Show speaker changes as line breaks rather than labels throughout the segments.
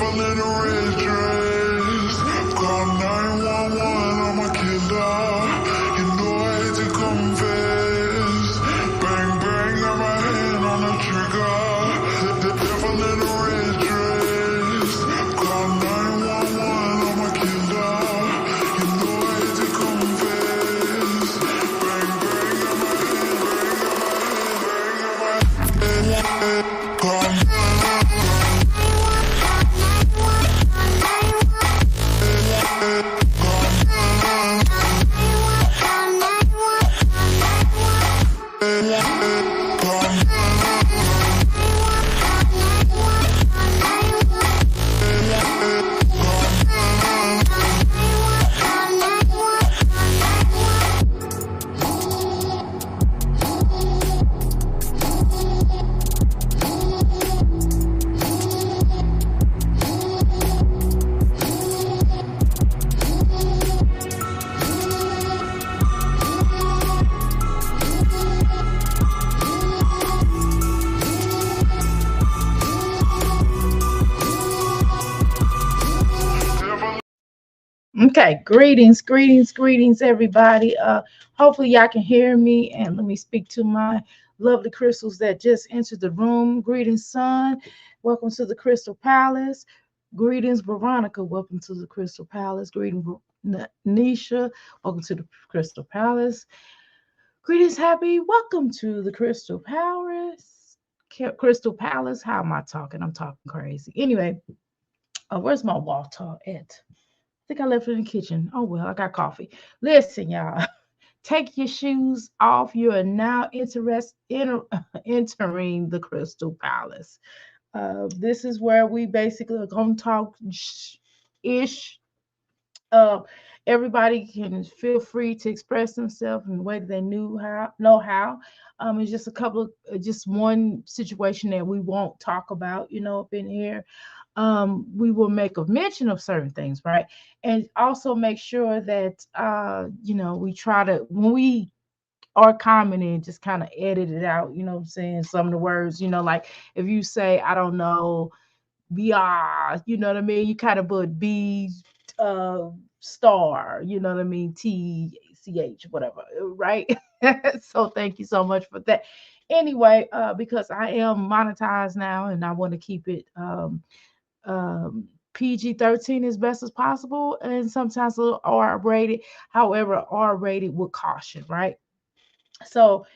devil in a red dress. Call 911, I'm a killer. You know I hate to confess. Bang, bang, got my hand on the trigger. The devil in a red dress. Call 911, I'm a killer. You know I hate to confess. Bang, bang, got my hand, bang, got my hand. Call
Okay, greetings, everybody. Hopefully y'all can hear me, and let me speak to my lovely crystals that just entered the room. Greetings, son. Welcome to the Crystal Palace. Greetings, Veronica. Welcome to the Crystal Palace. Greetings, Nisha. Welcome to the Crystal Palace. Greetings, Happy. Welcome to the Crystal Palace. Crystal Palace. How am I talking? I'm talking crazy. Anyway, where's my water at? Think I left it in the kitchen. Oh well, I got coffee. Listen, y'all. Take your shoes off. You are now entering the Crystal Palace. This is where we basically are gonna talk ish. Uh, Everybody can feel free to express themselves in the way that they know how. It's just a couple of just one situation that we won't talk about, up in here. We will make a mention of certain things, right? And also make sure that we try to, when we are commenting, just kind of edit it out, you know what I'm saying? Some of the words, like if you say, I don't know, BR, you know what I mean? You kind of put B uh star, you know what I mean? TCH, whatever, right? So thank you so much for that. Anyway, because I am monetized now and I want to keep it PG-13 as best as possible, and sometimes a little R rated. However, R rated with caution, right? So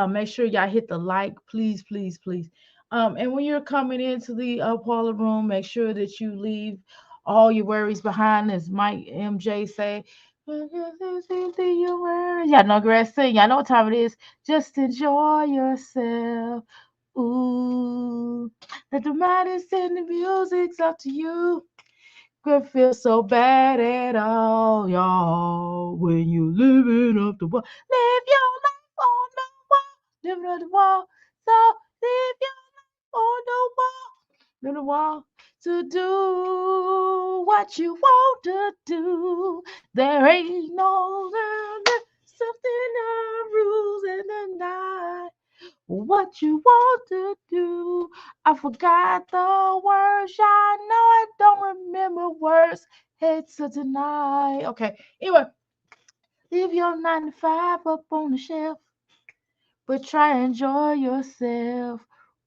make sure y'all hit the like, please, please, please. And when you're coming into the parlor room, make sure that you leave all your worries behind, as Mike MJ say. Your worries. Y'all know Grass sing. Y'all know what time it is. Just enjoy yourself. Ooh, let the madness and the music's up to you. Could feel so bad at all, y'all. When you living up the wall, live your life on the wall, living on the wall. So live your life on the wall, live the wall to do what you want to do. There ain't no something rules in the night. What you want to do? I forgot the words. I know I don't remember words. It's a tonight. Okay. Anyway, leave your 9 to 5 up on the shelf, but try and enjoy yourself.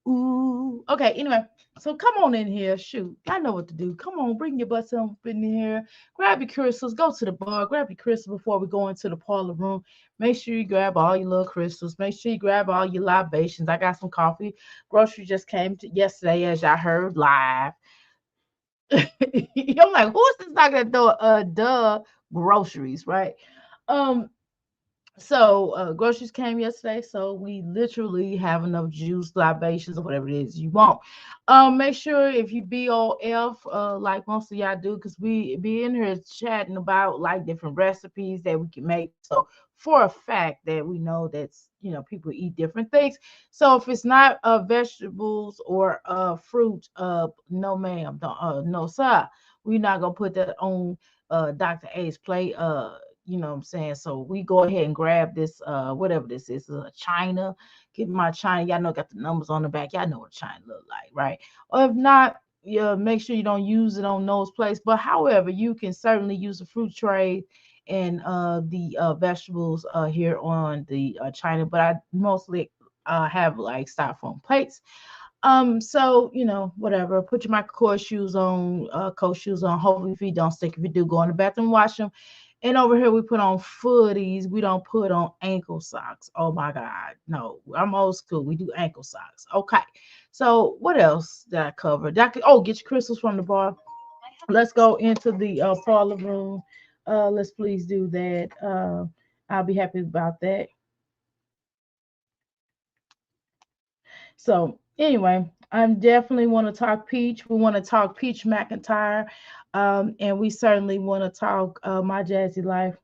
Ooh. Okay. Anyway, so come on in here. Shoot, I know what to do. Come on, bring your butts up in here. Grab your crystals. Go to the bar. Grab your crystal before we go into the parlor room. Make sure you grab all your little crystals. Make sure you grab all your libations. I got some coffee. Grocery just came yesterday, as y'all heard live. I'm like, who's this not gonna throw duh groceries, right? Um, so groceries came yesterday, so we literally have enough juice, libations, or whatever it is you want. Make sure if you BOF, like most of y'all do, because we be in here chatting about like different recipes that we can make. So for a fact that we know that's people eat different things. So if it's not vegetables or fruit, no ma'am, no sir, we're not gonna put that on Dr. A's plate. You know what I'm saying? So we go ahead and grab this, whatever this is, China. Get my China. Y'all know got the numbers on the back. Y'all know what China look like, right? Or if not, yeah, make sure you don't use it on those plates. But however, you can certainly use the fruit tray and the vegetables here on the china. But I mostly have like styrofoam plates. So whatever. Put your Michael Kors shoes on, coat shoes on. Hopefully, if you don't stink, if you do, go in the bathroom, wash them. And over here, we put on footies. We don't put on ankle socks. Oh my God, no! I'm old school. We do ankle socks. Okay. So what else did I cover? Oh, get your crystals from the bar. Let's go into the parlor room. Let's please do that. I'll be happy about that. So anyway, I definitely want to talk Peach. We want to talk Peach McIntyre, and we certainly want to talk my Jazzy life.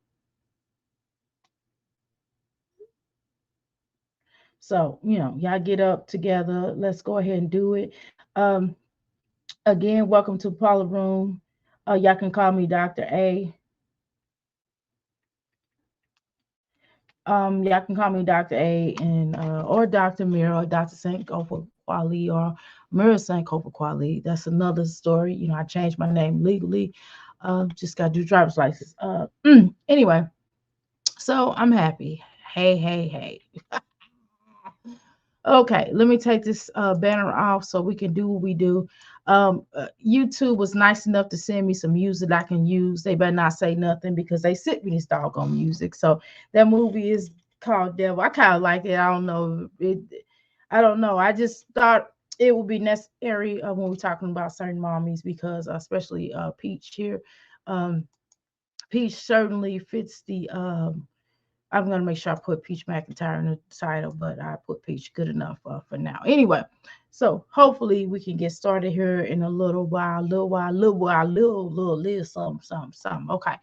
So y'all get up together. Let's go ahead and do it. Um, Again, welcome to Paula Room. Y'all can call me Dr. A. Y'all can call me Dr. A and or Dr. Mira or Dr. Sankofa Kwali or Mira Sankofa Kwali. That's another story. I changed my name legally. Just got to do driver's license. Anyway, so I'm happy. Hey, hey, hey. Okay, let me take this banner off so we can do what we do. YouTube was nice enough to send me some music I can use. They better not say nothing because they sent me this doggone music. So that movie is called Devil. I kind of like it. I don't know. I don't know. I just thought it would be necessary when we're talking about certain mommies because especially Peach here. Um, Peach certainly fits the I'm gonna make sure I put Peach McIntyre in the title, but I put Peach good enough for now. Anyway, so hopefully we can get started here in a little while, little something. Okay,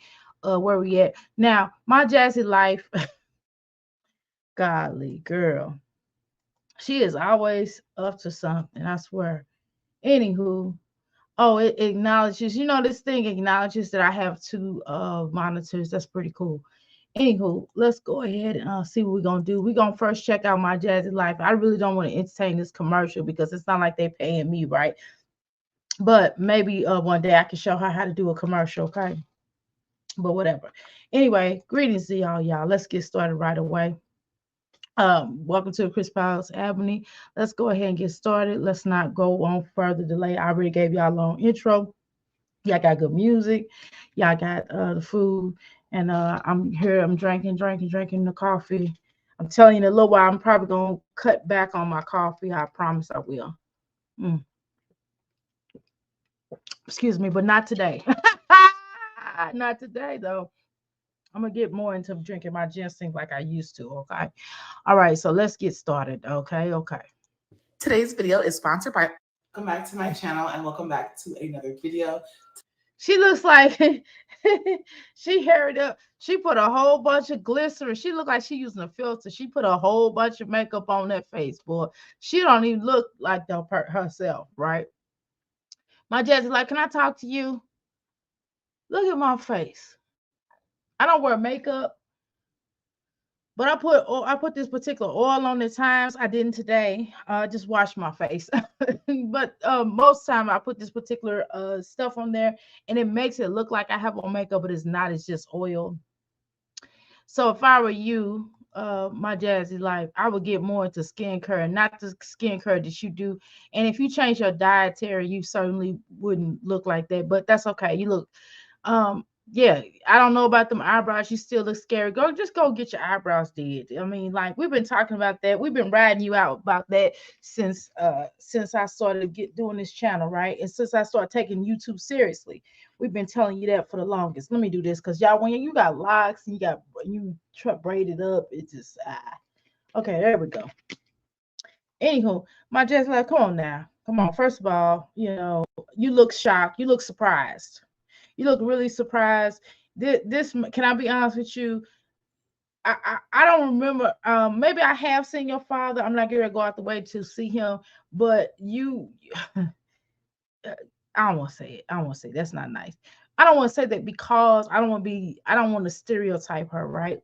where we at now? My Jazzy life, godly girl, she is always up to something. I swear. Anywho, oh, it acknowledges. This thing acknowledges that I have two monitors. That's pretty cool. Anywho, let's go ahead and see what we're gonna do. We're gonna first check out my Jazzy life. I really don't want to entertain this commercial because it's not like they're paying me, right? But maybe one day I can show her how to do a commercial, okay? But whatever. Anyway, greetings to y'all. Let's get started right away. Welcome to Chris Piles Avenue. Let's go ahead and get started. Let's not go on further delay. I already gave y'all a long intro. Y'all got good music. Y'all got the food. And I'm here. I'm drinking the coffee. I'm telling you in a little while, I'm probably going to cut back on my coffee. I promise I will. Mm, excuse me, but not today. Not today, though. I'm going to get more into drinking my ginseng like I used to. Okay. All right. So let's get started. Okay. Okay.
Today's video is sponsored by. Welcome back to my channel and welcome back to another video.
She looks like she haired up. She put a whole bunch of glycerin. She looked like she using a filter. She put a whole bunch of makeup on that face, boy. She don't even look like the herself, right? My Jazzy, like, can I talk to you? Look at my face. I don't wear makeup, but I put this particular oil on the times. I didn't today. I just washed my face. But most time I put this particular stuff on there and it makes it look like I have on makeup, but it's not. It's just oil. So if I were you, my Jazzy life, I would get more into skincare, not the skincare that you do. And if you change your dietary, you certainly wouldn't look like that. But that's okay. You look yeah, I don't know about them eyebrows. You still look scary. Go get your eyebrows did. I mean, like we've been talking about that. We've been riding you out about that since I started doing this channel, right? And since I started taking YouTube seriously, we've been telling you that for the longest. Let me do this because y'all, when you got locks and you braided up, it just okay. There we go. Anywho, my just like, come on now, come on. First of all, you look shocked. You look surprised. You look really surprised. This can I be honest with you? I don't remember. Maybe I have seen your father. I'm not gonna go out the way to see him, but you. I don't want to say it. I don't want to say it. That's not nice. I don't want to say that because I don't want to stereotype her, right?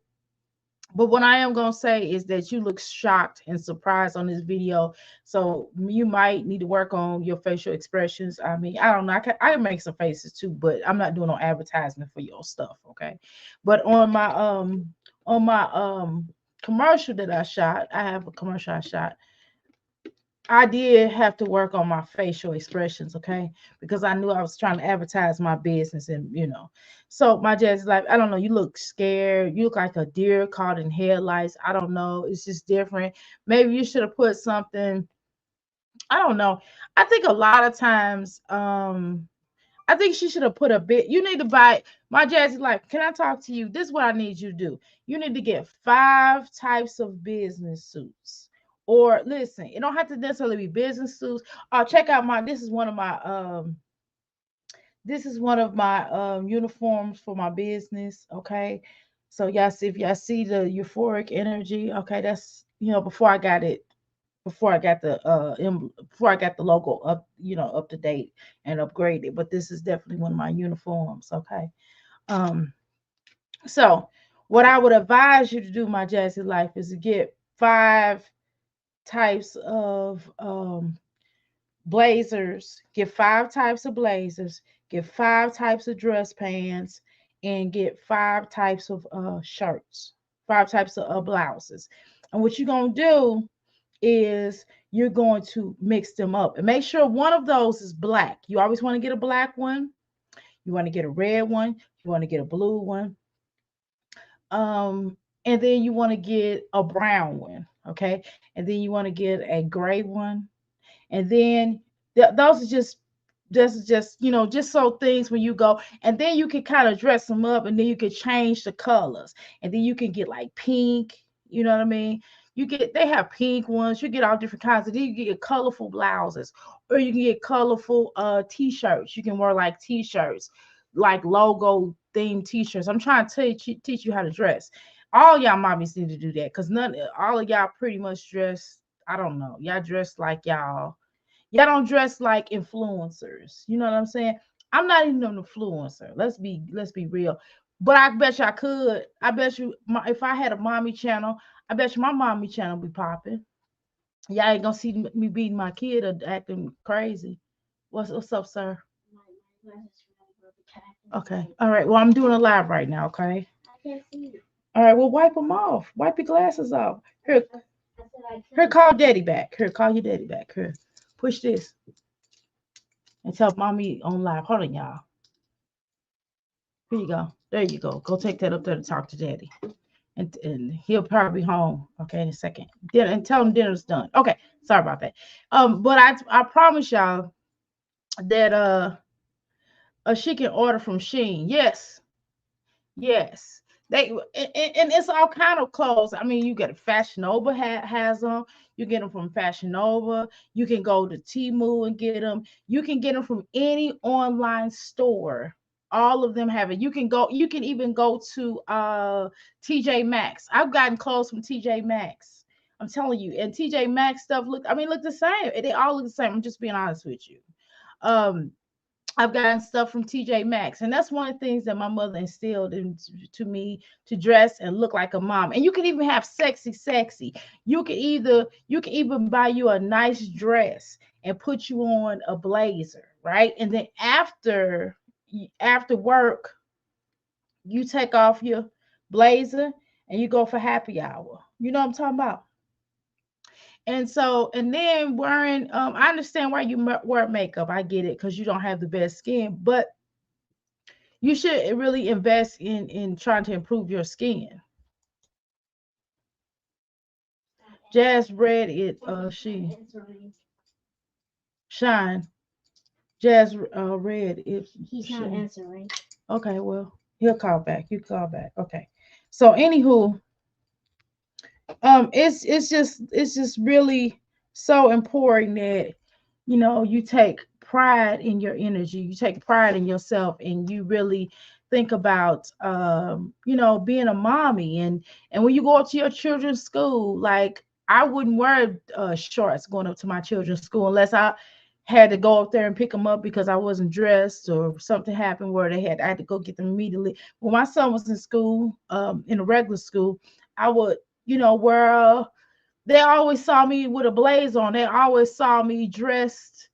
But what I am gonna say is that you look shocked and surprised on this video, so you might need to work on your facial expressions. I mean, I don't know. I can make some faces too, but I'm not doing no advertisement for your stuff, okay? But on my commercial that I shot, I have a commercial I shot. I did have to work on my facial expressions, okay? Because I knew I was trying to advertise my business and So my jazz like, I don't know, you look scared. You look like a deer caught in headlights. I don't know. It's just different. Maybe you should have put something. I don't know. I think a lot of times, I think she should have put a bit. You need to buy my jazzy life. Can I talk to you? This is what I need you to do. You need to get 5 types of business suits. Or listen, it don't have to necessarily be business suits. Check out my this is one of my uniforms for my business. Okay. So y'all see if y'all see the euphoric energy, okay, that's before I got it before I got the before I got the logo up, up to date and upgraded. But this is definitely one of my uniforms. Okay. Um, so what I would advise you to do, my jazzy life, is to get 5 types of blazers, get 5 types of blazers, get 5 types of dress pants, and get 5 types of shirts, 5 types of blouses. And what you're gonna do is you're going to mix them up and make sure one of those is black. You always want to get a black one. You want to get a red one. You want to get a blue one. And then you want to get a brown one. Okay. And then you want to get a gray one. And then those are just just so things when you go, and then you can kind of dress them up, and then you can change the colors, and then you can get like pink, you know what I mean? They have pink ones, you get all different kinds, and then you get colorful blouses, or you can get colorful t-shirts. You can wear like t-shirts, like logo themed t-shirts. I'm trying to teach you how to dress. All y'all mommies need to do that, because none all of y'all pretty much dress, I don't know, y'all dress like y'all don't dress like influencers. You know what I'm saying? I'm not even an influencer. Let's be real. But I bet you I could. I bet you if I had a mommy channel, I bet you my mommy channel be popping. Y'all ain't gonna see me beating my kid or acting crazy. What's up, sir? Okay. All right. Well, I'm doing a live right now. Okay. All right. Well, wipe them off. Wipe your glasses off. Here, call daddy back. Here, call your daddy back. Here, push this and tell mommy on live. Hold on, y'all. Here you go. There you go. Go take that up there to talk to daddy. And he'll probably be home, okay, in a second. And tell him dinner's done. Okay, sorry about that. But I promise y'all that she can order from Shein. Yes, yes. And it's all kind of clothes. I mean, you get a Fashion Nova has them. You get them from Fashion Nova. You can go to Temu and get them. You can get them from any online store. All of them have it. You can go. You can even go to TJ Maxx. I've gotten clothes from TJ Maxx. I'm telling you. And TJ Maxx stuff look the same. They all look the same. I'm just being honest with you. Um, I've gotten stuff from TJ Maxx, and that's one of the things that my mother instilled into me, to dress and look like a mom. And you can even have sexy. You can even buy you a nice dress and put you on a blazer, right? And then after work, you take off your blazer and you go for happy hour. You know what I'm talking about? And so, and then wearing, I understand why you wear makeup. I get it, because you don't have the best skin, but you should really invest in trying to improve your skin. Jazz read it. She shine. Jazz read it.
He's not answering.
Okay, well, he'll call back. You call back. Okay. So, anywho, it's just really so important that you take pride in your energy, you take pride in yourself, and you really think about being a mommy. And when you go to your children's school, like, I wouldn't wear shorts going up to my children's school unless I had to go up there and pick them up because I wasn't dressed, or something happened where I had to go get them immediately. When my son was in school, in a regular school, I would, wear. They always saw me with a blazer on. They always saw me dressed,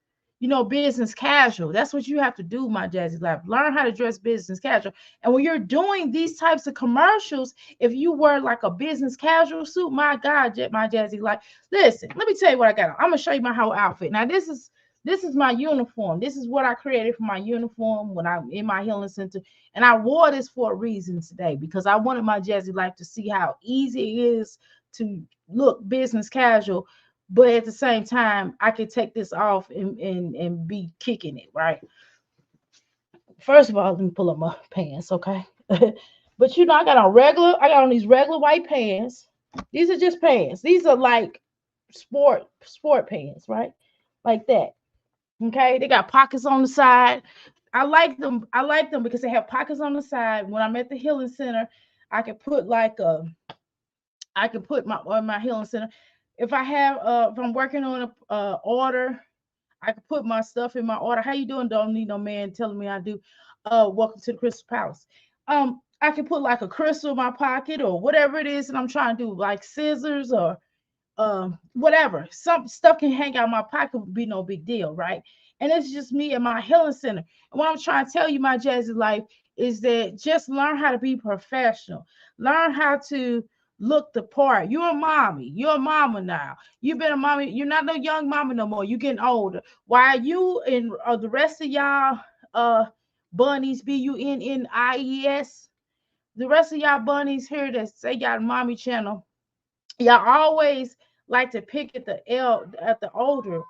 business casual. That's what you have to do, my Jazzy Life. Learn how to dress business casual. And when you're doing these types of commercials, if you wear like a business casual suit, my God, my Jazzy Life. Listen, let me tell you what I got on. I'm gonna show you my whole outfit. Now, this is my uniform. This is what I created for my uniform when I'm in my healing center. And I wore this for a reason today because I wanted my Jazzy Life to see how easy it is to look business casual, but at the same time, I could take this off and be kicking it, right? First of all, let me pull up my pants, okay? But I got on these regular white pants. These are just pants. These are like sport pants, right? Like that. Okay, they got pockets on the side. I like them. I like them because they have pockets on the side. When I'm at the healing center, I can put I can put my on my healing center. If I'm working on a order, I can put my stuff in my order. How you doing? Don't need no man telling me I do. Welcome to the Crystal Palace. I can put like a crystal in my pocket or whatever it is that I'm trying to do, like scissors or whatever. Some stuff can hang out in my pocket, would be no big deal, right? And it's just me and my healing center. And what I'm trying to tell you, my Jazzy Life, is that just learn how to be professional. Learn how to look the part. You're a mommy. You're a mama now. You've been a mommy. You're not no young mama no more. You're getting older. While you and the rest of y'all bunnies, BUNNIES, the rest of y'all bunnies here that say y'all mommy channel, y'all always like to pick at the older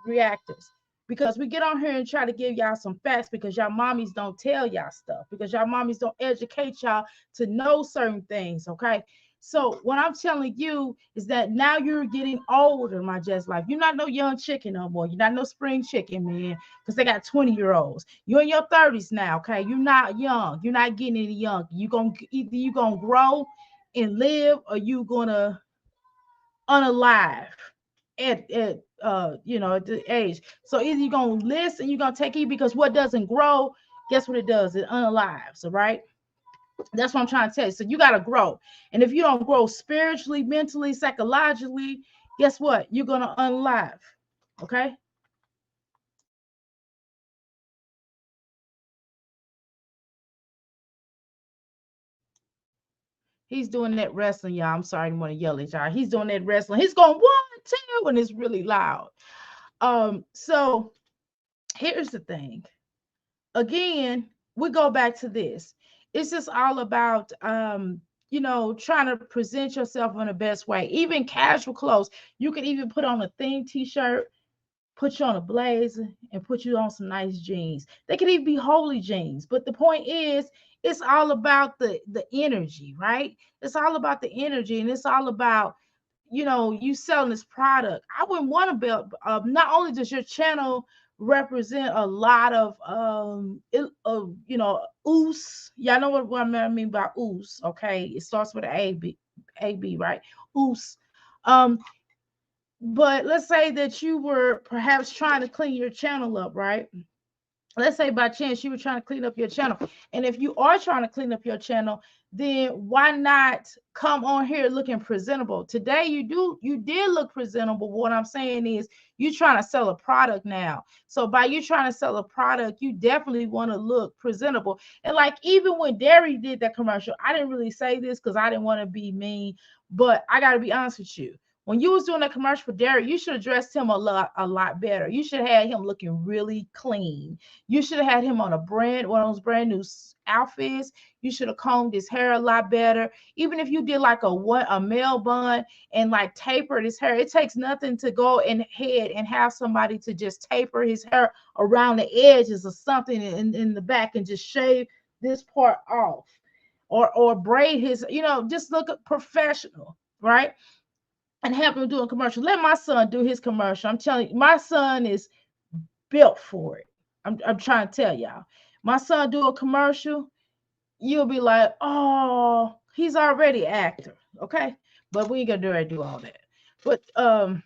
reactors, because we get on here and try to give y'all some facts because y'all mommies don't tell y'all stuff, because y'all mommies don't educate y'all to know certain things. Okay, so what I'm telling you is that now you're getting older, my Just Life. You're not no young chicken no more. You're not no spring chicken, man, because they got 20-year-olds. You're in your 30s now. Okay, you're not young. You're not getting any young. You gonna grow and live, or you gonna unalive at the age. So either you're gonna listen, you're gonna take it, because what doesn't grow, guess what it does? It unalives. All right. That's what I'm trying to tell you. So you gotta grow. And if you don't grow spiritually, mentally, psychologically, guess what? You're gonna unalive. Okay. He's doing that wrestling, y'all. I'm sorry, I didn't want to yell at y'all. He's doing that wrestling. He's going 1, 2, and it's really loud. So here's the thing. Again, we go back to this. It's just all about trying to present yourself in the best way. Even casual clothes. You can even put on a theme t-shirt, put you on a blazer, and put you on some nice jeans. They could even be holy jeans. But the point is, it's all about the energy, right? It's all about the energy, and it's all about you selling this product. I wouldn't want to build. Not only does your channel represent a lot of oos. Y'all know what I mean by oos. Okay, it starts with a b, right? Oos. Um, but let's say that you were perhaps trying to clean your channel up, right? Let's say by chance you were trying to clean up your channel. And if you are trying to clean up your channel, then why not come on here looking presentable? Today you did look presentable. What I'm saying is you're trying to sell a product now. So by you trying to sell a product, you definitely want to look presentable. And like even when Derry did that commercial, I didn't really say this because I didn't want to be mean, but I got to be honest with you. When you was doing that commercial for Derek, you should have dressed him a lot better. You should have had him looking really clean. You should have had him on one of those brand new outfits. You should have combed his hair a lot better. Even if you did like a male bun and like tapered his hair, it takes nothing to go ahead and have somebody to just taper his hair around the edges or something in the back and just shave this part off, or braid his, just look professional, right? And have him do a commercial. Let my son do his commercial. I'm telling you, my son is built for it. I'm trying to tell y'all. My son do a commercial, you'll be like, oh, he's already an actor. Okay. But we ain't gonna do all that. But I'm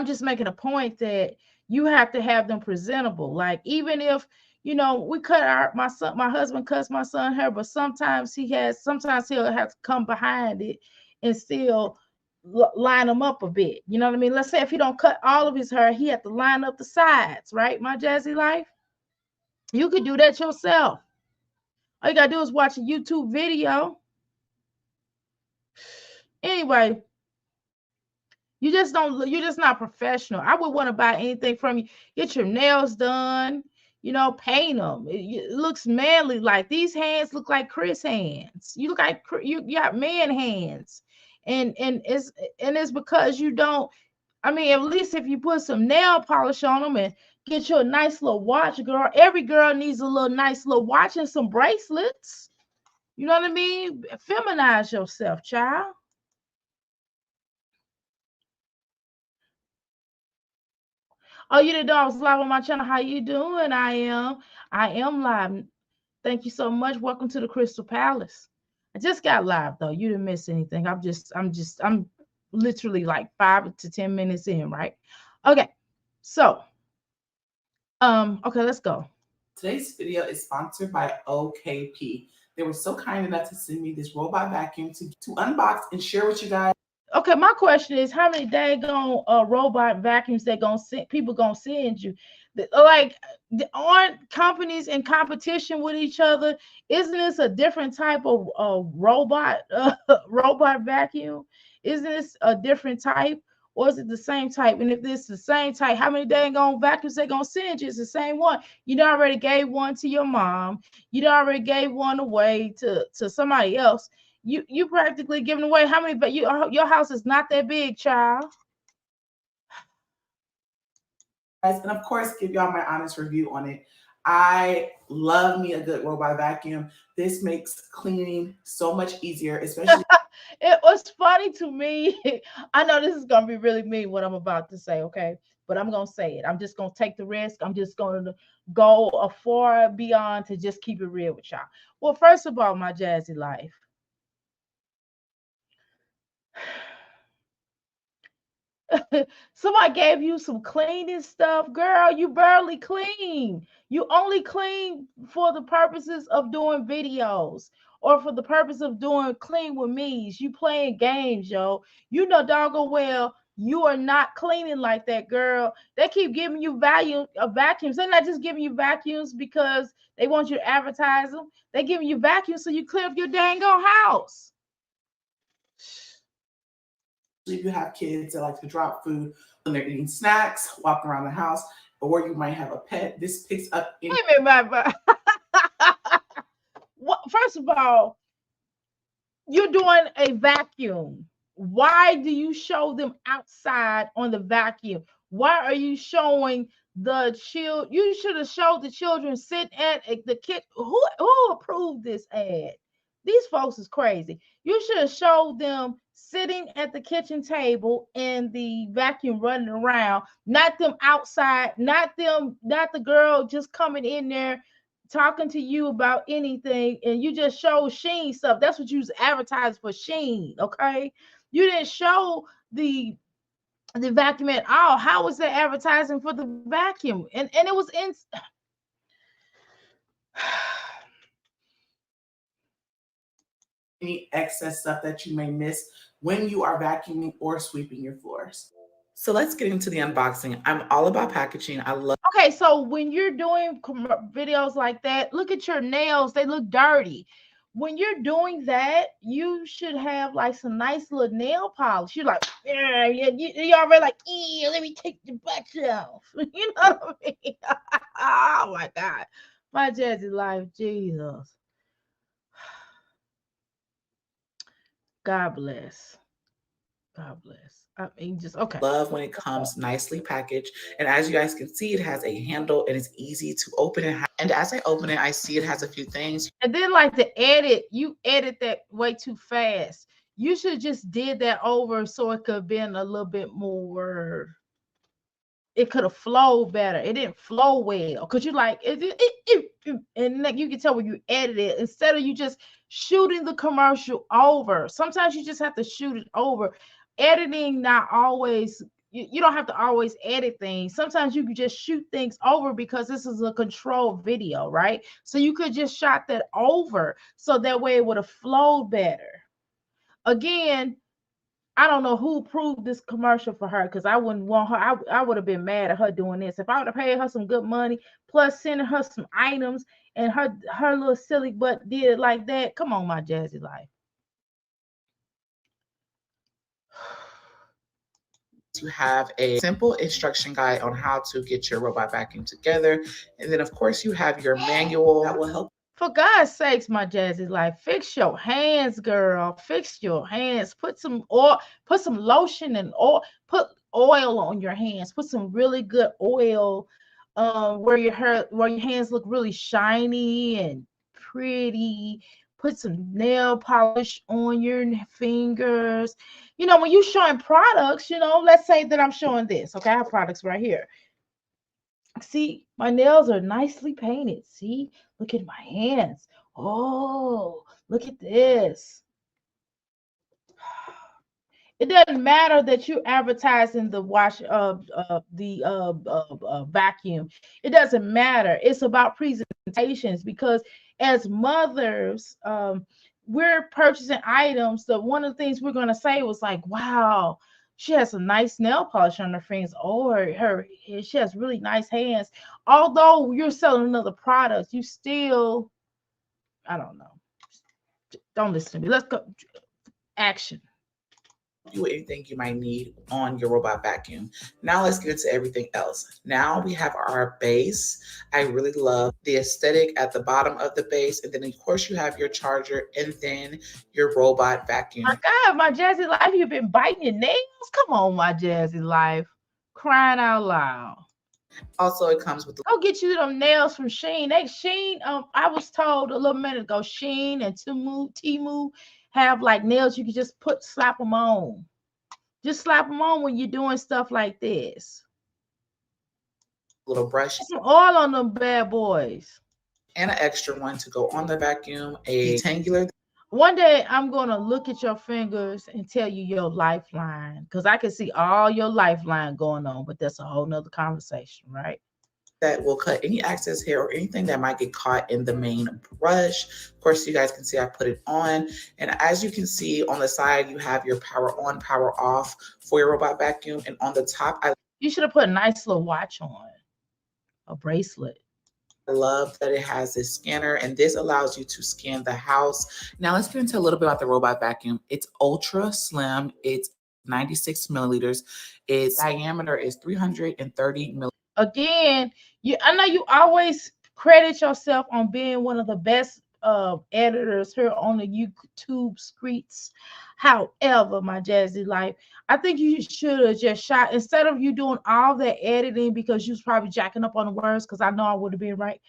just making a point that you have to have them presentable. Like, even if You know, we cut my husband cuts my son hair, but sometimes he'll have to come behind it and still line them up a bit. You know what I mean? Let's say if he don't cut all of his hair, he had to line up the sides, right? My Jazzy life. You could do that yourself. All you gotta do is watch a YouTube video. Anyway, you're just not professional. I would want to buy anything from you. Get your nails done, paint them. It looks manly. Like these hands look like Chris hands. You look like you got man hands. And it's because you don't. I mean, at least if you put some nail polish on them and get you a nice little watch, girl. Every girl needs a little nice little watch and some bracelets. You know what I mean? Feminize yourself, child. Oh, you didn't know I was live on my channel. How you doing? I am live. Thank you so much. Welcome to the Crystal Palace. I just got live though. You didn't miss anything. I'm literally like 5 to 10 minutes in, right? Okay. So, okay, let's go.
Today's video is sponsored by OKP. They were so kind enough to send me this robot vacuum to unbox and share with you guys.
Okay, my question is, how many daggone robot vacuums people gonna send you? Like, aren't companies in competition with each other? Isn't this a different type of robot robot vacuum? Isn't this a different type, or is it the same type? And if this is the same type, how many daggone vacuums they gonna send you? It's the same one. You already gave one to your mom. You already gave one away to somebody else. You practically giving away how many, but your house is not that big, child.
And of course, give y'all my honest review on it. I love me a good robot vacuum. This makes cleaning so much easier, especially.
It was funny to me. I know this is gonna be really mean what I'm about to say, okay? But I'm gonna say it. I'm just gonna take the risk. I'm just gonna go far beyond to just keep it real with y'all. Well, first of all, my Jazzy life. Somebody gave you some cleaning stuff, girl. You barely clean. You only clean for the purposes of doing videos or for the purpose of doing clean with me's. You playing games, yo. You know doggone well you are not cleaning like that, girl. They keep giving you vacuums. They're not just giving you vacuums because they want you to advertise them. They're giving you vacuums so you clear up your dang old house.
If you have kids that like to drop food when they're eating snacks, walk around the house, or you might have a pet, this picks up in.
Wait a minute, well, first of all, you're doing a vacuum. Why do you show them outside on the vacuum? Why are you showing the children? You should have showed the children sitting at the kid. Who approved this ad? These folks is crazy. You should have showed them sitting at the kitchen table and the vacuum running around, not them outside, not the girl just coming in there talking to you about anything, and you just show Sheen stuff. That's what you was advertising for, Sheen, okay? You didn't show the vacuum at all. How was that advertising for the vacuum? And it was in
any excess stuff that you may miss when you are vacuuming or sweeping your floors. So let's get into the unboxing. I'm all about packaging. I love.
Okay, so when you're doing videos like that, look at your nails. They look dirty. When you're doing that, you should have like some nice little nail polish. You're like, yeah, you already like, let me take the butt off. You know what I mean? Oh my God. My Jazzy life, Jesus. God bless. God bless. I mean, just okay.
Love when it comes nicely packaged. And as you guys can see, it has a handle and it's easy to open it. And as I open it, I see it has a few things.
And then like the edit, you edit that way too fast. You should just did that over so it could have been a little bit more. It could have flowed better. It didn't flow well because you like and like you can tell when you edit it instead of you just shooting the commercial over. Sometimes you just have to shoot it over. Editing not always you don't have to always edit things. Sometimes you can just shoot things over because this is a controlled video, right? So you could just shot that over so that way it would have flowed better. Again, I don't know who approved this commercial for her because I wouldn't want her. I would have been mad at her doing this. If I would have paid her some good money plus sending her some items and her little silly butt did it like that. Come on, my Jazzy life.
You have a simple instruction guide on how to get your robot vacuum together. And then, of course, you have your manual that will help.
For God's sakes, my Jazzy life, fix your hands, girl. Fix your hands. Put some oil, put some lotion and oil, put oil on your hands. Put some really good oil where your hands look really shiny and pretty. Put some nail polish on your fingers. When you showing products, let's say that I'm showing this. Okay, I have products right here. See, my nails are nicely painted. See, look at my hands. Oh, look at this. It doesn't matter that you're advertising the vacuum. It doesn't matter. It's about presentations because as mothers, we're purchasing items. That one of the things we're gonna say was like, "Wow, she has a nice nail polish on her fingers. Oh, she has really nice hands." Although you're selling another product, you still, I don't know. Don't listen to me. Let's go. Action.
You anything you might need on your robot vacuum. Now let's get into everything else. Now we have our base. I really love the aesthetic at the bottom of the base. And then of course you have your charger and then your robot vacuum.
My God, my Jazzy life, you've been biting your nails? Come on, my Jazzy life. Crying out loud.
Also, it comes with
Go get you them nails from Shein. Shein, I was told a little minute ago, Shein and Temu have like nails you can just slap them on. Just slap them on when you're doing stuff like this.
little brush.
Some oil on them bad boys.
And an extra one to go on the vacuum, a detangular.
One day I'm gonna look at your fingers and tell you your lifeline, because I can see all your lifeline going on, but that's a whole nother conversation, right?
That will cut any excess hair or anything that might get caught in the main brush. Of course, you guys can see I put it on. And as you can see on the side, you have your power on, power off for your robot vacuum. And on the top,
you should have put a nice little watch on, a bracelet.
I love that it has this scanner, and this allows you to scan the house. Now let's get into a little bit about the robot vacuum. It's ultra slim. It's 96 milliliters. Its diameter is 330 milliliters.
Again, I know you always credit yourself on being one of the best editors here on the YouTube streets. However, my Jazzy life, I think you should have just shot, instead of you doing all that editing because you was probably jacking up on the words, because I know I would have been right.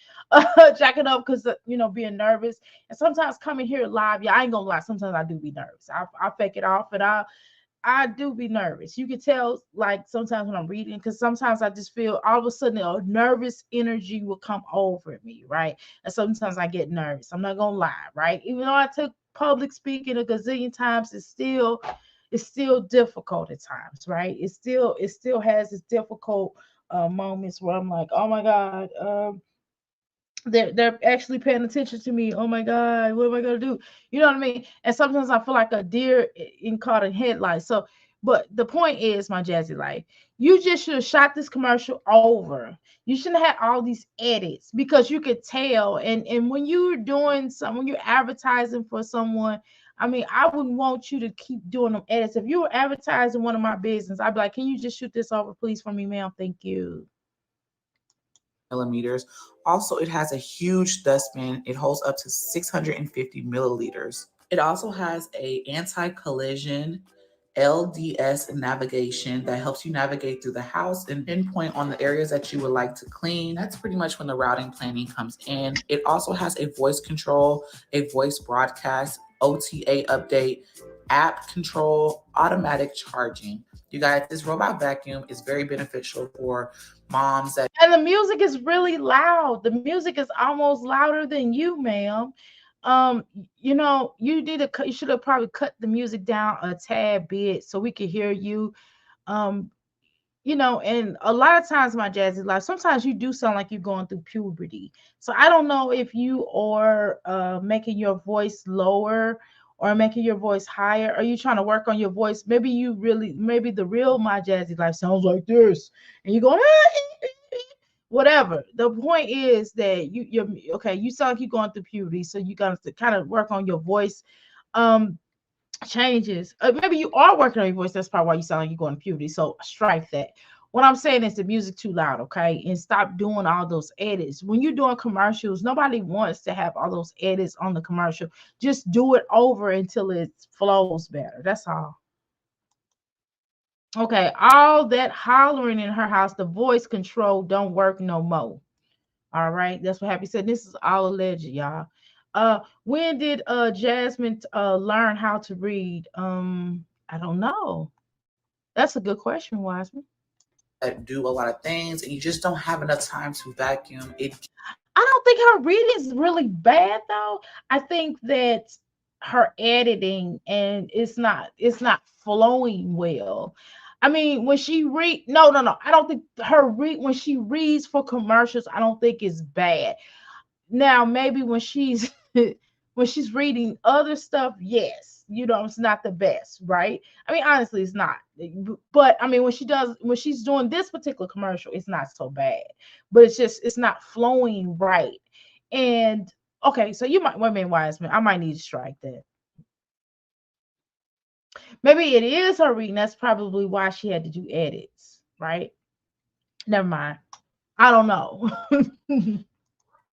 Jacking up because being nervous. And sometimes coming here live, yeah, I ain't gonna lie, sometimes I do be nervous. I fake it off, and I do be nervous. You can tell, like, sometimes when I'm reading, because sometimes I just feel all of a sudden a nervous energy will come over me, right? And sometimes I get nervous. I'm not gonna lie, right? Even though I took public speaking a gazillion times, it's still difficult at times, right? It still has its difficult moments where I'm like, oh my God, they're actually paying attention to me. Oh my God, what am I gonna do? You know what I mean? And sometimes I feel like a deer in caught in headlights. So, but the point is, my Jazzy life, you just should have shot this commercial over. You shouldn't have had all these edits, because you could tell. And when you're doing when you're advertising for someone, I mean, I wouldn't want you to keep doing them edits. If you were advertising one of my business, I'd be like, can you just shoot this over, please, for me, ma'am? Thank you.
Millimeters. Also, it has a huge dustbin. It holds up to 650 milliliters. It also has a anti-collision LDS navigation that helps you navigate through the house and pinpoint on the areas that you would like to clean. That's pretty much when the routing planning comes in. It also has a voice control, a voice broadcast, OTA update, app control, automatic charging. You guys, this robot vacuum is very beneficial for moms that.
And the music is really loud. The music is almost louder than you, ma'am. You should have probably cut the music down a tad bit so we could hear you. And a lot of times, my Jazzy life, sometimes you do sound like you're going through puberty. So I don't know if you are making your voice lower or making your voice higher. Are you trying to work on your voice? Maybe the real my Jazzy life sounds like this, and you're going, whatever. The point is that you're okay. You sound like you're going through puberty, so you got to kind of work on your voice. Um, changes. Maybe you are working on your voice. That's probably why you sound like you're going to puberty. So strike that. What I'm saying is the music too loud, okay? And stop doing all those edits. When you're doing commercials, nobody wants to have all those edits on the commercial. Just do it over until it flows better. That's all. Okay, all that hollering in her house, the voice control don't work no more. All right, that's what Happy said. This is all alleged, y'all. When did Jasmine learn how to read? I don't know. That's a good question, Wiseman.
Do a lot of things and you just don't have enough time to vacuum it.
I don't think her reading is really bad though. I think that her editing and it's not flowing well. I mean, when she read, no. I don't think her read when she reads for commercials. I don't think it's bad. Now maybe when she's when she's reading other stuff, yes, it's not the best, right? I mean, honestly, it's not. But I mean, when she's doing this particular commercial, it's not so bad. But it's not flowing right. And okay, so you might, wait a minute, Wiseman, I might need to strike that. Maybe it is her reading. That's probably why she had to do edits, right? Never mind. I don't know.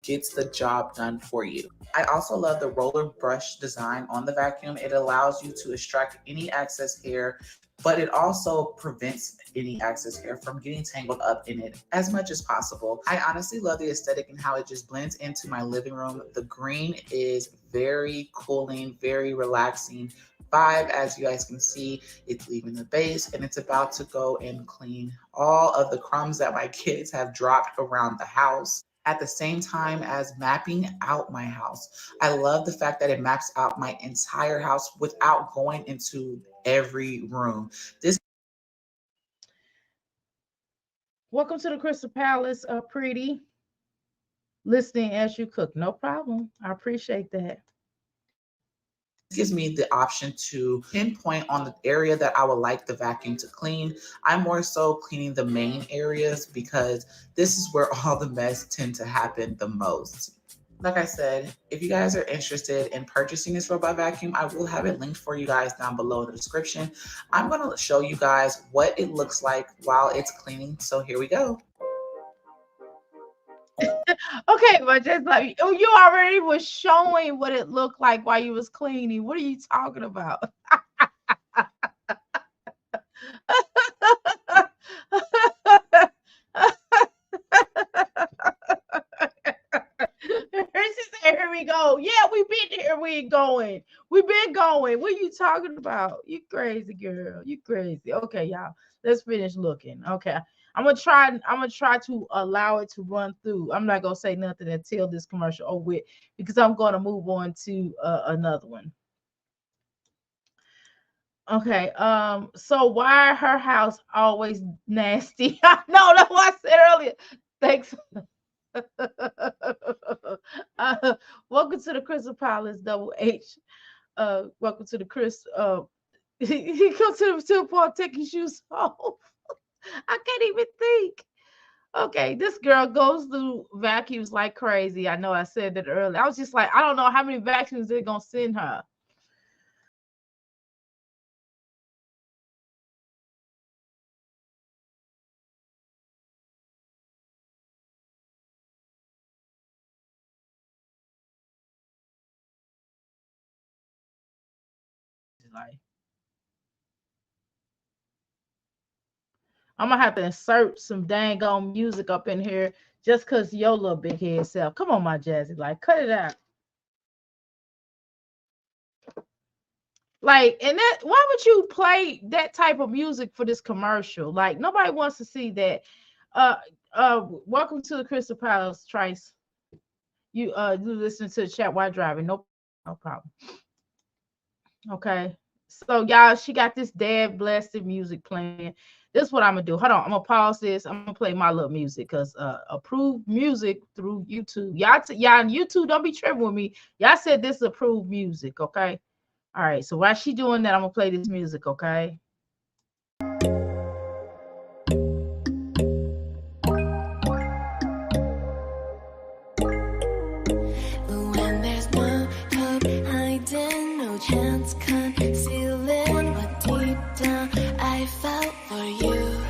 Gets the job done for you. I also love the roller brush design on the vacuum. It allows you to extract any excess hair, but it also prevents any excess hair from getting tangled up in it as much as possible. I honestly love the aesthetic and how it just blends into my living room. The green is very cooling, very relaxing vibe. As you guys can see, it's leaving the base and it's about to go and clean all of the crumbs that my kids have dropped around the house at the same time as mapping out my house. I love the fact that it maps out my entire house without going into every room. This
Welcome to the Crystal Palace, pretty. Listening as you cook. No problem. I appreciate that.
gives me the option to pinpoint on the area that I would like the vacuum to clean. I'm more so cleaning the main areas because this is where all the mess tend to happen the most. Like I said, if you guys are interested in purchasing this robot vacuum, I will have it linked for you guys down below in the description. I'm going to show you guys what it looks like while it's cleaning. So here we go.
Okay, but just like you already was showing what it looked like while you was cleaning. What are you talking about? She said, "Here we go." Yeah, we been here. We ain't going. We been going. What are you talking about? You crazy girl. You crazy. Okay, y'all. Let's finish looking. Okay. I'm gonna try to allow it to run through. I'm not gonna say nothing until this commercial over with because I'm gonna move on to another one. Okay. So why her house always nasty? I know that's what I said earlier. Thanks. uh, welcome to the Crystal Palace, Double H. Welcome to the Chris. He comes to the part, take his shoes off. I can't even think. Okay, this girl goes through vacuums like crazy. I know I said that earlier. I was just like, I don't know how many vacuums they're gonna send her. Like, I'm gonna have to insert some dang on music up in here just cause your little big head self. Come on, my Jazzy, like cut it out. Like, and that why would you play that type of music for this commercial? Like, nobody wants to see that. Uh welcome to the Crystal Palace, Trice. You listen to the chat while driving. No problem. Okay. So y'all, she got this dad blessed music playing. This is what I'm gonna do. Hold on, I'm gonna pause this. I'm gonna play my little music because approved music through YouTube. Y'all on YouTube, don't be tripping with me. Y'all said this is approved music, okay? All right, so while she doing that, I'm gonna play this music, okay?
When there's no hope hiding, no chance concealing what deep down I felt for you.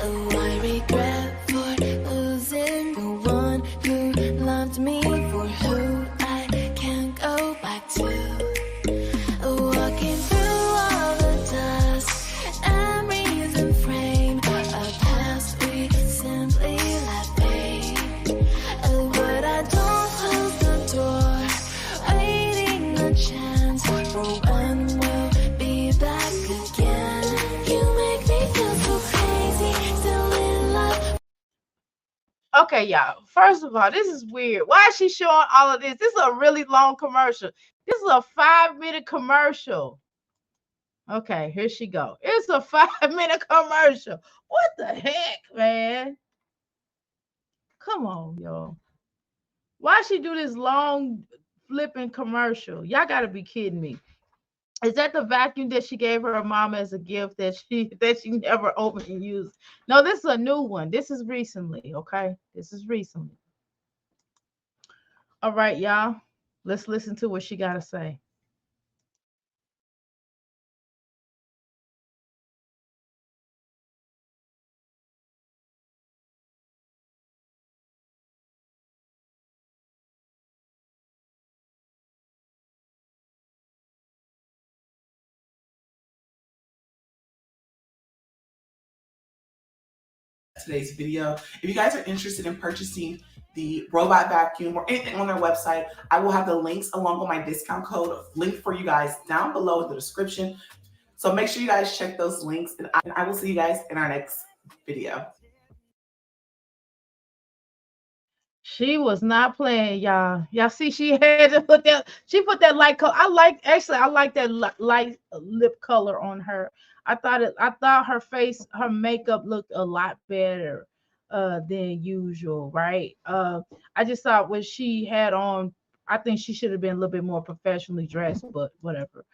Oh, I regret for losing the one who loved me, for who I can't go back to. Walking through all the dust, memories and frame, a past we simply let fade. Oh, but I don't close the door, waiting a chance for when we'll be back again. You make me feel so crazy, still in love.
Okay, y'all. First of all, this is weird. Why is she showing all of this? This is a really long commercial. This is a 5-minute commercial. Okay, here she go. It's a 5-minute commercial. What the heck, man? Come on, y'all. Why she do this long flipping commercial? Y'all gotta be kidding me. Is that the vacuum that she gave her mom as a gift that she never opened and used? No, this is a new one. This is recently, okay? This is recently. All right, y'all. Let's listen to what she gotta say.
Today's video. If you guys are interested in purchasing the robot vacuum or anything on their website, I will have the links along with my discount code linked for you guys down below in the description. So make sure you guys check those links, and I will see you guys in our next video.
She was not playing, y'all. Y'all see, she had to put that. She put that light color. I like that light lip color on her. I thought her face, her makeup looked a lot better than usual, right? I just thought what she had on, I think she should have been a little bit more professionally dressed, but whatever.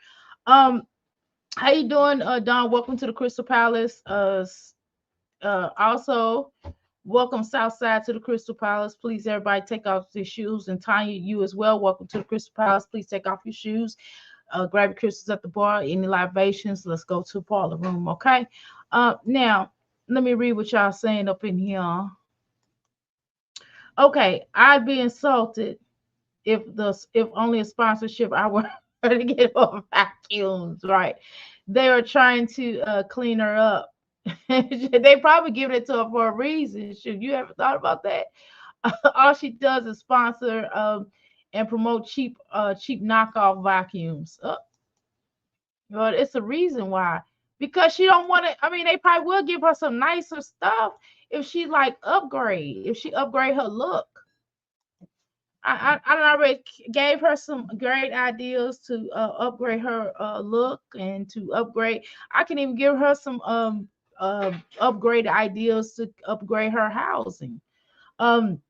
Um, how you doing, Don? Welcome to the Crystal Palace. Also, welcome Southside to the Crystal Palace. Please, everybody, take off your shoes. And Tanya, you as well. Welcome to the Crystal Palace. Please take off your shoes. Grab your crystals at the bar. Any libations? Let's go to the parlor room, okay? Now, let me read what y'all saying up in here. Okay, I'd be insulted if only a sponsorship I were to get over vacuums, right? They are trying to clean her up. They probably giving it to her for a reason. Should you ever thought about that? All she does is sponsor and promote cheap knockoff vacuums. Well, it's a reason why. Because she don't want to. I mean, they probably will give her some nicer stuff if she like upgrade. If she upgrade her look. I already gave her some great ideas to upgrade her look and to upgrade. I can even give her some upgrade ideas to upgrade her housing. Um,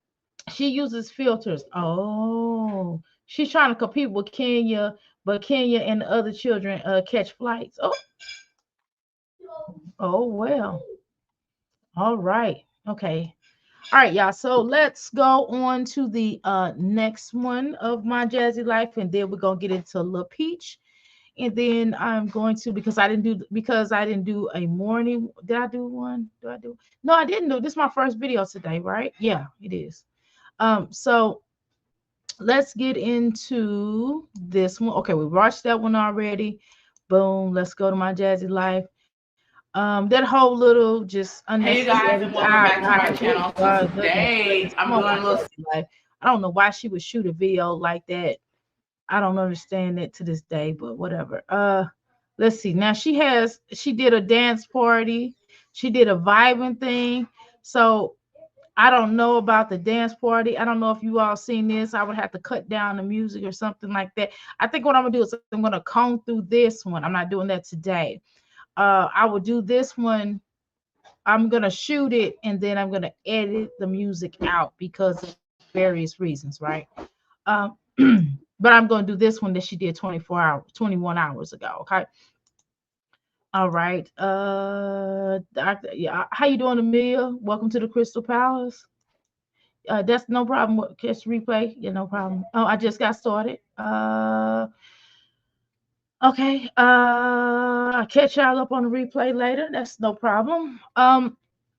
she uses filters. Oh, she's trying to compete with Kenya, but Kenya and the other children catch flights. Oh well. All right. Okay. All right, y'all. So let's go on to the next one of my Jazzy life, and then we're gonna get into Lil Peach, and then I'm going to because I didn't do a morning. Did I do one? Do I do? No, I didn't do. This is my first video today, right? Yeah, it is. So let's get into this one. Okay, we watched that one already. Boom. Let's go to my Jazzy life. That whole little just
Hey
unnecessary.
guys, and welcome back to my channel. So today I'm doing a little.
I don't know why she would shoot a video like that. I don't understand it to this day, but whatever. Let's see. Now she did a dance party. She did a vibing thing. So I don't know about the dance party. I don't know if you all seen this. I would have to cut down the music or something like that. I think what I'm gonna do is I'm gonna comb through this one. I'm not doing that today. I will do this one I'm gonna shoot it and then I'm gonna edit the music out because of various reasons, right? Um, but I'm gonna do this one that she did 24 hours, 21 hours ago. Okay. All right. Doctor, yeah, how you doing, Amelia? Welcome to the Crystal Palace. That's no problem. Catch replay. Yeah, no problem. Oh, I just got started. Okay. I'll catch y'all up on the replay later. That's no problem. I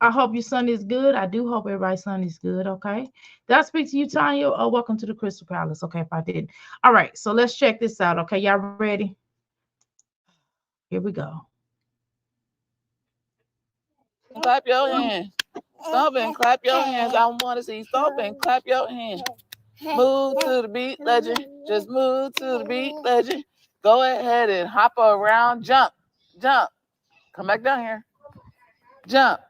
hope your son is good. I do hope everybody's son is good. Okay. Did I speak to you, Tanya? Oh, welcome to the Crystal Palace. Okay, if I didn't. All right. So let's check this out. Okay, y'all ready? Here we go.
Clap your hands. Stomp and clap your hands. I want to see stomp and clap your hands. Move to the beat, legend. Just move to the beat, legend. Go ahead and hop around. Jump. Jump. Come back down here. Jump.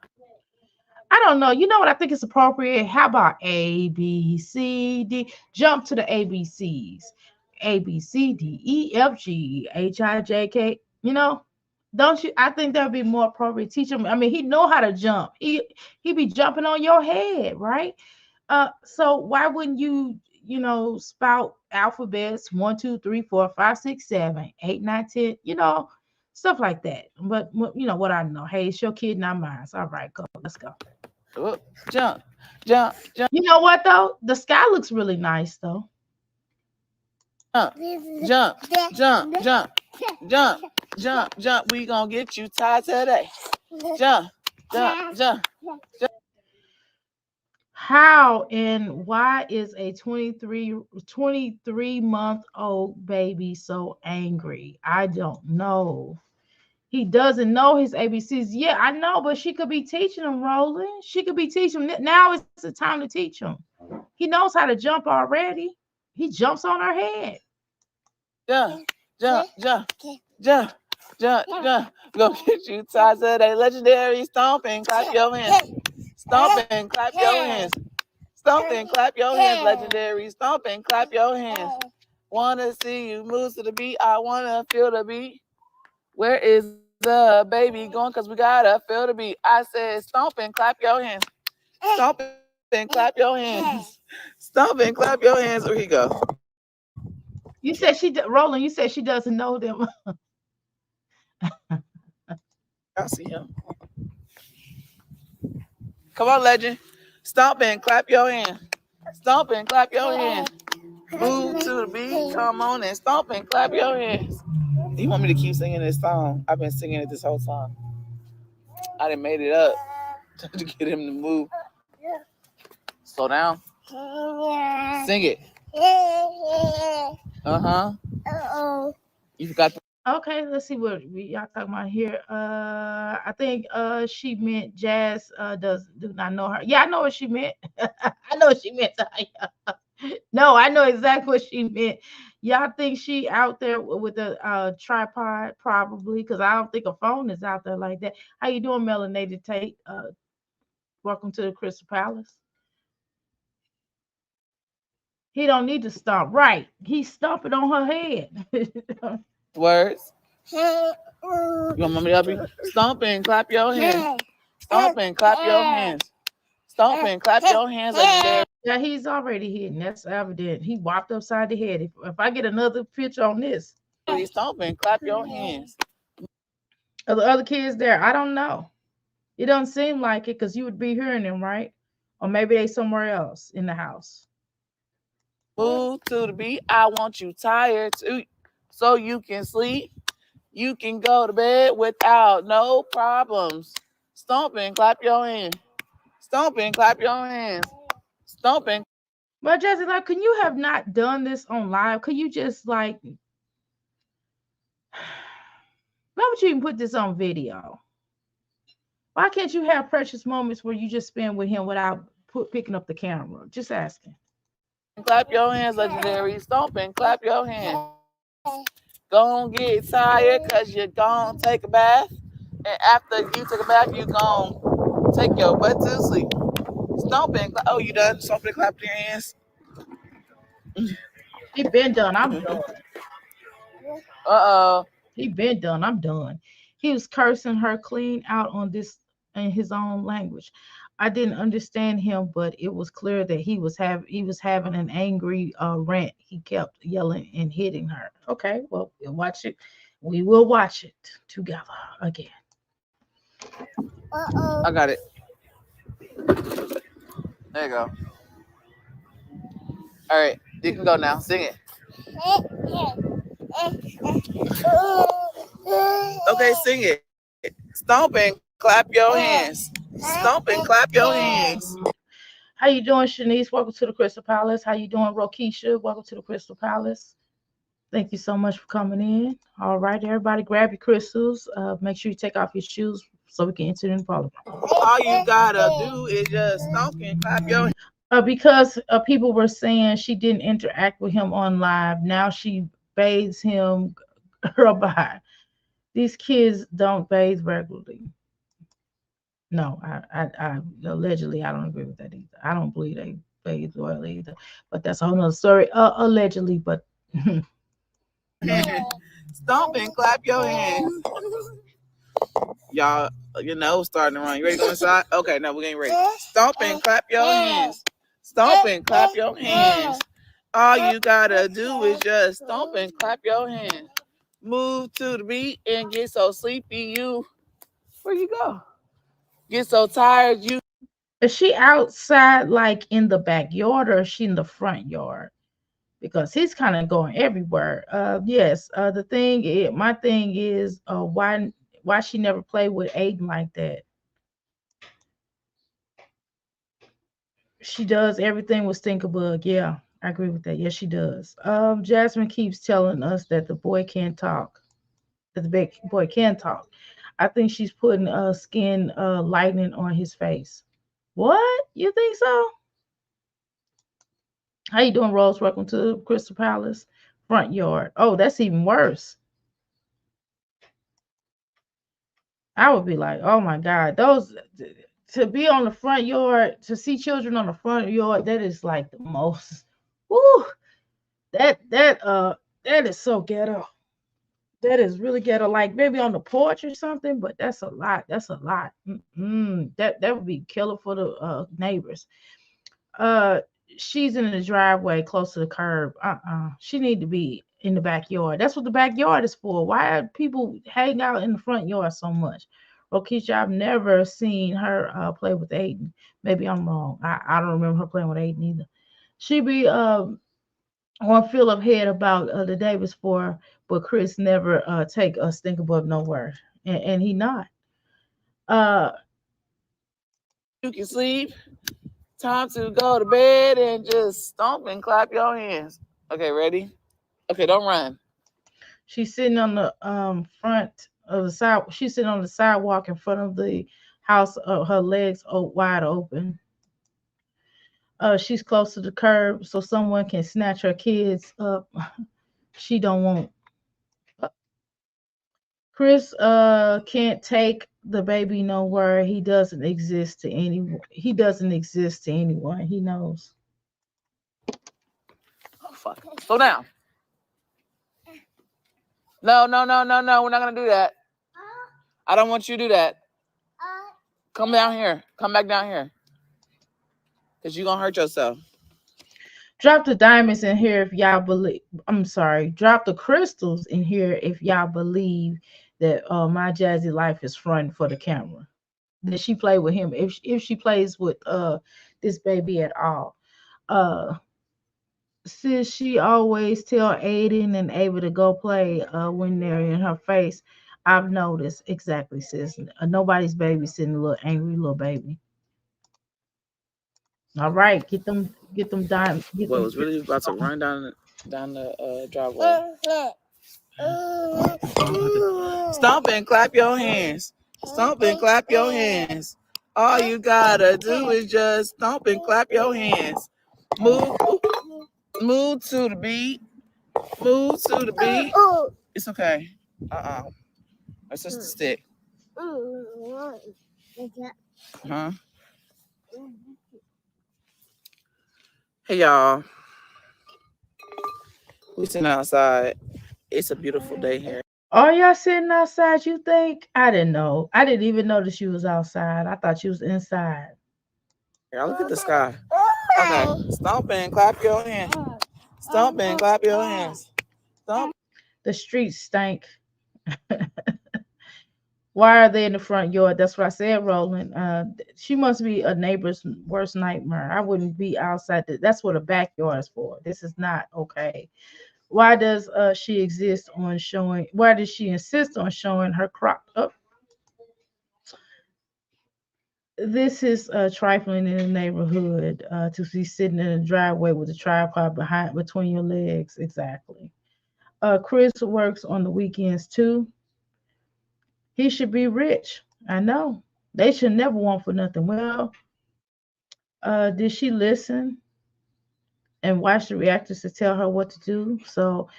I don't know. You know what I think is appropriate? How about A, B, C, D? Jump to the A, B, C's. A, B, C, D, E, F, G, H, I, J, K. You know, don't you? I think that would be more appropriate. Teach him. I mean, he know how to jump. He be jumping on your head, right? So why wouldn't you, spout alphabets 1, 2, 3, 4, 5, 6, 7, 8, 9, 10, stuff like that. But you know what I know. Hey, it's your kid, not mine. All right, go. Let's go.
Jump. Jump. Jump.
You know what though? The sky looks really nice though.
Jump. Jump. Jump. Jump. Jump. Jump. Jump. We gonna get you tired today. Jump. Jump. Jump.
How and why is a 23-month-old baby so angry? I don't know. He doesn't know his ABCs. Yeah, I know, but she could be teaching him, Roland. She could be teaching him. Now is the time to teach him. He knows how to jump already. He jumps on her head.
Jump, jump, jump, jump, jump, jump. Go get you tired today. Legendary stomp and clap your hands. Stomp and clap your hands. Stomp and clap your hands. Legendary stomp and clap your hands. Wanna see you move to the beat. I wanna feel the beat. Where is the baby going? Cause we gotta feel the beat. I said stomp and clap your hands. Stomp and clap your hands. Stomp and clap your hands. Here you go.
You said Roland, you said she doesn't know them.
I see him. Come on, legend. Stomp and clap your hands. Stomp and clap your hands. Move to the beat. Come on and stomp and clap your hands. You want me to keep singing this song? I've been singing it this whole time. I done made it up to get him to move. Slow down. Sing it. Uh-huh. You forgot the
Okay, let's see what y'all talking about here. I think she meant Jazz do not know her. Yeah, I know what she meant. I know what she meant. No, I know exactly what she meant. Y'all think she out there with a tripod? Probably, because I don't think a phone is out there like that. How you doing, Melanated Tate? Welcome to the Crystal Palace. He don't need to stomp. Right. He's stomping on her head.
words. You want me to help you? Stomp and clap your hands. Stomp and clap your hands. Stomp and clap your hands. Legendary.
Yeah, he's already hitting. That's evident. He whopped upside the head. If I get another picture on this.
Stomp and clap your hands.
Are the other kids there? I don't know. It doesn't seem like it because you would be hearing them, right? Or maybe they somewhere else in the house.
Move to the beat. I want you tired too, so you can sleep. You can go to bed without no problems. Stomp and clap your hands. Stomp and clap your hands. Stomp and.
But Jazzy, like, can you have not done this on live? Could you just like, why would you even put this on video? Why can't you have precious moments where you just spend with him without picking up the camera? Just asking.
Clap your hands, legendary. Stomp and clap your hands. Gonna get tired because you're gonna take a bath. And after you take a bath, you gonna take your butt to sleep. Stomp and clap. Oh, you done? Stomp and clap your hands.
He been done. I'm done.
Uh-oh.
He been done. I'm done. He was cursing her clean out on this in his own language. I didn't understand him, but it was clear that he was having an angry rant. He kept yelling and hitting her. Okay, well, we'll watch it. We will watch it together again.
I got it. There you go. All right, you can go now. Sing it. Okay, sing it. Stomp and clap your hands. Stomp and clap your hands.
How you doing, Shanice? Welcome to the Crystal Palace. How you doing, Rokisha? Welcome to the Crystal Palace. Thank you so much for coming in. All right, everybody, grab your crystals. Make sure you take off your shoes so we can enter in the parlor.
All you gotta do is just stomp and clap your hands.
Because people were saying she didn't interact with him on live. Now she bathes him. Girl, bye. These kids don't bathe regularly. No, I allegedly I don't agree with that either. I don't believe they bathe well either. But that's a whole nother story. Allegedly, but
Stomp and clap your hands. Y'all, your nose starting to run. You ready to go inside? Okay, no, we ain't ready. Stomp and clap your hands. Stomp and clap your hands. All you gotta do is just stomp and clap your hands. Move to the beat and get so sleepy you. Where you go? Get so tired you.
is she outside like in the backyard or is she in the front yard? Because he's kind of going everywhere. Yes. The thing is, my thing is, why she never played with Aiden like that? She does everything with Stinkabug. Yeah, I agree with that. Yes, she does. Jasmine keeps telling us that the boy can't talk. That the big boy can talk. I think she's putting skin lightening on his face. What? You think so? How you doing, Rose? Welcome to Crystal Palace front yard. Oh, that's even worse. I would be like, oh my God, those to be on the front yard, to see children on the front yard, that is like the most. Woo, that is so ghetto. That is really ghetto. Like maybe on the porch or something, but that's a lot. That's a lot. That would be killer for the neighbors. Uh, she's in the driveway close to the curb. She need to be in the backyard. That's what the backyard is for. Why are people hang out in the front yard so much? Rokisha, I've never seen her play with Aiden. Maybe I'm wrong. I don't remember her playing with Aiden either. She be on fill of head about the Davis for, but Chris never take a stink above nowhere, and he not. Uh,
You can sleep. Time to go to bed and just stomp and clap your hands. Okay, ready? Okay, don't run.
she's sitting on the front of the side. She's sitting on the sidewalk in front of the house. Her legs wide open. She's close to the curb, so someone can snatch her kids up. She don't want. Chris can't take the baby nowhere. He doesn't exist to anyone. He doesn't exist to anyone. He knows.
Oh, fuck. Slow down. No. We're not going to do that. I don't want you to do that. Come down here. Come back down here. Because you're going to hurt yourself.
Drop the diamonds in here if y'all believe. I'm sorry. Drop the crystals in here if y'all believe that my Jazzy life is front for the camera. That she play with him. If she plays with this baby at all. Since she always tell Aiden and Ava to go play when they're in her face, I've noticed exactly, sis. Nobody's babysitting a little angry little baby. All right, get them dime. Get
Well, it
them
was really about to run down the driveway. Stomp and clap your hands. Stomp and clap your hands. All you gotta do is just stomp and clap your hands. Move to the beat. Move to the beat. It's okay. That's just a stick. Huh? Hey y'all. We sitting outside. It's a beautiful day here.
Are y'all sitting outside? You think? I didn't know. I didn't even know that she was outside. I thought she was inside.
Girl, look at the sky. Okay. Stomp and clap your hands. Stomp and clap your hands. Stomp.
The streets stink. Why are they in the front yard? That's what I said, Roland. She must be a neighbor's worst nightmare. I wouldn't be outside. That's what a backyard is for. This is not okay. Why does she exist on showing? Why does she insist on showing her cropped up? This is trifling in the neighborhood to see sitting in the driveway with a tripod behind between your legs. Exactly. Chris works on the weekends too. He should be rich. I know. They should never want for nothing. Well, did she listen and watch the reactors to tell her what to do? So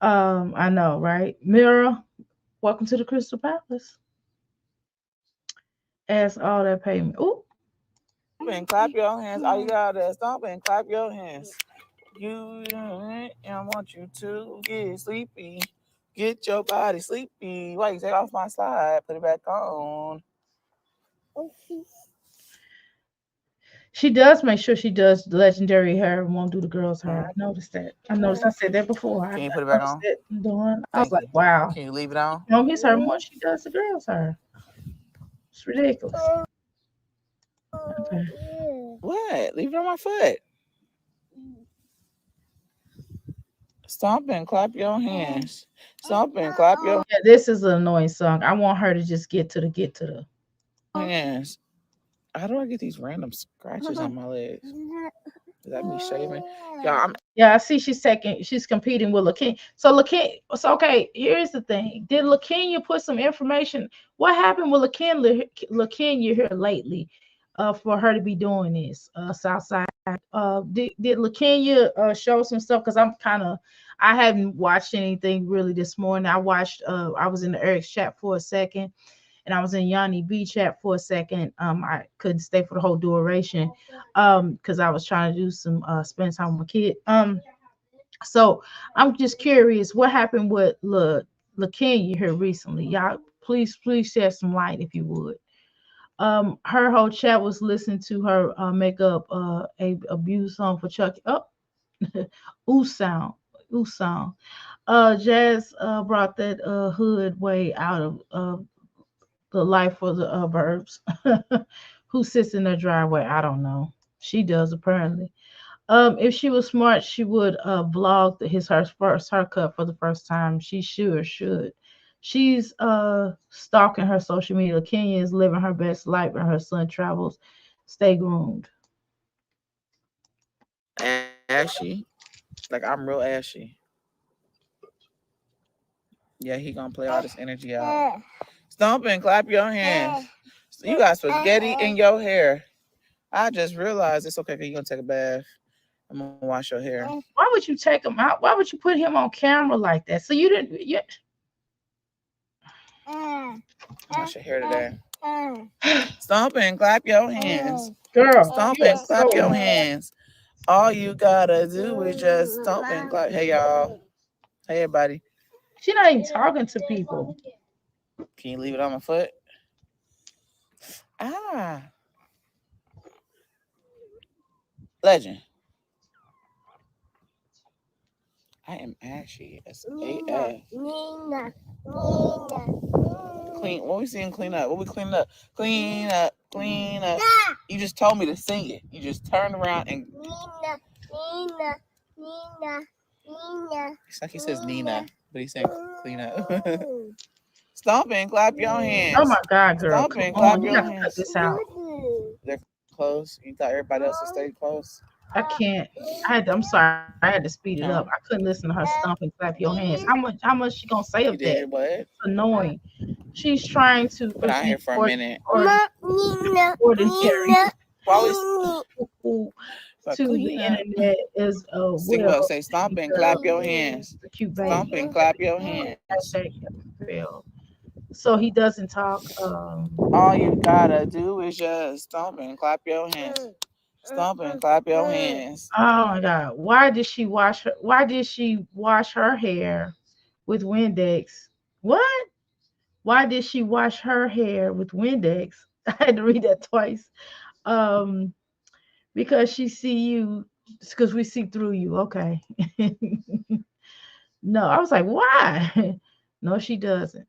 I know, right? Mira, welcome to the Crystal Palace. Ask all that payment. Ooh,
And clap your hands. All you got is stomp and clap your hands. You and I want you to get sleepy. Get your body sleepy. Why you take off my slide? Put it back on.
she does make sure she does legendary hair and won't do the girl's hair. I noticed that. I noticed. I said that before. I
Can you put it back
noticed
on?
that doing. I was
Thank
like,
you.
wow.
Can you leave it on?
You know, his hair more she does the girl's hair. It's ridiculous. Okay.
What? Leave it on my foot. Stomp and clap your hands. Stomp and clap your
Yeah, this is an annoying song. I want her to just get to the.
hands. How do I get these random scratches on my legs? Is that me shaving? Y'all,
Yeah, I see she's competing with LaKenya. So okay, here's the thing. Did LaKenya put some information? What happened with LaKenya here lately? For her to be doing this, Southside. Did LaKenya show some stuff? Because I haven't watched anything really this morning. I was in the Eric's chat for a second, and I was in Yanni B chat for a second. I couldn't stay for the whole duration because I was trying to do some spend time with my kid. So I'm just curious what happened with LaKenya here recently. Y'all, please shed some light if you would. Her whole chat was listening to her make up a abuse song for Chucky. Oh, ooh sound, ooh sound. Jazz brought that hood way out of the life for the burbs. Who sits in their driveway? I don't know. She does apparently. If she was smart, she would vlog her first haircut for the first time. She sure should. She's stalking her social media. Kenya is living her best life and her son travels. Stay groomed.
ashy. Like I'm real ashy. Yeah, he gonna play all this energy out. Stomp and clap your hands. You got spaghetti in your hair. I just realized it's okay. You gonna take a bath. I'm gonna wash your hair.
Why would you take him out? Why would you put him on camera like that? So you didn't. You,
Wash your hair today. Stomp and clap your hands.
girl,
Stomp
you are
and clap
so
your hands. All you gotta do is just stomp and clap. Hey y'all. Hey everybody.
She's not even talking to people.
Can you leave it on my foot? Ah, legend. I am ashy as AF. Clean. What we seeing? Clean up. What we cleaning up? Clean up. Clean up. You just told me to sing it. You just turned around and. It's like he says Nina, but he's saying clean up. Stomp and clap your hands.
Oh my God, girl,
Stomp
come
and
on,
clap
you
your
got to cut
hands.
this out.
They're close. You thought everybody else would stay close?
I can't. I'm sorry. I had to speed it up. I couldn't listen to her stomp and clap your hands. How much she gonna say
You
of that?
did what?
It's annoying. She's trying to
Been out here for a minute.
ordinary
Who?
to the internet is
Sing
well.
well. Say stomp and clap your hands.
A cute
Stomp
baby.
and clap your hands.
Hashtag fail. So he doesn't talk.
All you gotta do is just stomp and clap your hands. Stomp and clap your hands.
Oh my God! Why did she wash her? Why did she wash her hair with Windex What? Why did she wash her hair with Windex? I had to read that twice. Um, because she see you, because we see through you. Okay. No, I was like, why? No, she doesn't.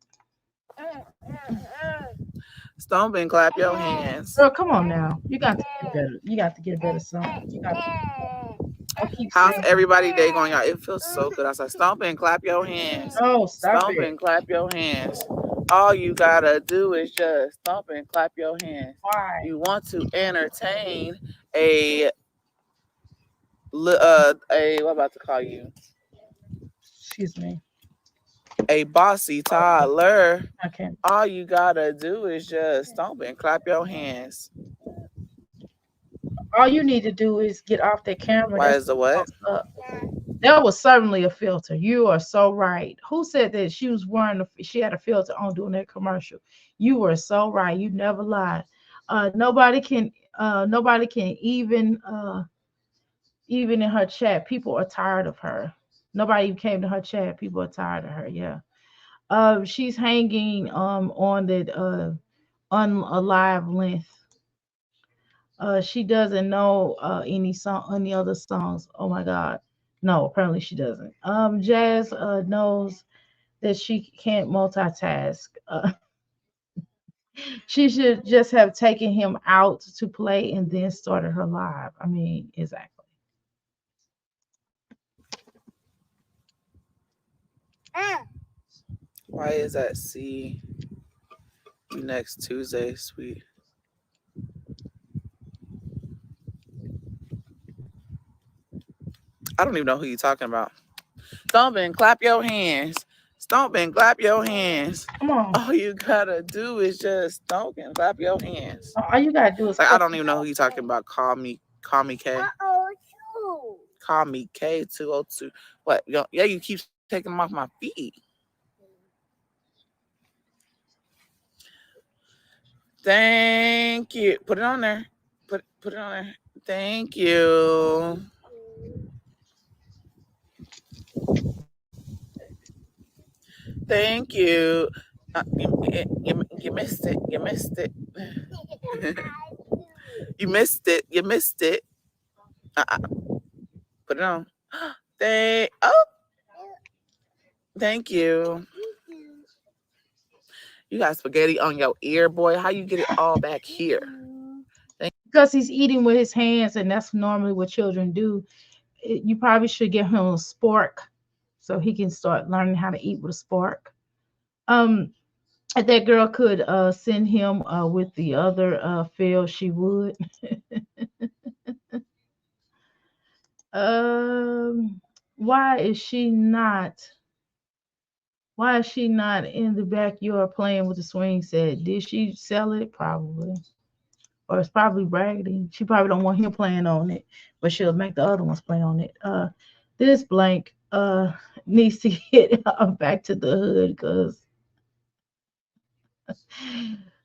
Stomp and clap your hands.
Girl, come on now. You got to get better. You got to get a better song. You got to. I keep
How's
saying,
everybody day going, y'all? It feels so good outside. Stomp and clap your hands.
oh, stop
Stomp
it.
and clap your hands. All you gotta do is just stomp and clap your hands.
Why?
You want to entertain a what about to call you?
Excuse me.
A bossy toddler.
I can't.
All you gotta do is just stomp and clap your hands.
All you need to do is get off that camera.
Why
That's
is the what?
up. That was certainly a filter. You are so right. Who said that she was wearing she had a filter on doing that commercial? You were so right. You never lied. Nobody can even in her chat, people are tired of her. Nobody even came to her chat. People are tired of her. Yeah. She's hanging on that unalive length. She doesn't know any other songs. Oh my God. No, apparently she doesn't. Jazz knows that she can't multitask. She should just have taken him out to play and then started her live. I mean, exactly.
Why is that C next Tuesday, sweet? I don't even know who you're talking about. Stomp and clap your hands. Stomp and clap your hands.
Come on.
All you gotta do is just stomp and clap your hands.
All you gotta do is
Like I don't even know who you're talking about. Call me K. Call me K202. What? Yeah, you keep taking them off my feet. Thank you. Put it on there. Put it on there. Thank you. Thank you. You missed it. You missed it. You missed it. You missed it. Put it on. Thank you. You got spaghetti on your ear, boy. How you get it all back here?
Because he's eating with his hands, and that's normally what children do. You probably should give him a spork so he can start learning how to eat with a spork. If that girl could send him with the other field, she would. Why is she not? Why is she not in the backyard playing with the swing set? Did she sell it? Probably. Or it's probably raggedy. She probably don't want him playing on it, but she'll make the other ones play on it. This blank needs to get back to the hood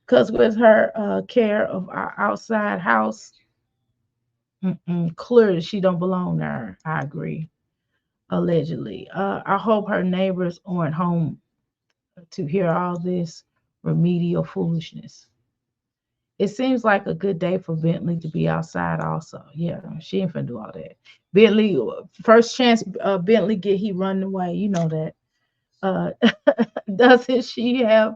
because with her care of our outside house, clearly she don't belong there. I agree. Allegedly, I hope her neighbors aren't home to hear all this remedial foolishness. It seems like a good day for Bentley to be outside also. Yeah, she ain't finna do all that. Bentley, first chance Bentley get, he running away. You know that. Uh, doesn't she have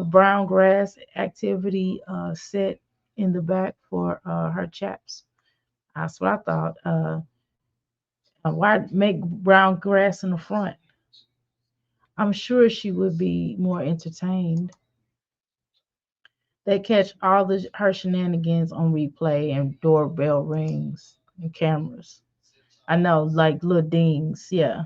brown grass activity set in the back for her chaps? That's what I thought. Why make brown grass in the front? I'm sure she would be more entertained. They catch all her shenanigans on replay and doorbell rings and cameras. I know, like little dings. Yeah.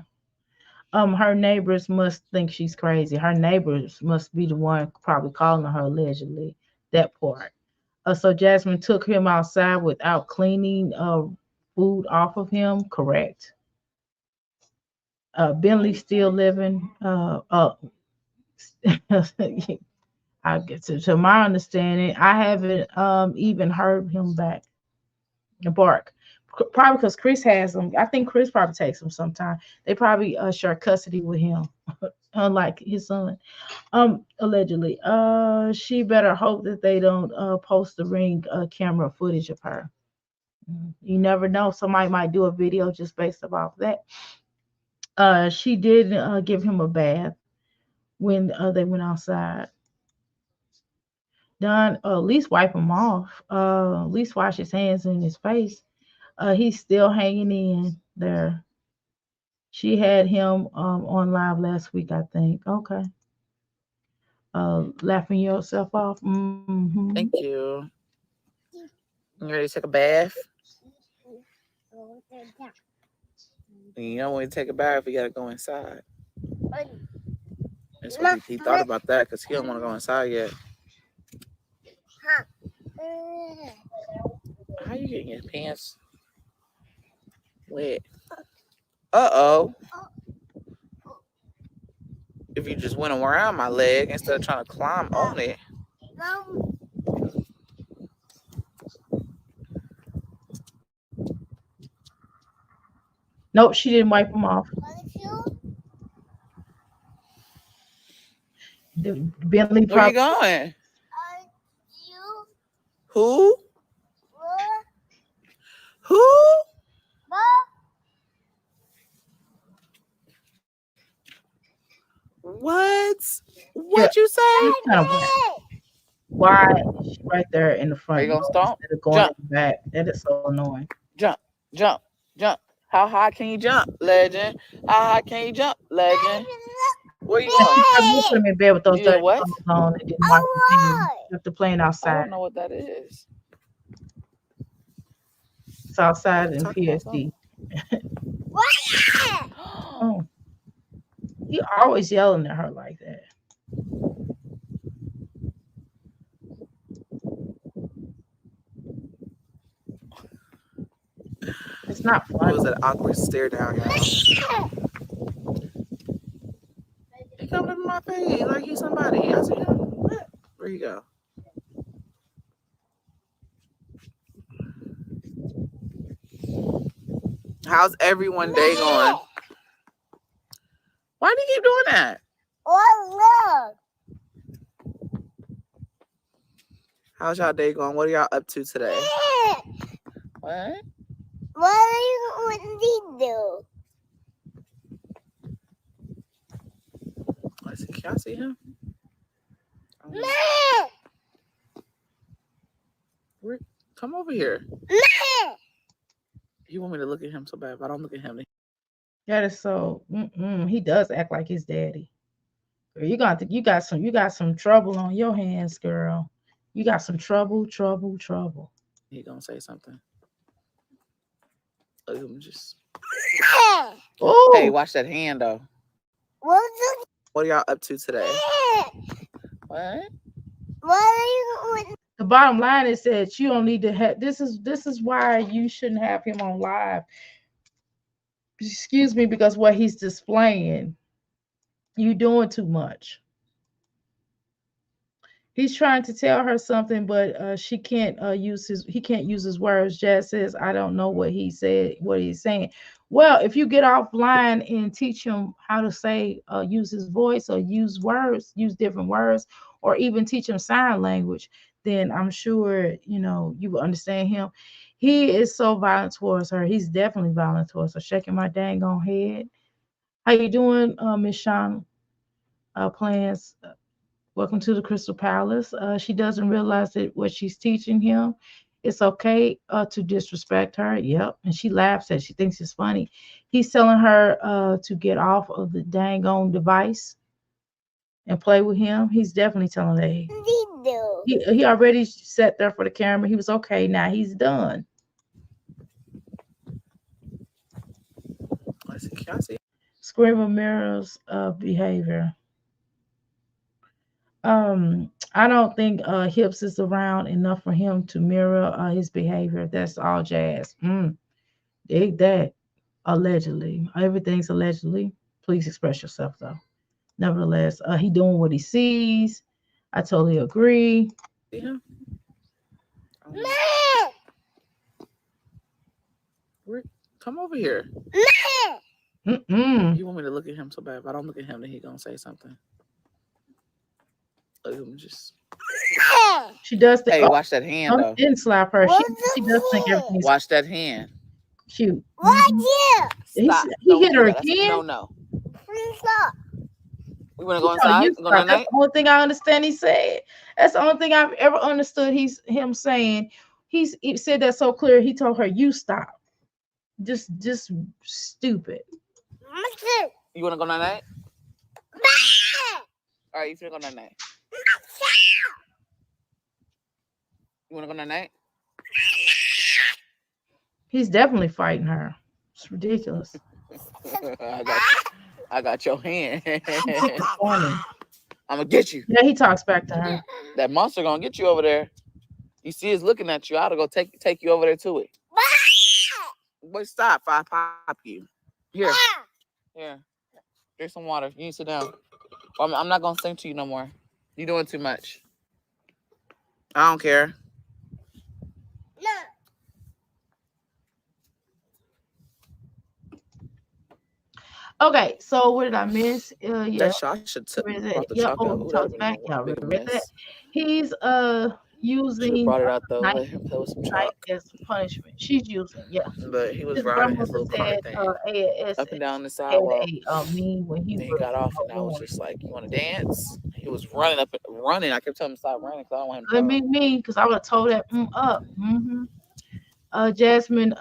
Her neighbors must think she's crazy. Her neighbors must be the one probably calling her allegedly. That part. So Jasmine took him outside without cleaning food off of him. Correct. Bentley still living. I guess to my understanding, I haven't even heard him back bark. Probably because Chris has him. I think Chris probably takes him sometime. They probably share custody with him, unlike his son. Allegedly. She better hope that they don't post the ring camera footage of her. You never know. Somebody might do a video just based off that. She did give him a bath when they went outside. Done. At least wipe him off. At least wash his hands and his face. He's still hanging in there. She had him on live last week, I think. Okay. Laughing yourself off. Mm-hmm.
Thank you. You ready to take a bath? You know, when you take a bath, you gotta go inside. That's what he thought about that because he don't want to go inside yet. How you getting your pants wet? Uh-oh. If you just went around my leg instead of trying to climb on it.
Nope, she didn't wipe him off. The Bentley
Where you
probably.
going? Who? Who? What? What you say?
It's kind of wet. Why is she right there in the front
Are you gonna
door
stomp?
instead of going
Jump.
in the back? That is so annoying.
Jump, jump, jump. How high can you jump, legend? How high can you jump, legend? Where you going?
You put him in bed with those
You did
dirty
what?
clothes on and didn't wipe his hands after playing
I
outside.
don't know what that is.
It's outside in
Talk about
PSD. Oh. He always yelling at her like that. It's not
What
funny.
was that awkward stare down, y'all? He coming in my face like he's somebody. I see him. What? Where you go? How's everyone day going? Why do you keep doing that? How's y'all day going? What are y'all up to today? What?
What are you going to do?
Let's see. Can y'all see him? Come over here. You want me to look at him so bad, but I don't look at him.
That is so. He does act like his daddy. Girl, you got some trouble on your hands, girl. You got some trouble.
He gonna say something. Look at him just.
Oh,
Hey, watch that hand though. What are y'all up to today? What?
What are you going?
the bottom line is that you don't need to have. This is why you shouldn't have him on live. Excuse me, because what he's displaying, you doing too much. He's trying to tell her something, but she can't he can't use his words. Jazz says, I don't know what he's saying. Well, if you get offline and teach him how to say, use his voice or use different words, or even teach him sign language, then I'm sure, you will understand him. He is so violent towards her. He's definitely violent towards her. Shaking my dang on head. How you doing, Miss Shauna? Plans. Welcome to the Crystal Palace. She doesn't realize that what she's teaching him, it's okay to disrespect her. Yep. And she laughs at it. She thinks it's funny. He's telling her to get off of the dang on device and play with him. He's definitely telling her. He already sat there for the camera. He was okay. Now he's done.
Can I see?
Screamer mirrors behavior. I don't think Hips is around enough for him to mirror his behavior. That's all Jazz. Dig that. Allegedly. Everything's allegedly. Please express yourself though. Nevertheless, he doing what he sees. I totally agree.
See him? Come over here.
Mm-mm.
You want me to look at him so bad? If I don't look at him, then he gonna say something. Look at him just.
She does think.
Hey,
Oh,
watch that hand
no,
though.
he didn't slap her. She does think everything's
Watch that hand.
cute.
What you?
Stop.
He
Don't
hit
do
her
that. That's
again.
no.
Please stop.
We wanna
He
go
told her,
inside?
you
Go
stop.
night
That's
night?
the only thing I understand he said. That's the only thing I've ever understood him saying. He said that so clear. He told her, you stop. Just stupid.
You wanna go night night? All right, you finna go night night. You wanna go night night?
He's definitely fighting her. It's ridiculous.
I got your hand.
Funny.
I'm gonna get you.
Yeah, he talks back to her.
That monster gonna get you over there. You see it's looking at you. I ought to go take you over there to it. Boy, stop. I pop you. Here. Drink some water. You need to sit down. I'm not gonna sing to you no more. You're doing too much. I don't care.
Okay, so what did I miss? Yeah.
That shot should
Where is
brought
it?
the
Yeah,
chalk out.
he
Ooh,
talks
that'd
back.
have
Y'all
been a
read that?
mess.
He's
Should have
using
brought it out though.
knife
Let him play with some chalk.
as punishment. She's using, yeah.
But he was
His
riding his
grandmother
little car
said
thing
AAS
up and down the
had
sidewalk.
a mean when he
And he
was
got off, and I was
born.
just like, "You want to dance?" He was running. I kept telling him to stop running because I don't want him to.
Couldn't be me because I would have told that up. Jasmine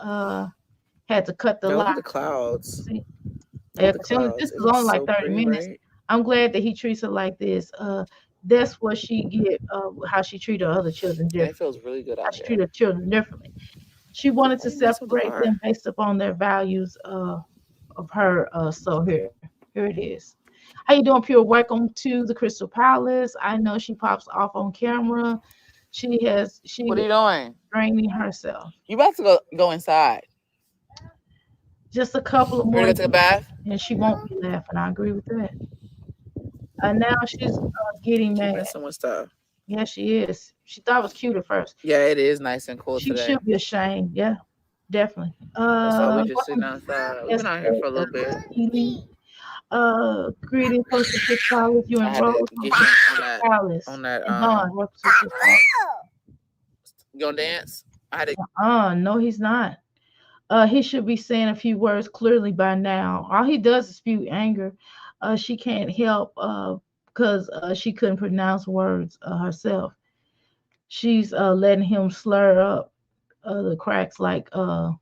had to cut the
Look
lie.
at the clouds.
See?
Look
Yeah,
at the clouds.
this
It
is
looks
only like
so
30
pretty,
minutes.
right?
I'm glad that he treats her like this. That's what she get. How she treat her other children
And
different.
it feels really good
How
out
she treat
here.
her children differently. She wanted to
Why you mess with the
separate
car?
them based upon their values of her. So here it is. How you doing, Pure? Welcome to the Crystal Palace. I know she pops off on camera. She
What are you doing?
draining herself.
You about to go inside?
Just a couple of
You
more
ready to go take a bath?
and she won't be laughing. I agree with that. Now she's getting
Keep
mad.
messing with stuff.
Yeah, she is. She thought it was cute at first.
Yeah, it is nice and cool
She
today.
should be ashamed. Yeah, definitely.
So we just sitting outside. We've been out here for a little bit.
Greetings from the Crystal Palace. You
I had to
enrolled
get him
Palace.
on that.
And Don, welcome to the Crystal Palace.
You gonna dance? I had to.
No, he's not. He should be saying a few words clearly by now. All he does is spew anger. She can't help because she couldn't pronounce words herself. She's letting him slur up the cracks like Aiden.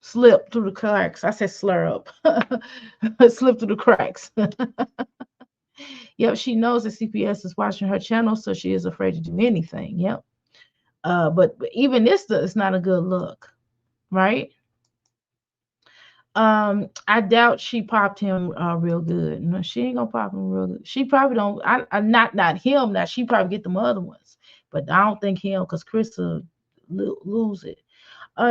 Slip through the cracks. I said slur up. Slip through the cracks. Yep, she knows that CPS is watching her channel, so she is afraid to do anything. Yep. But even this is not a good look, right? I doubt she popped him real good. No, she ain't gonna pop him real good. She probably don't. I not him. Now she probably get them other ones, but I don't think him because Chris will lose it.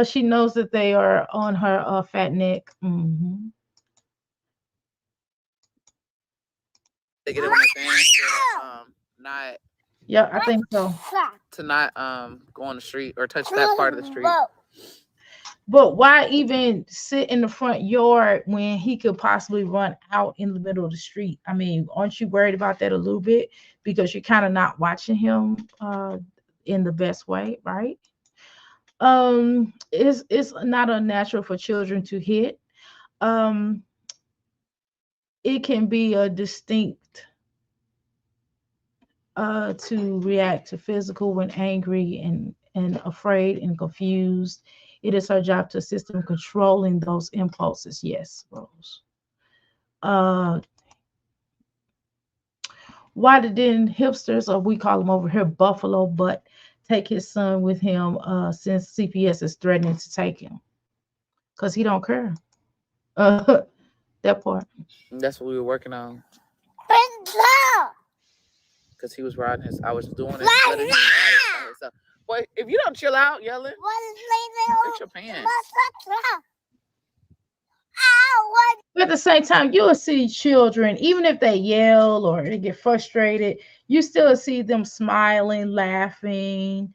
She knows that they are on her fat neck.
They get it on the fans to not.
Yeah, I think so.
To not go on the street or touch that part of the street.
But why even sit in the front yard when he could possibly run out in the middle of the street? I mean, aren't you worried about that a little bit because you're kind of not watching him in the best way, right? It's not unnatural for children to hit. It can be a distinct to react to physical when angry and afraid and confused. It is her job to assist in controlling those impulses. Yes, Rose. Why didn't hipsters, or we call them over here Buffalo Butt, take his son with him since CPS is threatening to take him? Because he don't care. That part.
That's what we were working on. Because he was riding his. I was doing it. Letting him ride it by himself. Boy, if you don't chill out yelling, fix your pants.
But at the same time, you'll see children, even if they yell or they get frustrated, you still see them smiling, laughing,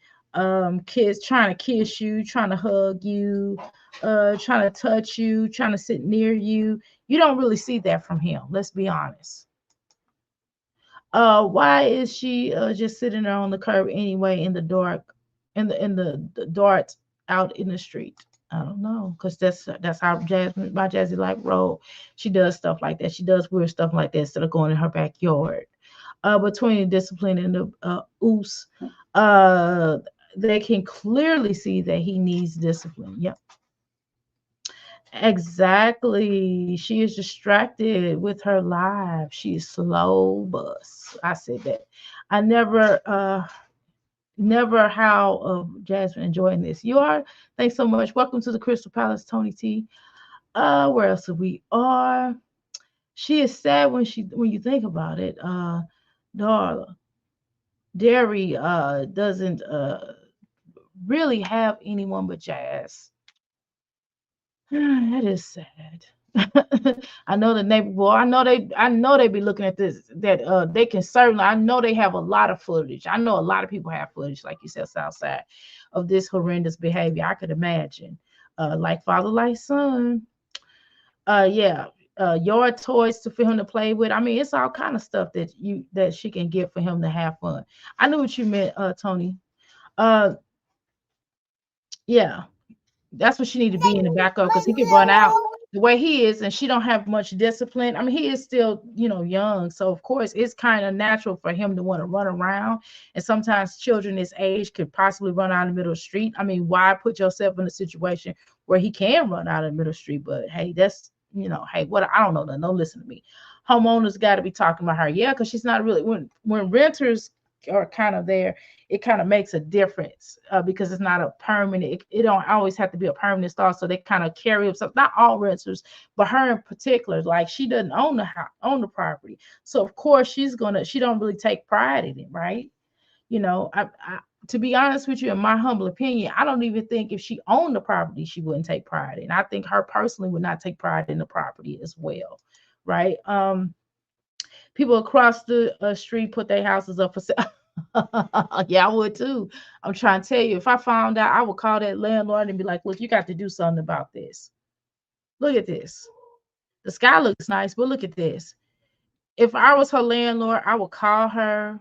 Kids trying to kiss you, trying to hug you, trying to touch you, trying to sit near you. You don't really see that from him. Let's be honest. Why is she just sitting there on the curb anyway in the dark, in the dark out in the street? I don't know, cause that's how Jasmine, my Jazzy like roll. She does stuff like that. She does weird stuff like that instead of going in her backyard. Between the discipline and the oos, uh, they can clearly see that he needs discipline. Yep. Exactly. She is distracted with her life. She's slow bus. I said that. I never how Jasmine enjoying this. You are. Thanks so much. Welcome to the Crystal Palace, Tony T. Where else we are? She is sad when you think about it. Darla. Derry doesn't really have anyone but Jazz. That is sad. I know the neighbor boy. I know they be looking at this that they can certainly I know they have a lot of footage. I know a lot of people have footage, like you said, Southside, of this horrendous behavior. I could imagine. Like father, like son. Yeah. Your toys to for him to play with. I mean, it's all kind of stuff that she can get for him to have fun. I knew what you meant, Tony. Uh yeah. That's what she need to be in the back of because he can run out the way he is, and she don't have much discipline. I mean, he is still, young, so of course it's kind of natural for him to want to run around. And sometimes children his age could possibly run out in the middle of the street. I mean, why put yourself in a situation where he can run out in the middle of the street? But hey, that's hey, what I don't know. Don't listen to me. Homeowners got to be talking about her, yeah, because she's not really when renters are kind of there, it kind of makes a difference because it's not a permanent. It don't always have to be a permanent start. So they kind of carry up stuff. Not all renters, but her in particular. Like she doesn't own the house, own the property. So of course she don't really take pride in it, right? To be honest with you, in my humble opinion, I don't even think if she owned the property, she wouldn't take pride in. I think her personally would not take pride in the property as well, right? People across the street put their houses up for sale. Yeah, I would too. I'm trying to tell you, if I found out, I would call that landlord and be like, look, you got to do something about this. Look at this. The sky looks nice, but look at this. If I was her landlord, I would call her,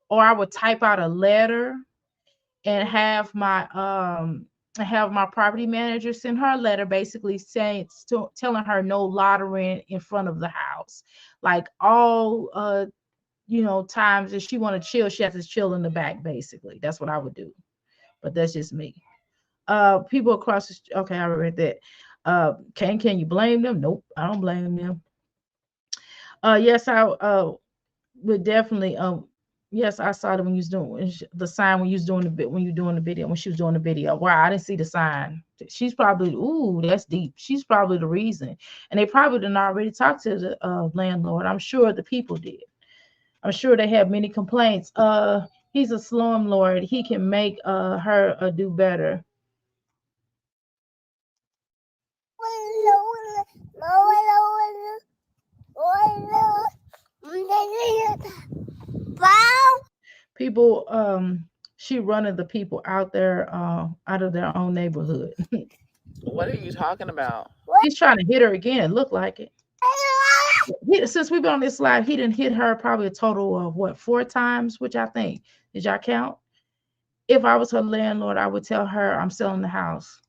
or I would type out a letter and have my property manager send her a letter basically saying, telling her no loitering in front of the house. Like all times if she want to chill, she has to chill in the back, basically. That's what I would do. But that's just me. People across the okay, I read that. Can you blame them? Nope, I don't blame them. Yes, I would definitely yes, I saw it when you was doing the sign when you was doing the bit when you doing the video when she was doing the video. Wow, I didn't see the sign. She's probably ooh, that's deep. She's probably the reason. And they probably didn't already talk to the landlord. I'm sure the people did. I'm sure they have many complaints. He's a slumlord. He can make her do better. People, she running the people out there, out of their own neighborhood.
What are you talking about?
He's trying to hit her again. It looked like it. Since we've been on this live, he didn't hit her probably a total of what 4 times, which I think. Did y'all count? If I was her landlord, I would tell her I'm selling the house.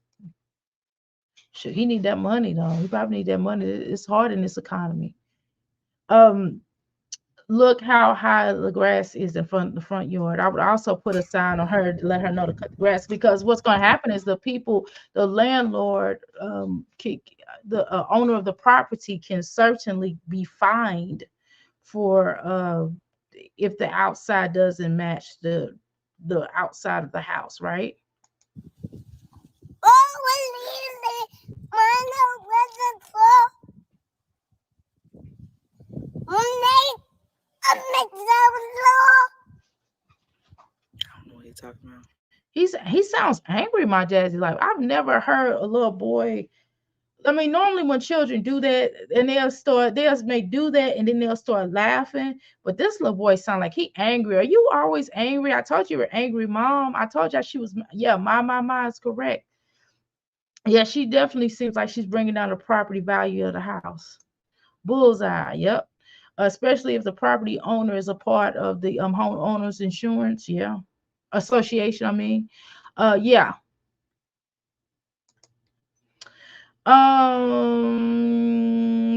Should he need that money though? He probably need that money. It's hard in this economy. Look how high the grass is in front of the front yard. I would also put a sign on her to let her know to cut the grass because what's going to happen is the landlord, the owner of the property can certainly be fined for if the outside doesn't match the outside of the house, right?
I don't know what he's talking about.
He sounds angry, my Jazzy. Like I've never heard a little boy I mean, normally when children do that, and they'll may do that, and then they'll start laughing. But this little boy sound like he angry. Are you always angry? I told you were angry, mom. I told you she was. Yeah, my is correct. Yeah, she definitely seems like she's bringing down the property value of the house. Bullseye. Yep. Especially if the property owner is a part of the homeowners insurance. Yeah, association. I mean, yeah.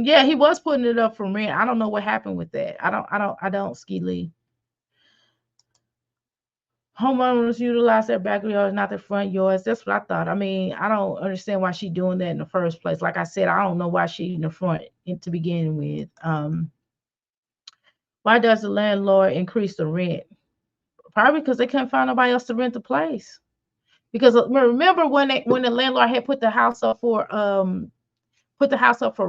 Yeah, he was putting it up for rent. I don't know what happened with that. I don't ski Lee. Homeowners utilize their backyards, not their front yards. That's what I thought. I mean, I don't understand why she doing that in the first place. Like I said, I don't know why she in the front to begin with. Why does the landlord increase the rent? Probably because they couldn't find nobody else to rent the place. Because remember when the landlord had put the house up for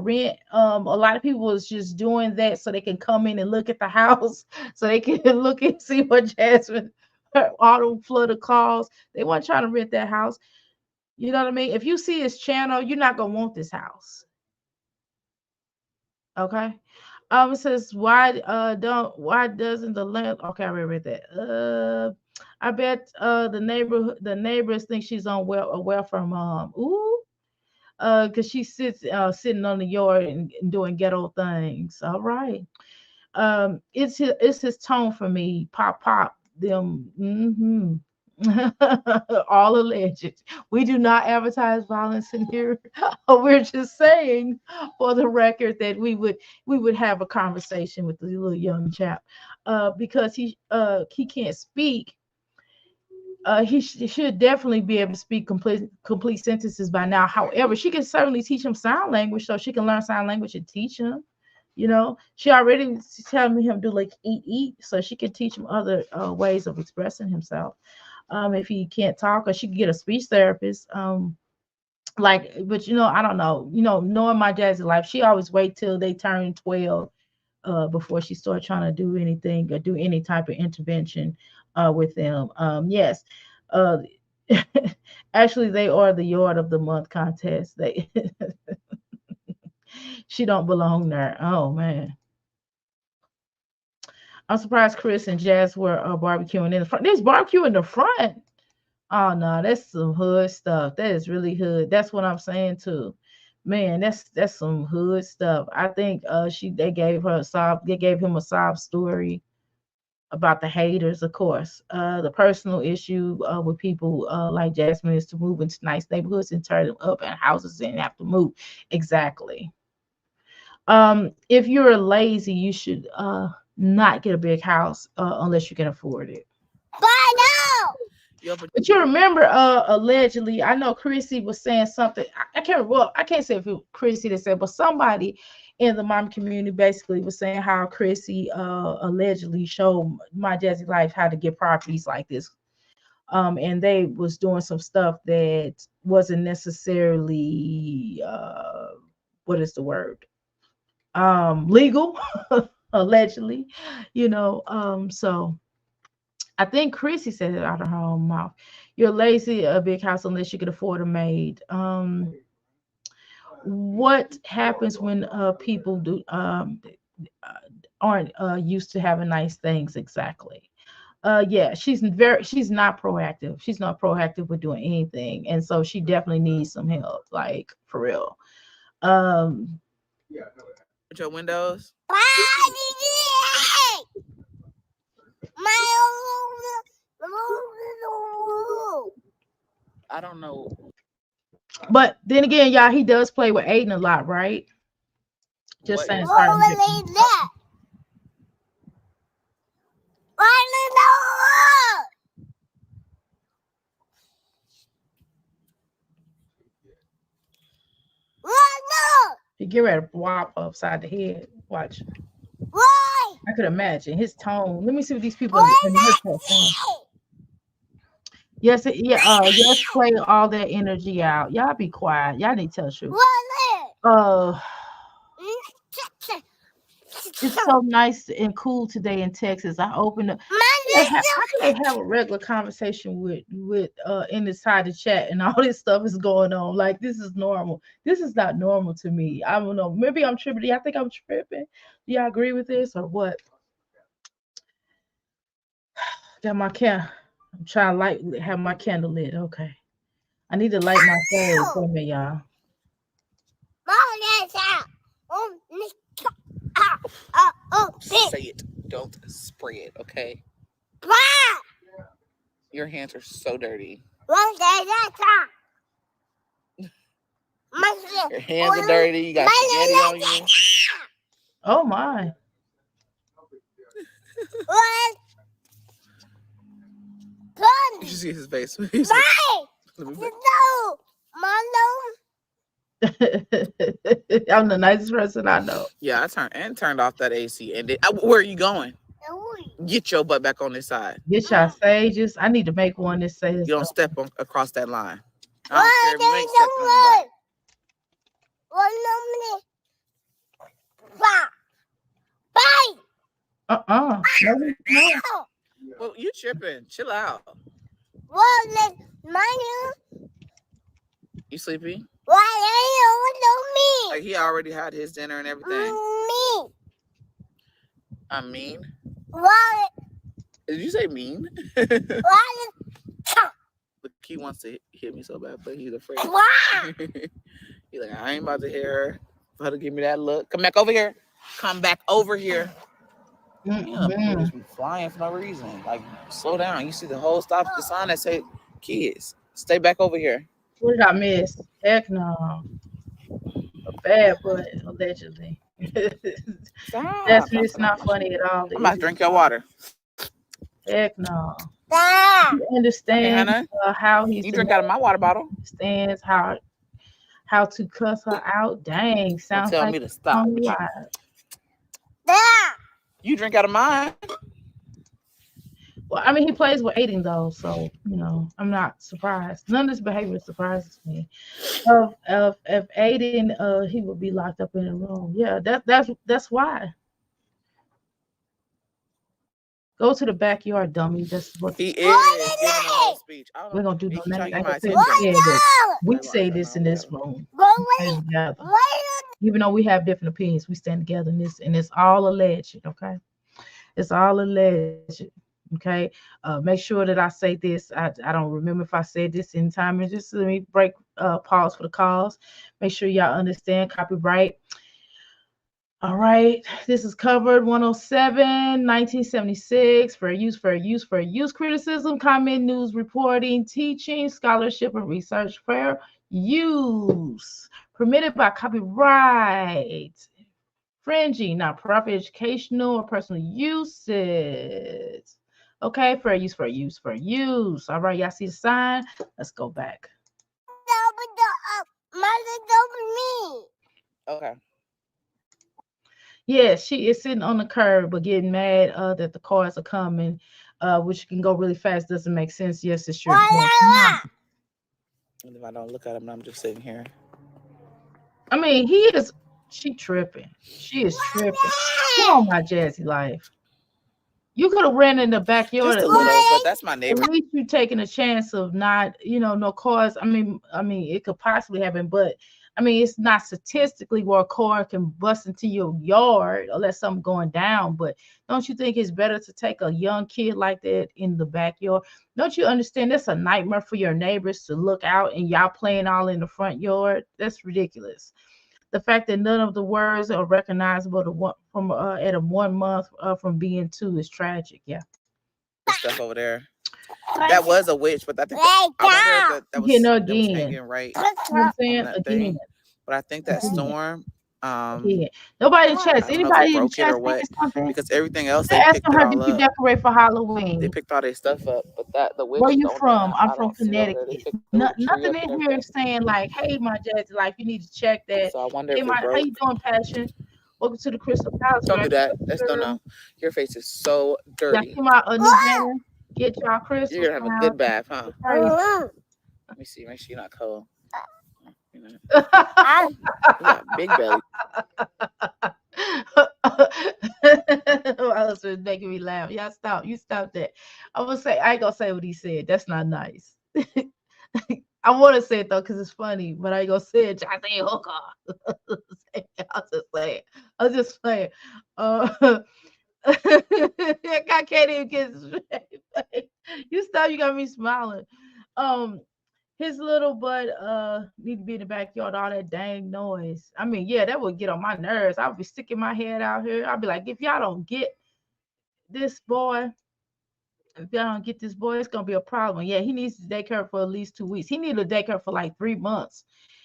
rent. A lot of people was just doing that so they can come in and look at the house, so they can look and see what Jasmine, all the flood of calls. They weren't trying to rent that house. You know what I mean? If you see his channel, you're not gonna want this house. Okay. It says why doesn't the land okay, I read that. I bet the neighbors think she's on a welfare mom. Ooh, because she sits sitting on the yard and doing ghetto things. All right. It's his tone for me. Pop them. All alleged. We do not advertise violence in here. We're just saying for the record that we would have a conversation with the little young chap because he can't speak. He should definitely be able to speak complete sentences by now. However, she can certainly teach him sign language, so she can learn sign language and teach him. You know, she already telling him to like eat, so she can teach him other ways of expressing himself. If he can't talk, or she can get a speech therapist. But I don't know. Knowing my Jazzy life, she always wait till they turn 12 before she started trying to do anything or do any type of intervention with them. Yes. Uh, actually, they are the yard of the month contest. She don't belong there. Oh man. I'm surprised Chris and Jazz were barbecuing in the front. There's barbecue in the front. Oh no, that's some hood stuff. That is really hood. That's what I'm saying too. Man, that's some hood stuff. I think they gave him a sob story about the haters, of course. The personal issue with people like Jasmine is to move into nice neighborhoods and turn them up and houses and have to move. Exactly. If you're lazy, you should not get a big house unless you can afford it. But you remember, allegedly, I know Chrissy was saying something. I can't say if it was Chrissy that said, but somebody in the mom community basically was saying how Chrissy allegedly showed my Jazzy Life how to get properties like this. And they was doing some stuff that wasn't necessarily what is the word? Legal, allegedly, so I think Chrissy said it out of her own mouth. You're lazy, a big house unless you can afford a maid. What happens when people aren't used to having nice things? Exactly. Yeah, she's not proactive. She's not proactive with doing anything, and so she definitely needs some help, like for real.
With your windows. I don't know.
But then again, y'all, he does play with Aiden a lot, right? Just saying. He get ready to whop upside the head. Watch. I could imagine his tone. Let me see what these people in the headset. Yes, yes, play all that energy out. Y'all be quiet. Y'all need to tell the truth. It's so nice and cool today in Texas. I opened up. can't have a regular conversation with in inside the chat and all this stuff is going on. Like this is normal. This is not normal to me. I don't know. Maybe I'm tripping. I think I'm tripping. Do y'all agree with this or what? Got my I'm trying to have my candle lit. Okay. I need to light my phone for me, y'all.
Say it. Don't spray it, okay? Your hands are so dirty. Your hands are dirty. You got spaghetti on you.
Oh my.
You should see his face.
I'm the nicest person I know.
Yeah, I turned off that AC. And where are you going? Get your butt back on this side.
Get y'all sages. I need to make one that says.
You don't step across that line. I don't care if you ain't stepping on
No.
Well, you tripping. Chill out. You sleepy? Like he already had his dinner and everything. I'm mean? Did you say mean? Look, he wants to hit me so bad, but he's afraid. He's like, I ain't about to hear her. For her to give me that look. Come back over here. Come back over here. You just be flying for no reason. Like, slow down. You see the whole stop the sign that say kids. Stay back over here.
What did I miss? Heck no. A bad butt, allegedly. It's not funny at all.
I'm about to drink your water.
Heck no. You understand how he's.
You drink out of my water bottle.
Understands how to cuss her out. Dang, sounds
tell
like
me to stop. You drink out of mine.
Well, I mean, he plays with Aiden though, so I'm not surprised. None of this behavior surprises me. If Aiden, he would be locked up in a room. Yeah, that's why. Go to the backyard, dummy. That's what
he is. Giving a whole speech.
We're gonna do. We say this in this room. Even though we have different opinions, we stand together in this, and it's all alleged. Okay, it's all alleged. Okay, make sure that I say this. I don't remember if I said this in time. And just let me pause for the cause. Make sure y'all understand copyright. All right, this is covered 107, 1976, fair use, criticism, comment, news, reporting, teaching, scholarship, and research, fair use, permitted by copyright, infringing, nonprofit, educational, or personal uses. Okay, fair use. All right, y'all see the sign? Let's go back.
Okay.
Yeah, she is sitting on the curb, but getting mad that the cars are coming, which can go really fast. Doesn't make sense. Yes, it's true.
And if I don't look at him, I'm just sitting here.
I mean, she tripping. She is tripping. Come on, my Jazzy life. You could have ran in the backyard.
Just a little, but that's my neighbor.
At least you taking a chance of not, no cars. I mean, it could possibly happen, but I mean, it's not statistically where a car can bust into your yard unless something going down. But don't you think it's better to take a young kid like that in the backyard? Don't you understand that's a nightmare for your neighbors to look out and y'all playing all in the front yard? That's ridiculous. The fact that none of the words are recognizable from at a 1 month from being 2 is tragic. Yeah.
Stuff over there. That was a witch, but I think that was hanging right.
You know what I'm saying? Again.
But I think that storm.
Nobody in chat. Anybody in chat something?
Because everything else
they picked her, did you decorate for Halloween?
They picked all their stuff up, but the witch.
Where you from? I'm from Connecticut. Nothing in here is saying like, "Hey, my Jazzy life, you need to check that."
So I wonder if
how you doing, Passion? Welcome to the Crystal Palace.
Don't do that. That's no. Your face is so dirty.
Y'all see my new banner? Get y'all crystals.
You're gonna have a good bath, huh? Let me see. Make sure you're not cold. You got big belly.
My husband's making me laugh. Y'all stop. You stop that. I'm gonna say I ain't gonna say what he said. That's not nice. I want to say it though because it's funny, but I ain't gonna say it. I say hooker. I'll just say it. I'll just say it. I can't even get it straight. You stop. You got me smiling. Um, his little butt need to be in the backyard. All that dang noise. I mean, yeah, that would get on my nerves. I would be sticking my head out here. I'd be like, if y'all don't get this boy, if y'all don't get this boy, it's gonna be a problem. Yeah, he needs daycare for at least 2 weeks. He needed a daycare for like 3 months.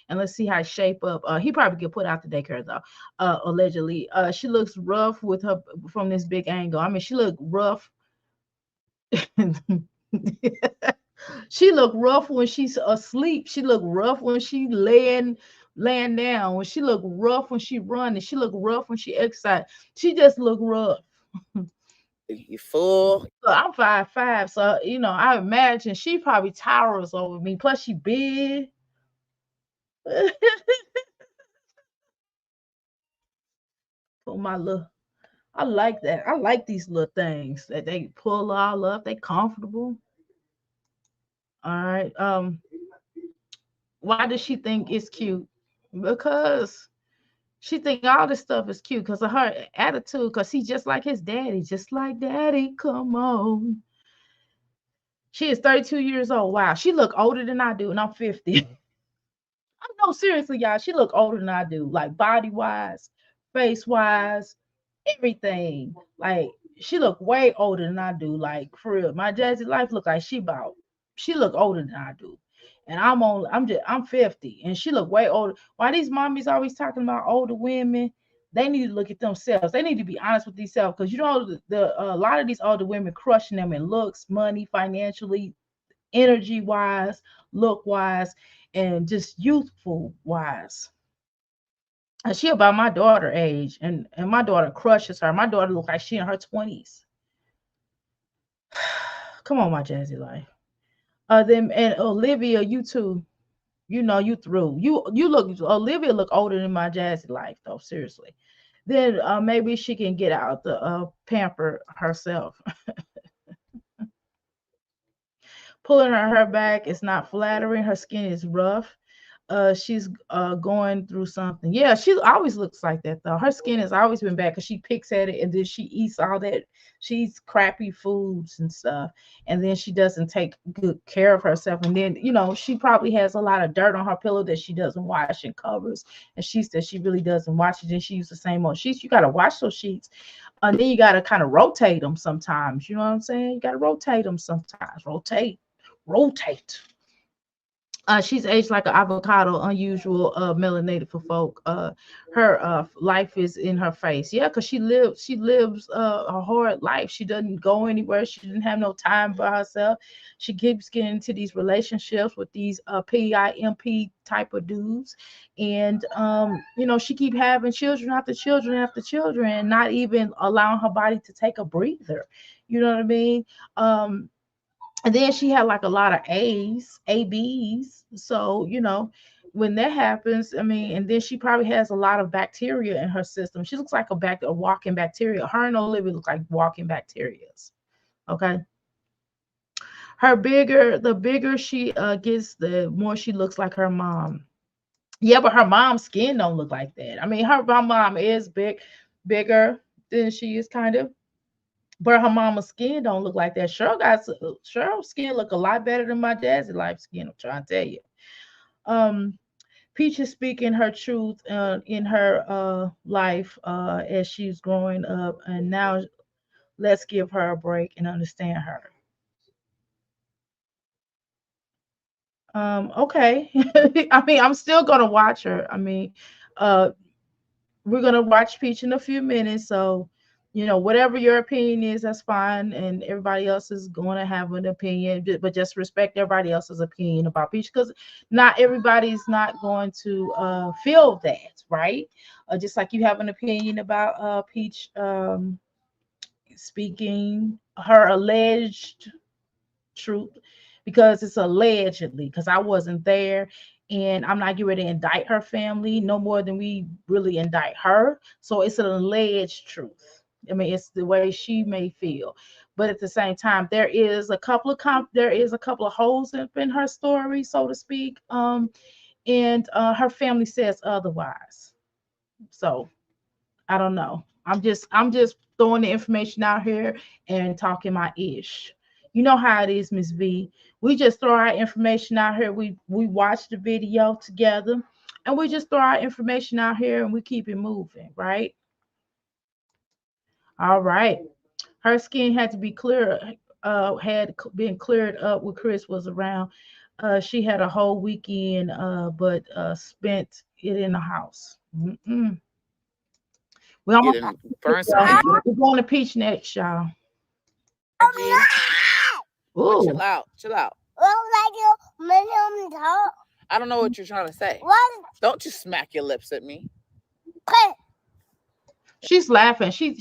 And let's see how it shape up. He probably get put out the daycare though, allegedly. She looks rough with her from this big angle. I mean, she looked rough. She look rough when she's asleep. She look rough when she laying down. When she look rough when she running. She look rough when she exercise. She just look rough.
You fool.
So I'm 5'5", so I imagine she probably towers over me. Plus she big. For my little, I like that. I like these little things that they pull all up. They comfortable. All right. Why does she think it's cute? Because she think all this stuff is cute because of her attitude. Because he's just like his daddy, just like daddy. Come on. She is 32 years old. Wow, she look older than I do, and I'm 50. No, seriously, y'all, she look older than I do, like body wise, face wise, everything. Like she look way older than I do. Like for real, my Jazzy life look like she look older than I do. And I'm 50 and she look way older. Why these mommies always talking about older women? They need to look at themselves. They need to be honest with themselves because a lot of these older women crushing them in looks, money, financially, energy wise, look wise, and just youthful wise. And she about my daughter age, and my daughter crushes her. My daughter look like she in her 20s. Come on, my Jazzy life. Then and Olivia, you too. You through. You look Olivia look older than my Jazzy life though. Seriously. Then maybe she can get out the pamper herself. Pulling her hair back is not flattering. Her skin is rough. She's going through something. Yeah, she always looks like that though. Her skin has always been bad because she picks at it and then she eats all that. She eats crappy foods and stuff, and then she doesn't take good care of herself. And then she probably has a lot of dirt on her pillow that she doesn't wash and covers. And she said she really doesn't wash it. And she uses the same old sheets. You gotta wash those sheets, and then you gotta kind of rotate them sometimes. You know what I'm saying? You gotta rotate them sometimes. Rotate. She's aged like an avocado, unusual, melanated for folk. Her life is in her face. Yeah, because she lives a hard life. She doesn't go anywhere. She didn't have no time for herself. She keeps getting into these relationships with these PIMP type of dudes. And she keep having children after children after children and not even allowing her body to take a breather. You know what I mean? And then she had like a lot of ABs. So, when that happens, I mean, and then she probably has a lot of bacteria in her system. She looks like a walking bacteria. Her and Olivia look like walking bacterias. Okay. The bigger she gets, the more she looks like her mom. Yeah, but her mom's skin don't look like that. I mean, my mom is bigger than she is kind of. But her mama's skin don't look like that. Cheryl's skin look a lot better than my Jazzy life skin. I'm trying to tell you. Peach is speaking her truth in her life as she's growing up, and now let's give her a break and understand her. Okay. I mean, I'm still gonna watch her. I mean, uh, we're gonna watch Peach in a few minutes, so whatever your opinion is, that's fine, and everybody else is going to have an opinion, but just respect everybody else's opinion about Peach because not everybody's not going to feel that, right? Just like you have an opinion about Peach speaking her alleged truth because it's allegedly because I wasn't there and I'm not getting ready to indict her family no more than we really indict her. So it's an alleged truth. I mean, it's the way she may feel, but at the same time, there is a couple of holes up in her story, so to speak. And her family says otherwise. So I don't know. I'm just throwing the information out here and talking my ish. You know how it is, Miss V. We just throw our information out here. We watch the video together, and we just throw our information out here and we keep it moving, right? All right. Her skin had to be clear, been cleared up when Chris was around. She had a whole weekend, but spent it in the house. Mm-mm. We almost
Getting burn some
y'all.
paper.
We're going to peach next, y'all.
G. But chill
Ooh,
out. Chill out. I don't know what you're trying to say. Don't you smack your lips at me.
she's laughing. She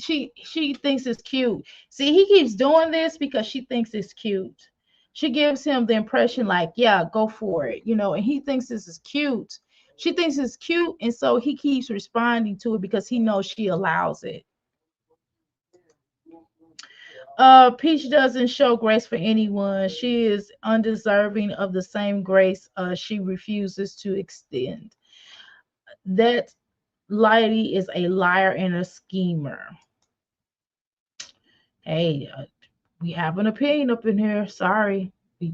thinks it's cute. See, he keeps doing this because she thinks it's cute. She gives him the impression like, yeah, go for it, and he thinks this is cute. She thinks it's cute, and so he keeps responding to it because he knows she allows it. Peach doesn't show grace for anyone. She is undeserving of the same grace she refuses to extend. That lady is a liar and a schemer. Hey, we have an opinion up in here. Sorry.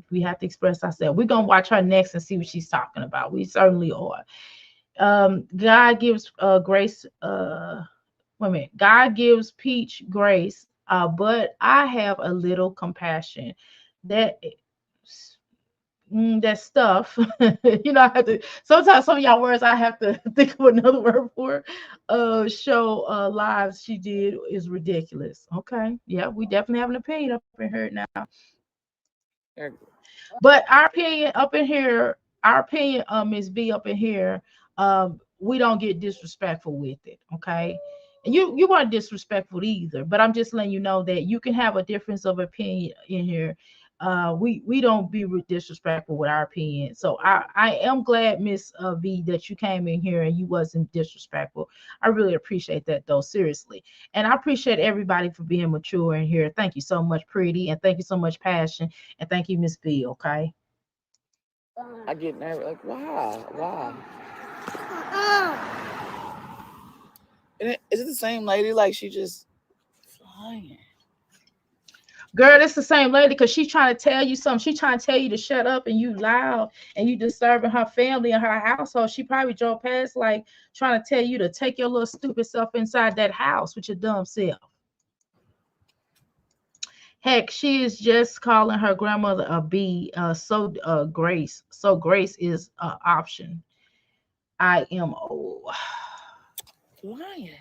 We have to express ourselves. We're gonna watch her next and see what she's talking about. We certainly are. God gives grace. Wait a minute. God gives Peach grace, but I have a little compassion. That that stuff. I have to sometimes some of y'all words I have to think of another word for. Show lives she did is ridiculous. Okay. Yeah, we definitely have an opinion up in here now.
There-
But our opinion, Miss B up in here, we don't get disrespectful with it, okay? And you weren't disrespectful either, but I'm just letting you know that you can have a difference of opinion in here. We don't be disrespectful with our opinion. So I am glad, Miss V, that you came in here and you wasn't disrespectful. I really appreciate that though, seriously. And I appreciate everybody for being mature in here. Thank you so much, Pretty, and thank you so much, Passion. And thank you, Miss B, okay?
I get nervous. Like, why? Why? And is it the same lady? Like, she just flying.
Girl, it's the same lady because she's trying to tell you something. She's trying to tell you to shut up and you loud and you disturbing her family and her household. She probably drove past like trying to tell you to take your little stupid self inside that house with your dumb self. Heck, she is just calling her grandmother a B. Grace. So Grace is an option. I am old.
Flying.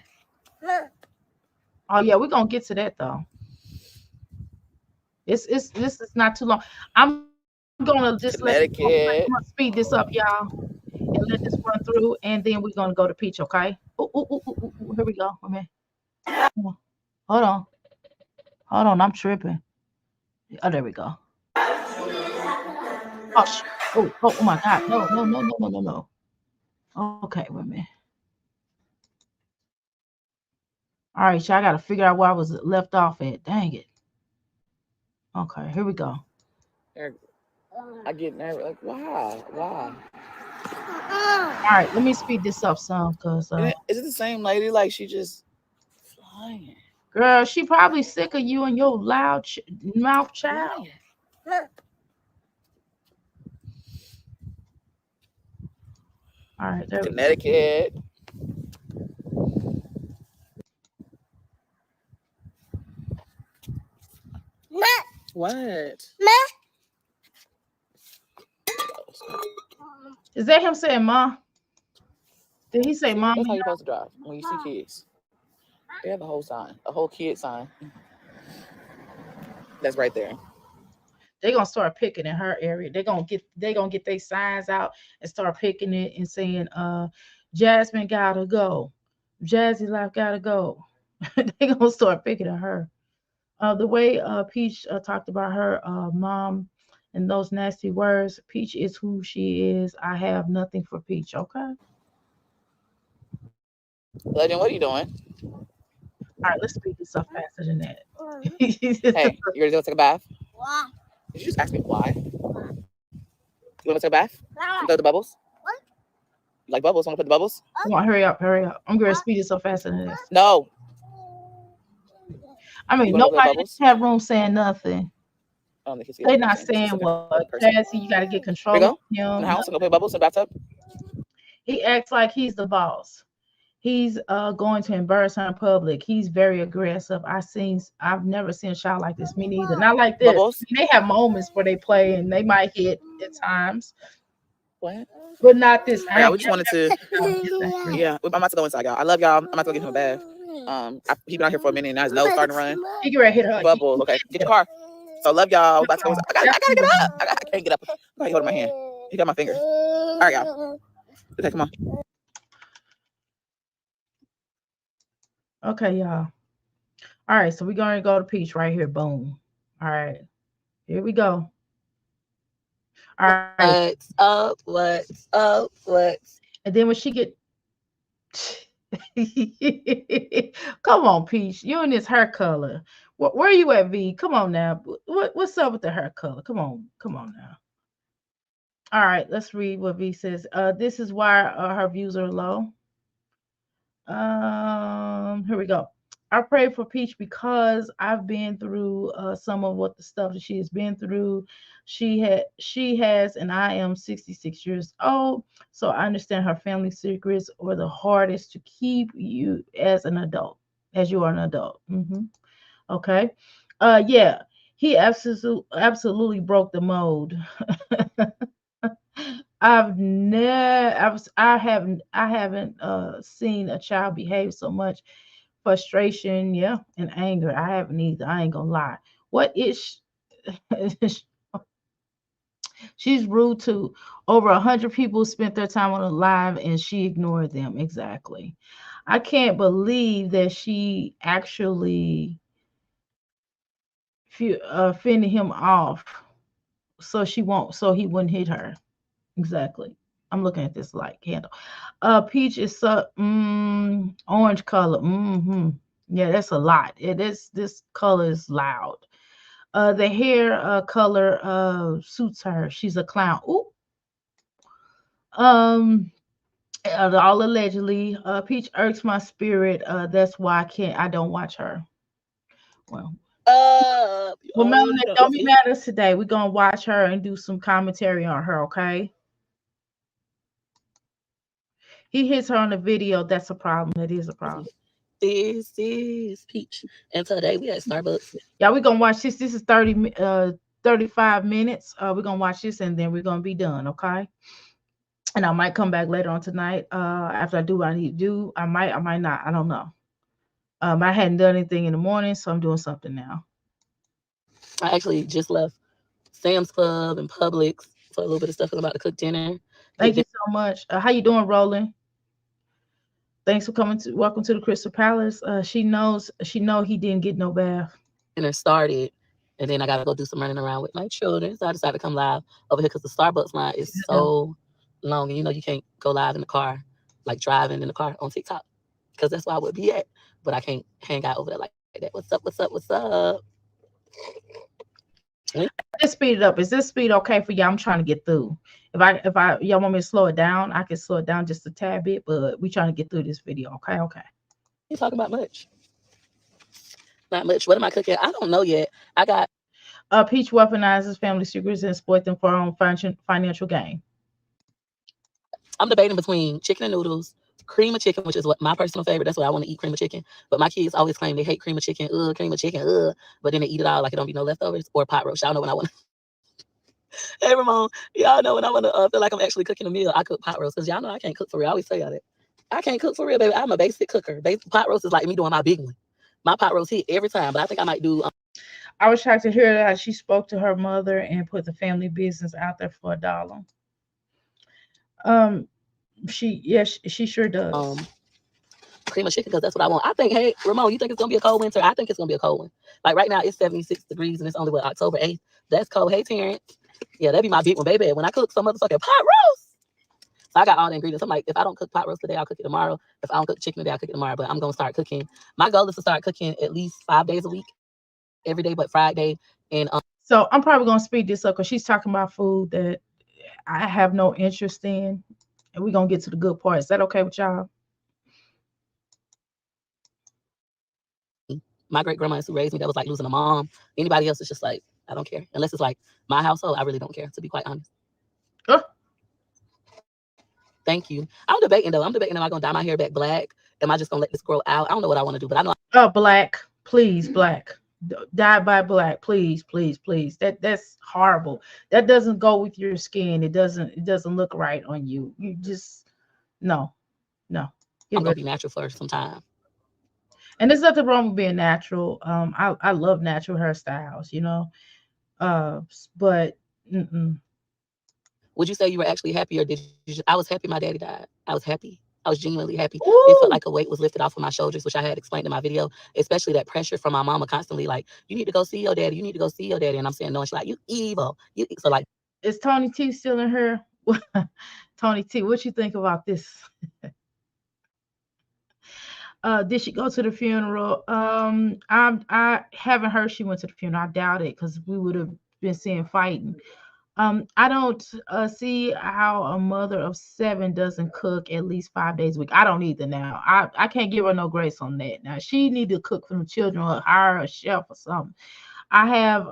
Oh yeah, we're gonna get to that though. It's this is not too long. I'm gonna just I'm gonna
Connecticut.
speed this up, y'all, and let this run through, and then we're gonna go to Peach, okay? Here we go. Okay. Hold on. Hold on. I'm tripping. Oh, there we go. Oh my God. No, no, no, no, no, no, no. Okay, wait a minute. All right, y'all, I gotta figure out where I was left off at. Dang it. Okay, here we go.
There- I get nervous. Like, why? Why?
All right, let me speed this up some, cause
And is it the same lady? Like, she just flying.
girl, she probably sick of you and your loud mouth, child.
Flying.
All right, there we go.
Connecticut. What?
Is that him saying "ma"? Did he say
See,
"mom"?
that's how you're supposed to drive when you see kids. They have a whole sign, a whole kid sign. That's right there.
They're gonna start picking in her area. They're gonna get their signs out and start picking it and saying, Jasmine gotta go. Jazzy life gotta go. They're gonna start picking at her. The way Peach talked about her mom and those nasty words, Peach is who she is. I have nothing for Peach, okay?
Legend, what are you doing?
right, let's speed this up faster than that.
Hey, you ready to go take a bath?
Why?
Did you just ask me why? You want to take a bath? You throw the bubbles?
What?
You like bubbles? Want to put the bubbles?
Come on, hurry up, hurry up. I'm gonna speed this up faster than this.
No.
I
You
mean,
want to go play
nobody in
bubbles?
the chat room saying nothing.
They can see
They
it.
not
This is
saying
like
what.
a person.
Jazzy, you gotta get
Here you
control
go.
of
In the
him.
house and go play bubbles in the bathtub.
He acts like he's the boss. He's going to embarrass her in public. He's very aggressive. I've never seen a child like this. Me neither. Not like this.
Bubbles.
I mean, they have moments where they play and they might hit at times,
What?
but not this
All right, we
angry.
just wanted to. Yeah, I'm about to go inside, y'all. I love y'all. I'm about to go get him a bath. He been out here for a minute and now his nose starting to run.
He get ready to hit her.
Bubbles. Okay, get your car. So love y'all. About to go inside. I gotta get up. I can't get up. Okay, hold my hand. He got my finger. All right, y'all. Okay, come on.
Okay, y'all. All right, so we're going to go to Peach right here. Boom. All right, here we go. All right.
What's up? What's up? What's
And then when she get, come on, Peach, you in this hair color. Where are you at, V? Come on now. What's up with the hair color? Come on now. All right, let's read what V says. This is why her views are low. Here we go. I pray for Peach because I've been through some of what the stuff that she has been through. She has, and I am 66 years old, so I understand her family secrets are the hardest to keep you as an adult, as you are an adult. Okay. Yeah, he absolutely broke the mold. I haven't seen a child behave so much frustration, yeah, and anger. I haven't either. I ain't gonna lie. What is she's rude to over 100 people spent their time on a live and she ignored them. Exactly. I can't believe that she actually fended him off so he wouldn't hit her. Exactly. I'm looking at this light candle. Peach is orange color. Yeah, that's a lot. This color is loud. The hair color suits her. She's a clown. Ooh. All allegedly. Peach irks my spirit. That's why I don't watch her. Well,
up?
Melanie, don't be mad at us today. We're gonna watch her and do some commentary on her, okay? He hits her on the video. That's a problem. That is a problem.
This is Peach. And today we at Starbucks.
Yeah, we're gonna watch this. This is 35 minutes. We're gonna watch this and then we're gonna be done, okay? And I might come back later on tonight. After I do what I need to do. I might not. I don't know. I hadn't done anything in the morning, so I'm doing something now.
I actually just left Sam's Club and Publix for a little bit of stuff. I'm about to cook dinner.
Thank you so much. How you doing, Roland? Thanks for coming to welcome to the Crystal Palace. She know he didn't get no bath.
Dinner started, and then I gotta go do some running around with my children. So I decided to come live over here because the Starbucks line is so long, and you can't go live in the car, like driving in the car on TikTok, because that's where I would be at. But I can't hang out over there like that. What's up? What's up? What's up?
Let's speed it up. Is this speed okay for y'all? I'm trying to get through. If y'all want me to slow it down, I can slow it down just a tad bit, but we trying to get through this video. Okay.
You talking about much? Not much. What am I cooking? I don't know yet. I got
Peach weaponizes family secrets and exploit them for her own financial gain.
I'm debating between chicken and noodles, cream of chicken, which is what my personal favorite. That's what I want to eat, cream of chicken. But my kids always claim they hate cream of chicken. Cream of chicken. But then they eat it all like it don't be no leftovers, or pot roast. Y'all know when I want to. Hey, Ramon, y'all know when I want to feel like I'm actually cooking a meal, I cook pot roast, because y'all know I can't cook for real. I always tell y'all that. I can't cook for real, baby. I'm a basic cooker. Pot roast is like me doing my big one. My pot roast hit every time, but I think I might do.
I was shocked to hear that she spoke to her mother and put the family business out there for $1. She sure does.
Cream of chicken, because that's what I want. I think, hey, Ramon, you think it's gonna be a cold winter? I think it's gonna be a cold one. Like right now, it's 76 degrees and it's only October 8th. That's cold. Hey, Terrence. Yeah, that'd be my big one, baby. When I cook some motherfucking pot roast. So I got all the ingredients. I'm like, if I don't cook pot roast today, I'll cook it tomorrow. If I don't cook chicken today, I'll cook it tomorrow. But I'm gonna start cooking. My goal is to start cooking at least 5 days a week, every day but Friday. And
So I'm probably gonna speed this up because she's talking about food that I have no interest in, and we're gonna get to the good part. Is that okay with y'all?
my great grandma who raised me, that was like losing a mom. Anybody else is just like, I don't care. Unless it's like my household, I really don't care, to be quite honest.
Oh.
Thank you. I'm debating though. I'm debating, am I gonna dye my hair back black? Am I just gonna let this grow out? I don't know what I want to do, but I know.
Black, please, black. Dye by black, please, please, please. That's horrible. That doesn't go with your skin. It doesn't look right on you. You just no.
I'm gonna be natural for some time.
And there's nothing wrong with being natural. I love natural hairstyles, you know. But
Would you say you were actually happy, or did you I was happy my daddy died. I was happy. I was genuinely happy.
Ooh.
It felt like a weight was lifted off of my shoulders, which I had explained in my video, especially that pressure from my mama constantly like, you need to go see your daddy. You need to go see your daddy. And I'm saying no. And she's like, you evil. So like,
is Tony T still in here? Tony T, what you think about this? Did she go to the funeral? I haven't heard she went to the funeral. I doubt it because we would have been seeing fighting. I don't see how a mother of 7 doesn't cook at least 5 days a week. I don't either now. I can't give her no grace on that. Now she need to cook for the children or hire a chef or something. I have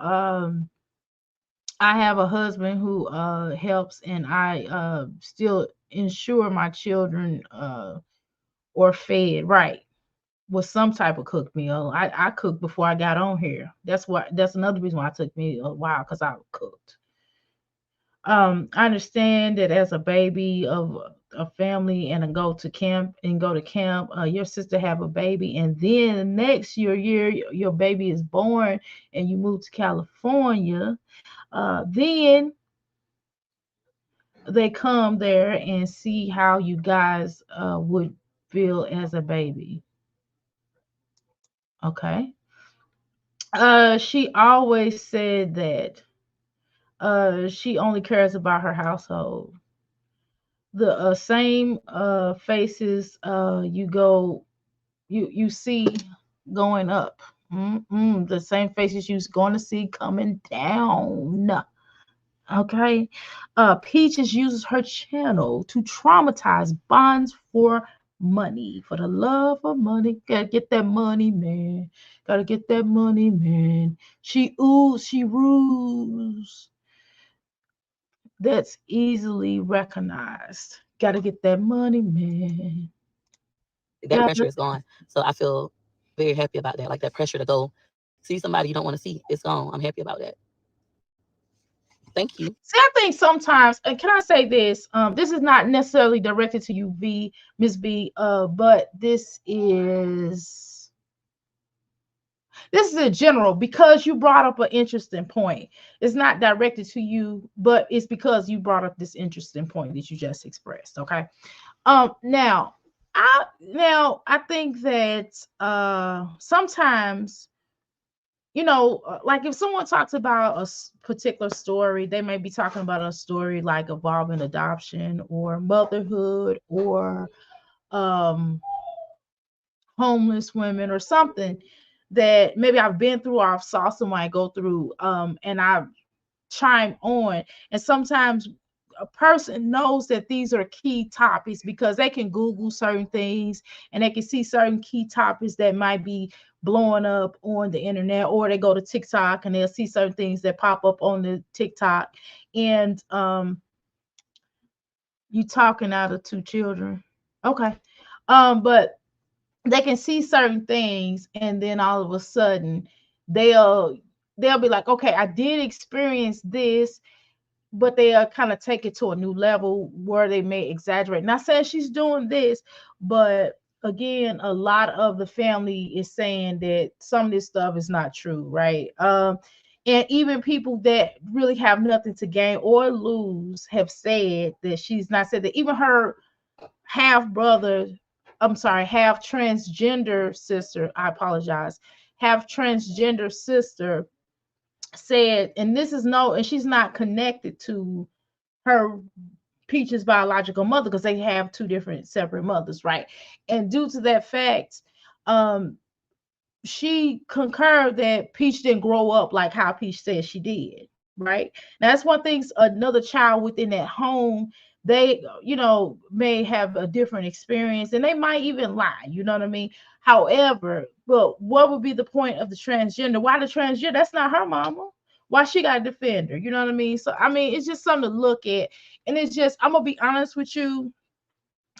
a husband who helps, and I still ensure my children or fed right with some type of cooked meal. I cooked before I got on here. That's another reason why it took me a while, because I cooked. I understand that as a baby of a family and go to camp, your sister have a baby, and then next year your baby is born and you move to California. Then they come there and see how you guys would feel as a baby. Okay. She always said that she only cares about her household. The same faces you see going up. The same faces you're going to see coming down. Okay. Peaches uses her channel to traumatize bonds for money, for the love of money. Gotta get that money, man. Gotta get that money, man. She rules. That's easily recognized. Gotta get that money, man.
that pressure is gone. So I feel very happy about that. Like that pressure to go see somebody you don't want to see, it's gone. I'm happy about that. Thank you.
See, I think sometimes, and can I say this? This is not necessarily directed to you, Miss V, but this is a general, because you brought up an interesting point. It's not directed to you, but it's because you brought up this interesting point that you just expressed. Okay. Now I think that sometimes, like if someone talks about a particular story, they may be talking about a story like involving adoption or motherhood or homeless women or something that maybe I've been through or I've saw someone go through, and I chime on. And sometimes a person knows that these are key topics because they can Google certain things and they can see certain key topics that might be blowing up on the internet, or they go to TikTok and they'll see certain things that pop up on the TikTok. And you talking out of 2 children. Okay. But they can see certain things, and then all of a sudden they'll be like, okay, I did experience this, but they'll kind of take it to a new level where they may exaggerate. Not saying she's doing this, but again, a lot of the family is saying that some of this stuff is not true, right? And even people that really have nothing to gain or lose have said that she's not said that. Even her half transgender sister, I apologize, half transgender sister said, and this is and she's not connected to her Peach's biological mother because they have two different separate mothers, right? And due to that fact, um, she concurred that Peach didn't grow up like how Peach said she did, right? Now that's one thing. Another child within that home, they, may have a different experience, and they might even lie. You know what I mean? However, but what would be the point of the transgender? Why the transgender? That's not her mama. Why she got to defend her? You know what I mean? So I mean, it's just something to look at, and it's just I'm gonna be honest with you,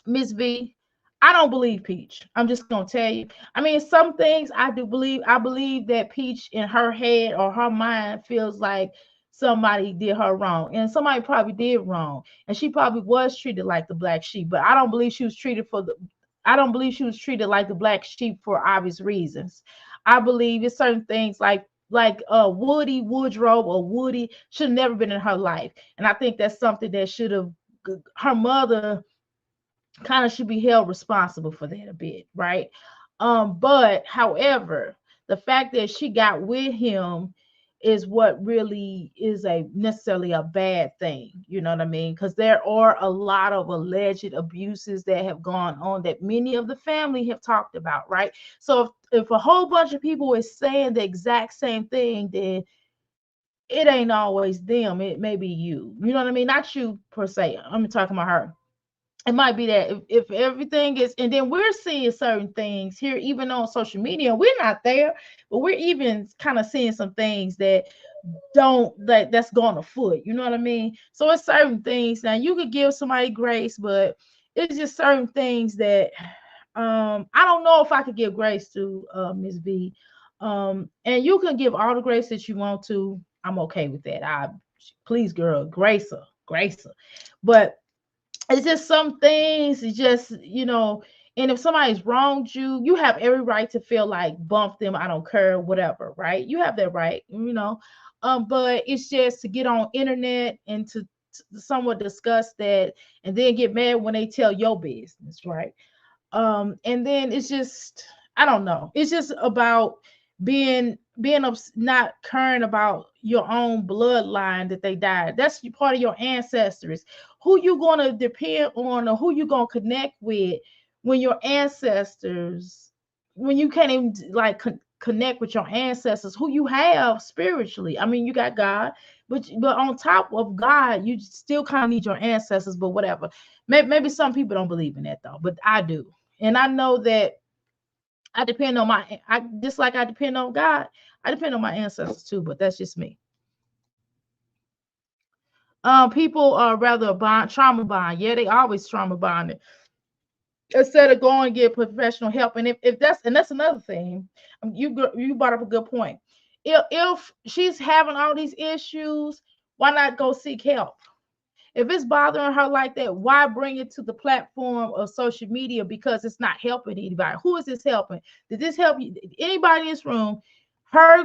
Miss V. I don't believe Peach. I'm just gonna tell you. I mean, some things I do believe. I believe that Peach in her head or her mind feels like somebody did her wrong, and somebody probably did wrong, and she probably was treated like the black sheep. But I don't believe she was treated for the. I don't believe she was treated like the black sheep for obvious reasons. I believe it's certain things like Woody Woodrow or Woody should have never been in her life, and I think that's something that should have her mother kind of should be held responsible for that a bit, right? But however, the fact that she got with him is what really is a necessarily a bad thing, you know what I mean? Because there are a lot of alleged abuses that have gone on that many of the family have talked about, right? So if a whole bunch of people is saying the exact same thing, then it ain't always them, it may be you. You know what I mean? Not you per se. I'm talking about her. It might be that if everything is, and then we're seeing certain things here, even on social media, we're not there, but we're even kind of seeing some things that that's going afoot. You know what I mean? So it's certain things. Now you could give somebody grace, but it's just certain things that I don't know if I could give grace to Miss V. And you can give all the grace that you want to. I'm okay with that. Please, girl, grace her. But it's just some things, it's just, and if somebody's wronged you, you have every right to feel like bump them, I don't care, whatever, right? You have that right. But it's just to get on internet and to somewhat discuss that and then get mad when they tell your business, right? And then it's just, I don't know, it's just about not caring about your own bloodline that they died. That's part of your ancestors. Who you gonna depend on, or who you gonna connect with when your ancestors, when you can't even like connect with your ancestors who you have spiritually? I mean, you got God, but on top of God, you still kind of need your ancestors. But whatever. Maybe some people don't believe in that though, but I do. And I know that I depend on I just like I depend on God, I depend on my ancestors too, but that's just me. People are rather trauma bond. Yeah, they always trauma bonded instead of going and get professional help. And if that's another thing, you brought up a good point. If she's having all these issues, why not go seek help? If it's bothering her like that, why bring it to the platform of social media? Because it's not helping anybody. Who is this helping? Did this help you? Anybody in this room? Her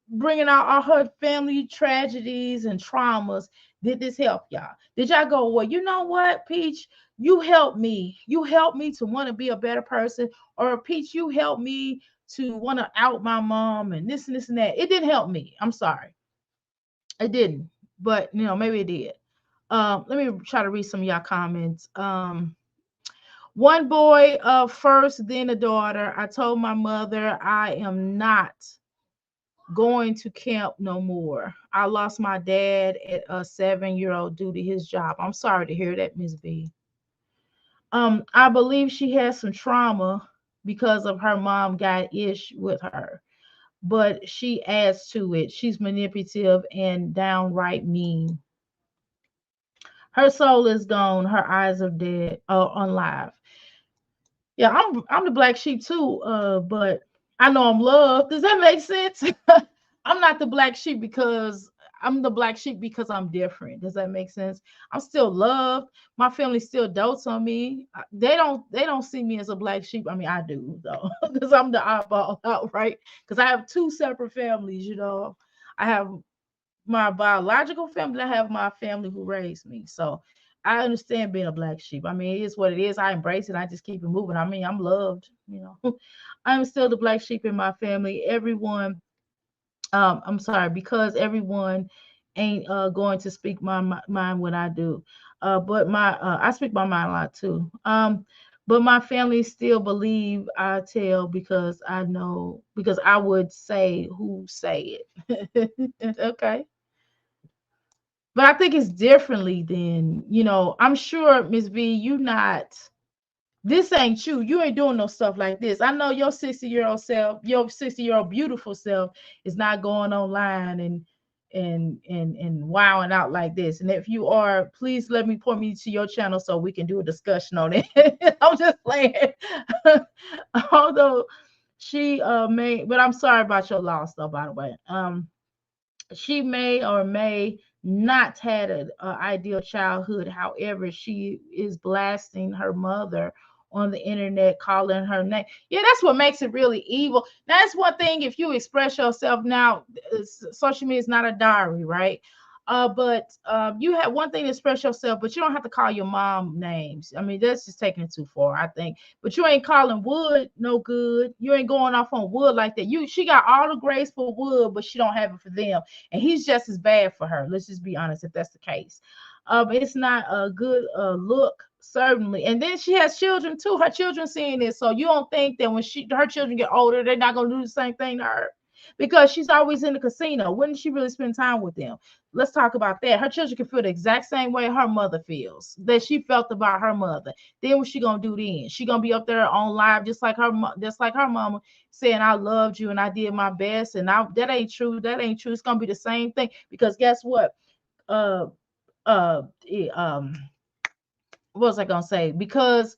bringing out all her family tragedies and traumas. Did this help y'all? Did y'all go, well, you know what, Peach? You helped me. You helped me to want to be a better person. Or Peach, you helped me to want to out my mom and this and that. It didn't help me. I'm sorry. It didn't. But maybe it did. Let me try to read some of y'all comments. One boy first, then a daughter. I told my mother I am not going to camp no more. I lost my dad at a 7-year-old due to his job. I'm sorry to hear that, Miss B. I believe she has some trauma because of her mom got ish with her, but she adds to it. She's manipulative and downright mean. Her soul is gone. Her eyes are dead, unlive. Yeah, I'm the black sheep too. But I know I'm loved. Does that make sense? I'm not the black sheep because I'm the black sheep because I'm different. Does that make sense? I'm still loved. My family still dotes on me. They don't see me as a black sheep. I mean, I do though, because I'm the oddball out, right? Because I have two separate families. I have my biological family, I have my family who raised me. So I understand being a black sheep. I mean, it is what it is. I embrace it. I just keep it moving. I mean, I'm loved. I'm still the black sheep in my family. Everyone, I'm sorry, because everyone ain't going to speak my mind when I do. But my I speak my mind a lot too. But my family still believe I tell because I know because I would say who say it. Okay. But I think it's differently than, I'm sure, Miss V, you not this ain't you. You ain't doing no stuff like this. I know your 60-year-old self, your 60-year-old beautiful self is not going online and wowing out like this. And if you are, please let me point me to your channel so we can do a discussion on it. I'm just playing. Although she may, but I'm sorry about your loss though, by the way. She may or may not had an ideal childhood. However, she is blasting her mother on the internet, calling her name. Yeah, that's what makes it really evil. That's one thing. If you express yourself now, social media is not a diary, right? But you have one thing to express yourself, but you don't have to call your mom names. I mean, that's just taking it too far, I think. But you ain't calling Wood no good. You ain't going off on Wood like that. She got all the grace for Wood, but she don't have it for them, and he's just as bad for her. Let's just be honest, if that's the case. It's not a good look, certainly. And then she has children too. Her children seeing this, so you don't think that when her children get older, they're not gonna do the same thing to her because she's always in the casino. Wouldn't she really spend time with them? Let's talk about that. Her children can feel the exact same way her mother feels that she felt about her mother. Then what she gonna do then? She gonna be up there on live just like her mama saying I loved you and I did my best and that ain't true. That ain't true. It's gonna be the same thing because guess what? Uh uh eh, um what was I gonna say? Because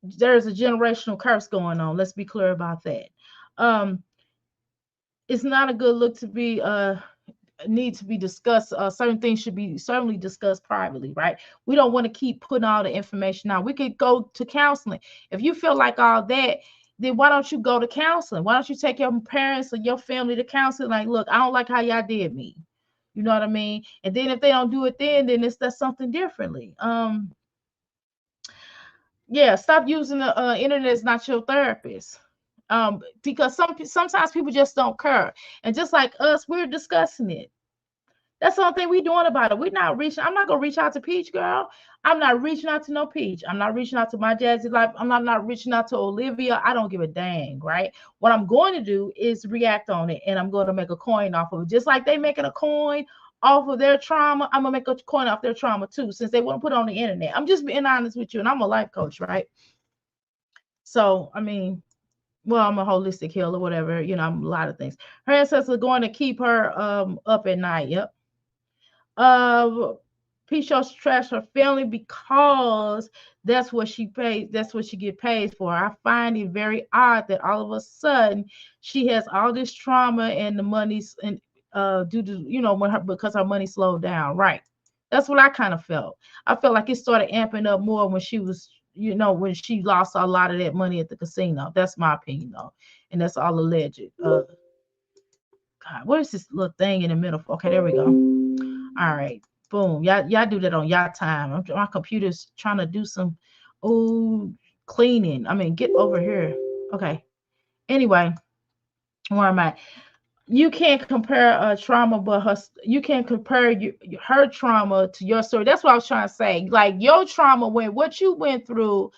there's a generational curse going on. Let's be clear about that. Um it's not a good look to be need to be discussed. Certain things should be certainly discussed privately, right? We don't want to keep putting all the information out. We could go to counseling. If you feel like all that, then why don't you go to counseling? Why don't you take your parents or your family to counseling? Like, look, I don't like how y'all did me. You know what I mean? And then if they don't do it, then that's something differently. Yeah, stop using the internet as not your therapist. Because sometimes people just don't care, and just like us, we're discussing it. That's the only thing we doing about it. We're not reaching. I'm not gonna reach out to Peach Girl. I'm not reaching out to no Peach. I'm not reaching out to my Jazzy Life. I'm not reaching out to Olivia. I don't give a dang, right? What I'm going to do is react on it, and I'm going to make a coin off of it. Just like they making a coin off of their trauma, I'm gonna make a coin off their trauma too, since they want to put it on the internet. I'm just being honest with you, and I'm a life coach, right? So I mean, well, I'm a holistic healer, whatever. I'm a lot of things. Her ancestors are going to keep her up at night. Yep. uh Peace shows trash her family because that's what she pays, that's what she get paid for. I find it very odd that all of a sudden she has all this trauma and the money's and due to when her because her money slowed down, right? That's what I kind of felt. I felt like it started amping up more when she was when she lost a lot of that money at the casino. That's my opinion though, and that's all alleged. God, what is this little thing in the middle? Okay, there we go. All right. Boom. Y'all do that on y'all time. My computer's trying to do some cleaning. I mean, get over here. Okay. Anyway, where am I? You can't compare trauma, but you can't compare her trauma to your story. That's what I was trying to say. Like your trauma, what you went through,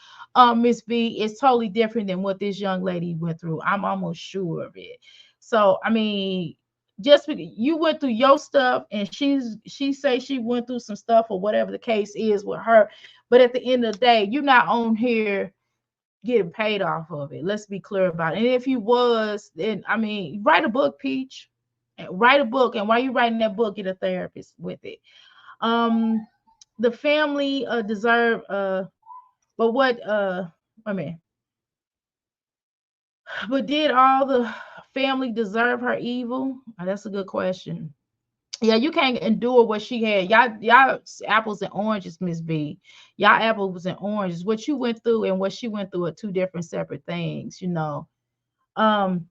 Miss B, is totally different than what this young lady went through. I'm almost sure of it. So I mean, just because you went through your stuff, and she say she went through some stuff or whatever the case is with her, but at the end of the day, you're not on here getting paid off of it. Let's be clear about it. And if you was, then I mean, write a book, Peach. Write a book, and while you're writing that book, get a therapist with it. Um, the family deserve but what I mean, but did all the family deserve her evil? That's a good question. Yeah, you can't endure what she had. Y'all apples and oranges, Miss B. Y'all apples and oranges. What you went through and what she went through are two different separate things. Um,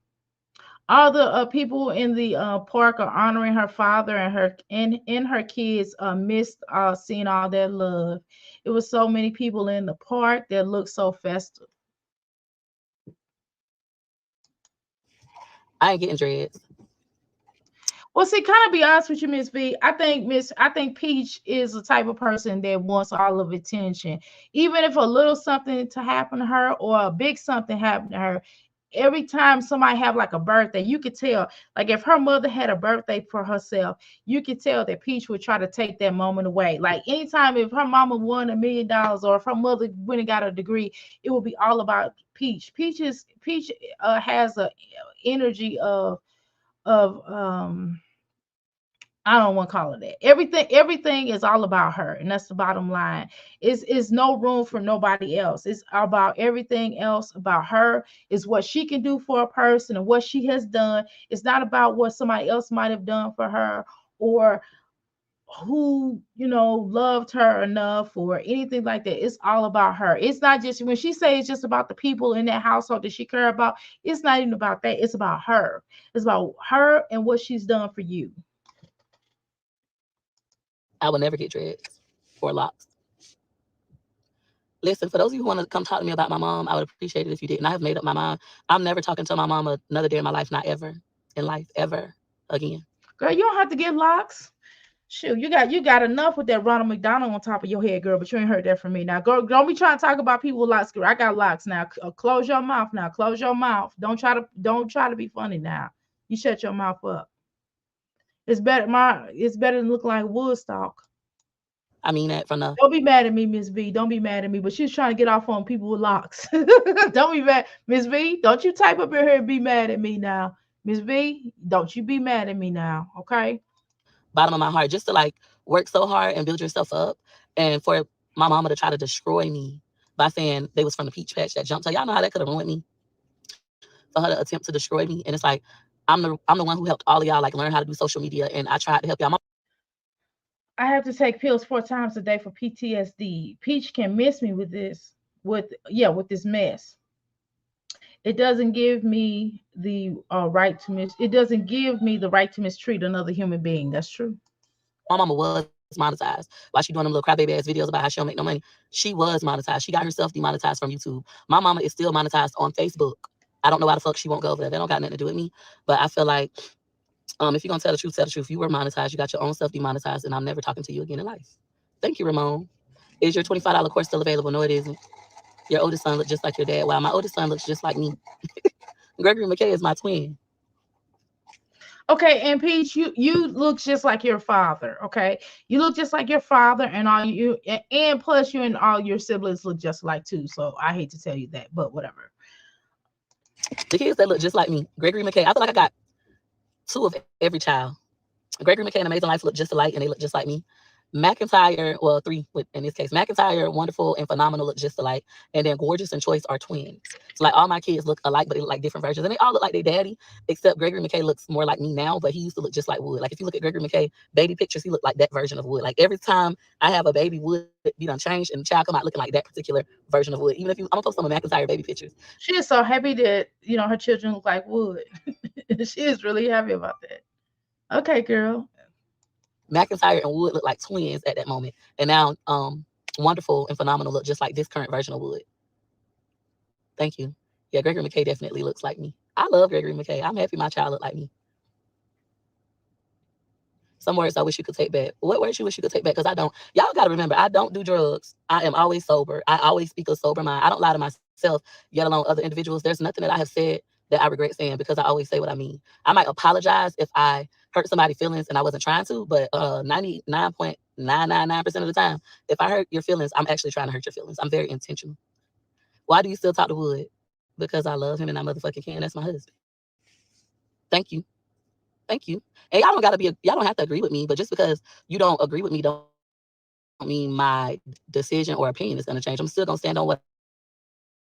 all the people in the park are honoring her father, and her kids missed seeing all that love. It was so many people in the park that looked so festive.
I ain't getting dreads.
Well, see, kind of be honest with you, Miss V. I think Peach is the type of person that wants all of attention. Even if a little something to happen to her or a big something happen to her, every time somebody have like a birthday, you could tell. Like if her mother had a birthday for herself, you could tell that Peach would try to take that moment away. Like anytime if her mama won $1 million or if her mother went and got a degree, it would be all about Peach. Peach has a energy of I don't want to call it that. Everything is all about her, and that's the bottom line. Is no room for nobody else. It's about everything else about her. Is what she can do for a person and what she has done. It's not about what somebody else might have done for her or who loved her enough or anything like that. It's all about her. It's not just when she says it's just about the people in that household that she care about. It's not even about that. It's about her. It's about her and what she's done for you.
I will never get dreads or locks. Listen, for those of you who want to come talk to me about my mom, I would appreciate it if you did. And I have made up my mind. I'm never talking to my mom another day in my life, not ever in life, ever again.
Girl, you don't have to get locks. Shoot, you got enough with that Ronald McDonald on top of your head, girl. But you ain't heard that from me. Now, girl, don't be trying to talk about people with locks, girl. I got locks now. Close your mouth now. Close your mouth. Don't try to be funny now. You shut your mouth up. It's better than looking like Woodstock.
I mean that from the
Don't be mad at me, Miss V. Don't be mad at me. But she's trying to get off on people with locks. Don't be mad, Miss V. Don't you type up in here and be mad at me now, Miss V. Don't you be mad at me now, okay?
bottom of my heart, just to like work so hard and build yourself up, and for my mama to try to destroy me by saying they was from the peach patch that jumped. So y'all know how that could have ruined me. For her to attempt to destroy me, and it's like I'm the one who helped all of y'all like learn how to do social media, and I tried to help y'all.
I have to take pills 4 times a day for PTSD. Peach can miss me with this mess. It doesn't give me the right to miss. It doesn't give me the right to mistreat another human being. That's true.
My mama was monetized. While she doing them little crybaby ass videos about how she don't make no money, she was monetized. She got herself demonetized from YouTube. My mama is still monetized on Facebook. I don't know why the fuck she won't go over there. That don't got nothing to do with me. But I feel like if you're gonna tell the truth, tell the truth. You were monetized. You got your own stuff demonetized, and I'm never talking to you again in life. Thank you, Ramon. Is your $25 course still available? No, it isn't. Your oldest son looks just like your dad. Wow, my oldest son looks just like me. Gregory McKay is my twin.
Okay, and Peach, you look just like your father. Okay, you look just like your father, and and plus you and all your siblings look just like too. So I hate to tell you that, but whatever.
The kids that look just like me. Gregory McKay. I feel like I got two of every child. Gregory McKay and Amazing Life look just alike, and they look just like me. McIntyre, well, three in this case. McIntyre, Wonderful, and Phenomenal look just alike. And then Gorgeous and Choice are twins. So like all my kids look alike, but they look like different versions. And they all look like their daddy, except Gregory McKay looks more like me now, but he used to look just like Wood. Like if you look at Gregory McKay baby pictures, he looked like that version of Wood. Like every time I have a baby, Wood be done changed, and the child come out looking like that particular version of Wood. Even if I'm gonna post some of McIntyre baby pictures.
She is so happy that her children look like Wood. She is really happy about that. Okay, girl.
McIntyre and Wood look like twins at that moment. And now Wonderful and Phenomenal look just like this current version of Wood. Thank you. Yeah, Gregory McKay definitely looks like me. I love Gregory McKay. I'm happy my child look like me. Some words I wish you could take back. What words you wish you could take back? Because I don't. Y'all got to remember, I don't do drugs. I am always sober. I always speak a sober mind. I don't lie to myself, yet alone other individuals. There's nothing that I have said that I regret saying because I always say what I mean. I might apologize if I hurt somebody's feelings and I wasn't trying to, but 99.999% of the time, if I hurt your feelings, I'm actually trying to hurt your feelings. I'm very intentional. Why do you still talk to Wood? Because I love him and I motherfucking can. That's my husband. Thank you. Thank you. And y'all don't have to agree with me, but just because you don't agree with me don't mean my decision or opinion is gonna change. I'm still gonna stand on what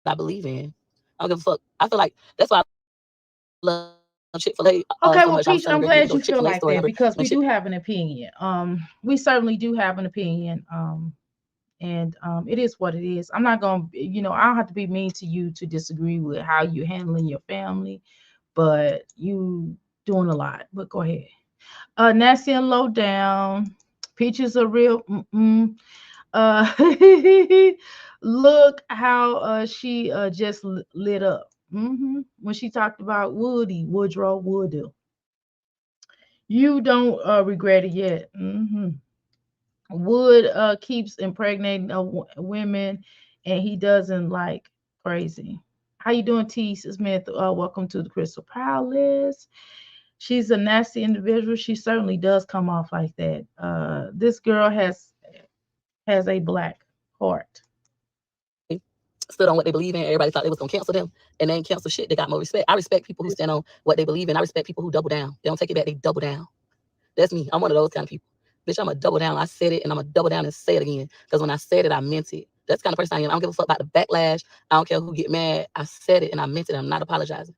I believe in. I don't give a fuck. I feel like that's why I love Chick-fil-A
Okay,
so
well,
much.
Peach, I'm
Gregory to
glad
go
you
to
feel
Chick-fil-A
like
store.
that because we
When
do have an opinion. We certainly do have an opinion. And it is what it is. I'm not gonna, I don't have to be mean to you to disagree with how you handling your family, but you doing a lot. But go ahead. Nasty and low down. Peaches are real. Uh, look how she just lit up. When she talked about Woodrow Woodle. You don't regret it yet. Wood keeps impregnating women, and he doesn't like crazy. How you doing, T. Smith? Welcome to the Crystal Palace. She's a nasty individual. She certainly does come off like that. This girl has a black heart.
Stood on what they believe in. Everybody thought they was gonna cancel them, and they ain't cancel shit. They got more respect. I respect people who stand on what they believe in. I respect people who double down. They don't take it back. They double down. That's me. I'm one of those kind of people. Bitch, I'm a double down. I said it, and I'm a double down and say it again. Because when I said it, I meant it. That's the kind of person I am. I don't give a fuck about the backlash. I don't care who get mad. I said it, and I meant it. I'm not apologizing.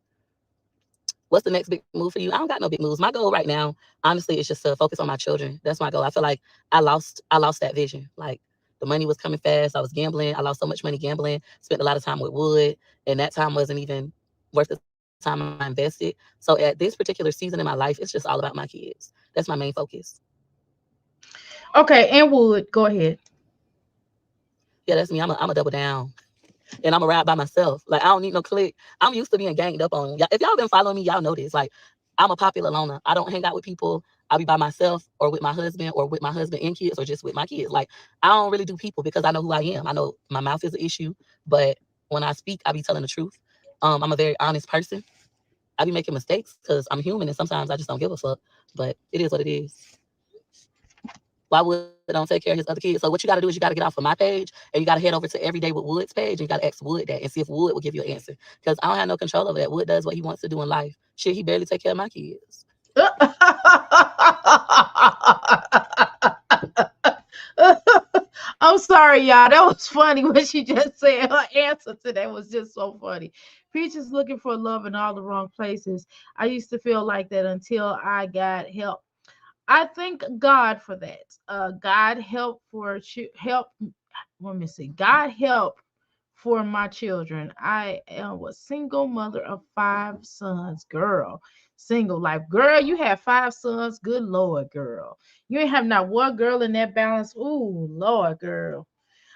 What's the next big move for you? I don't got no big moves. My goal right now, honestly, is just to focus on my children. That's my goal. I feel like I lost that vision. Like the money was coming fast. I was gambling. I lost so much money gambling. Spent a lot of time with Wood, and that time wasn't even worth the time I invested. So at this particular season in my life, it's just all about my kids. That's my main focus.
Okay, and Wood, go ahead.
Yeah, that's me. I'm a double down. And I'm a ride by myself. Like, I don't need no clique. I'm used to being ganged up on. If y'all been following me, y'all know this. Like, I'm a popular loner. I don't hang out with people. I'll be by myself or with my husband and kids or just with my kids. Like, I don't really do people because I know who I am. I know my mouth is an issue, but when I speak, I be telling the truth. I'm a very honest person. I be making mistakes because I'm human and sometimes I just don't give a fuck. But it is what it is. Why Wood don't take care of his other kids? So what you got to do is you got to get off of my page and you got to head over to Everyday with Wood's page and you got to ask Wood that and see if Wood will give you an answer. Because I don't have no control over that. Wood does what he wants to do in life. Shit, he barely take care of my kids.
I'm sorry, y'all. That was funny what she just said. Her answer to that was just so funny. Peaches looking for love in all the wrong places. I used to feel like that until I got help. I thank God for that. God help for help. Let me see. God help for my children. I am a single mother of 5 sons. Girl, single life. Girl, you have 5 sons. Good Lord, girl. You ain't have not one girl in that balance. Ooh, Lord, girl.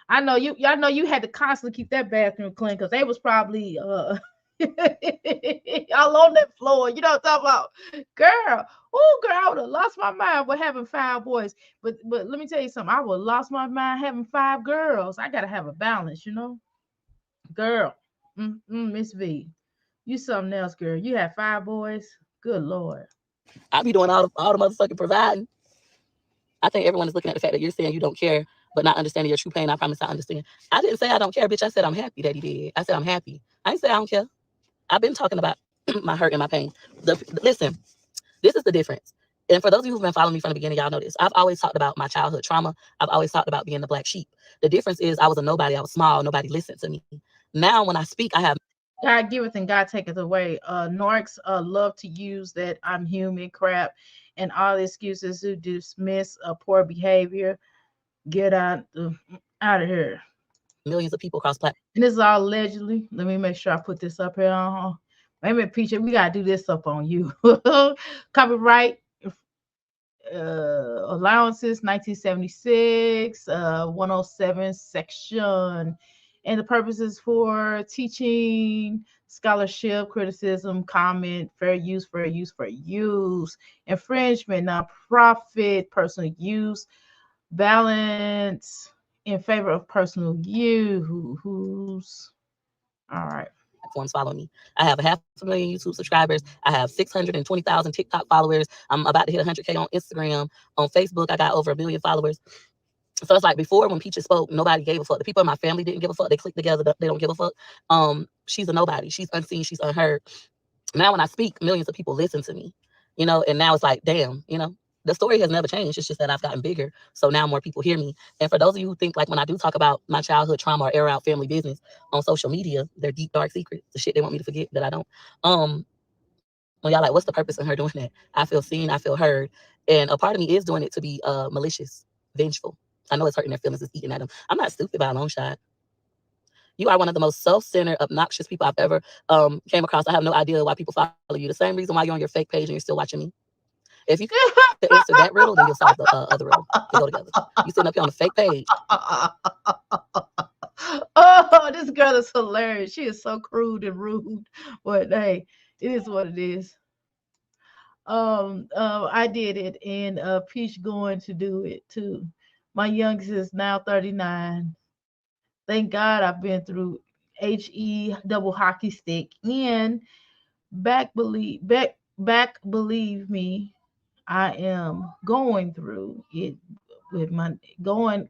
I know you. Y'all know you had to constantly keep that bathroom clean because they was probably all on that floor. You know what I'm talking about, girl. Oh, girl, I would have lost my mind with having 5 boys. But let me tell you something. I would have lost my mind having 5 girls. I gotta have a balance, you know, girl. Miss V, you something else, girl. You had 5 boys. Good Lord.
I be doing all the motherfucking providing. I think everyone is looking at the fact that you're saying you don't care, but not understanding your true pain. I promise I understand. I didn't say I don't care, bitch. I said I'm happy that he did. I said I'm happy. I didn't say I don't care. I've been talking about my hurt and my pain. Listen, this is the difference. And for those of you who've been following me from the beginning, y'all know this. I've always talked about my childhood trauma. I've always talked about being the black sheep. The difference is I was a nobody. I was small. Nobody listened to me. Now when I speak, I have
God giveth and God taketh away. Norks love to use that I'm human crap and all the excuses to dismiss poor behavior. Get out of here.
millions of people across platforms.
And this is all allegedly. Let me make sure I put this up here. Wait a minute, Peacher. We gotta do this up on you. Copyright allowances 1976 107 section, and the purposes for teaching, scholarship, criticism, comment, fair use, infringement, non-profit, personal use, balance in favor of personal use. All right.
Platforms follow me. I have 500,000 YouTube subscribers. I have 620,000 TikTok followers. I'm about to hit 100K on Instagram. On Facebook, I got over 1 million followers. So it's like before when Peaches spoke, nobody gave a fuck. The people in my family didn't give a fuck. They clicked together. They don't give a fuck. She's a nobody. She's unseen. She's unheard. Now when I speak, millions of people listen to me, you know, and now it's like, damn, you know, the story has never changed. It's just that I've gotten bigger. So now more people hear me. And for those of you who think like when I do talk about my childhood trauma or air out family business on social media, they're deep, dark secrets, the shit they want me to forget that I don't. When y'all like, what's the purpose in her doing that? I feel seen, I feel heard. And a part of me is doing it to be malicious, vengeful. I know it's hurting their feelings, it's eating at them. I'm not stupid by a long shot. You are one of the most self-centered, obnoxious people I've ever came across. I have no idea why people follow you. The same reason why you're on your fake page and you're still watching me. If you could answer that riddle, then you'll solve the other riddle. They go together. You sitting up here on the fake page.
Oh, this girl is hilarious. She is so crude and rude. But hey, it is what it is. I did it, and Peach going to do it too. My youngest is now 39. Thank God I've been through HE double hockey stick and believe me, I am going through it with my going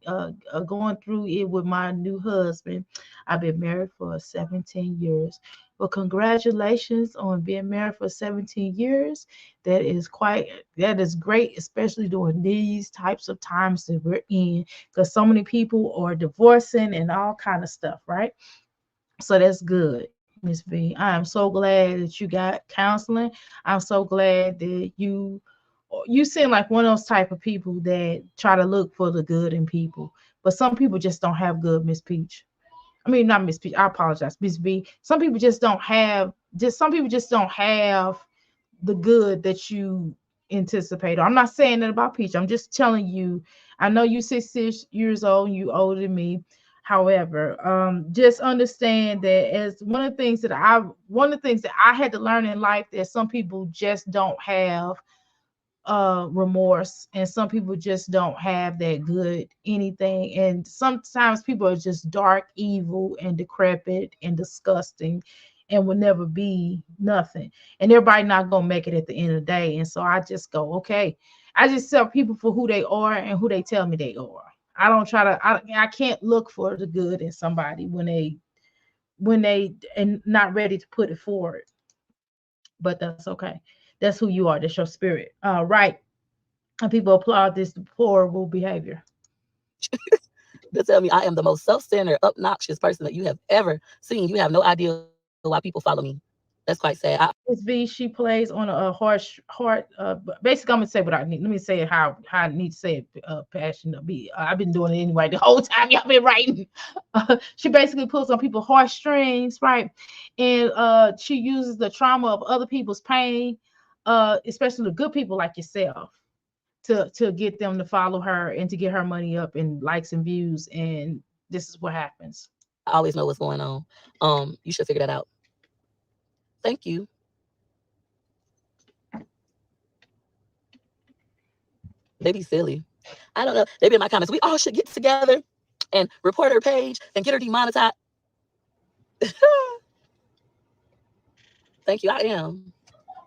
through it with my new husband. I've been married for 17 years. Well, congratulations on being married for 17 years. That is great, especially during these types of times that we're in, because so many people are divorcing and all kind of stuff, right? So that's good, Miss B. I am so glad that you got counseling. I'm so glad that you seem like one of those type of people that try to look for the good in people. But some people just don't have good, Miss Peach. I mean, not Miss Peach. I apologize, Miss B. Some people just don't have the good that you anticipate. I'm not saying that about Peach. I'm just telling you. I know you 6 years old. You older than me. However, just understand that as one of the things that I had to learn in life that some people just don't have remorse, and some people just don't have that good anything, and sometimes people are just dark, evil, and decrepit and disgusting and will never be nothing, and everybody not gonna make it at the end of the day. And so I just go, okay, I just tell people for who they are and who they tell me they are. I don't try to I can't look for the good in somebody when they and not ready to put it forward. But that's okay. That's who you are. That's your spirit. Right. And people applaud this deplorable behavior.
They tell me I am the most self-centered, obnoxious person that you have ever seen. You have no idea why people follow me. That's quite sad.
Miss V, she plays on a harsh heart. Basically, I'm gonna say what I need. Let me say it how I need to say it. Passionate. I've been doing it anyway the whole time y'all been writing. She basically pulls on people's heartstrings, right? And she uses the trauma of other people's pain, especially the good people like yourself, to get them to follow her and to get her money up and likes and views. And this is what happens.
I always know what's going on. You should figure that out. Thank you. They be silly. I don't know. They be in my comments. We all should get together and report her page and get her demonetized. Thank you. I am.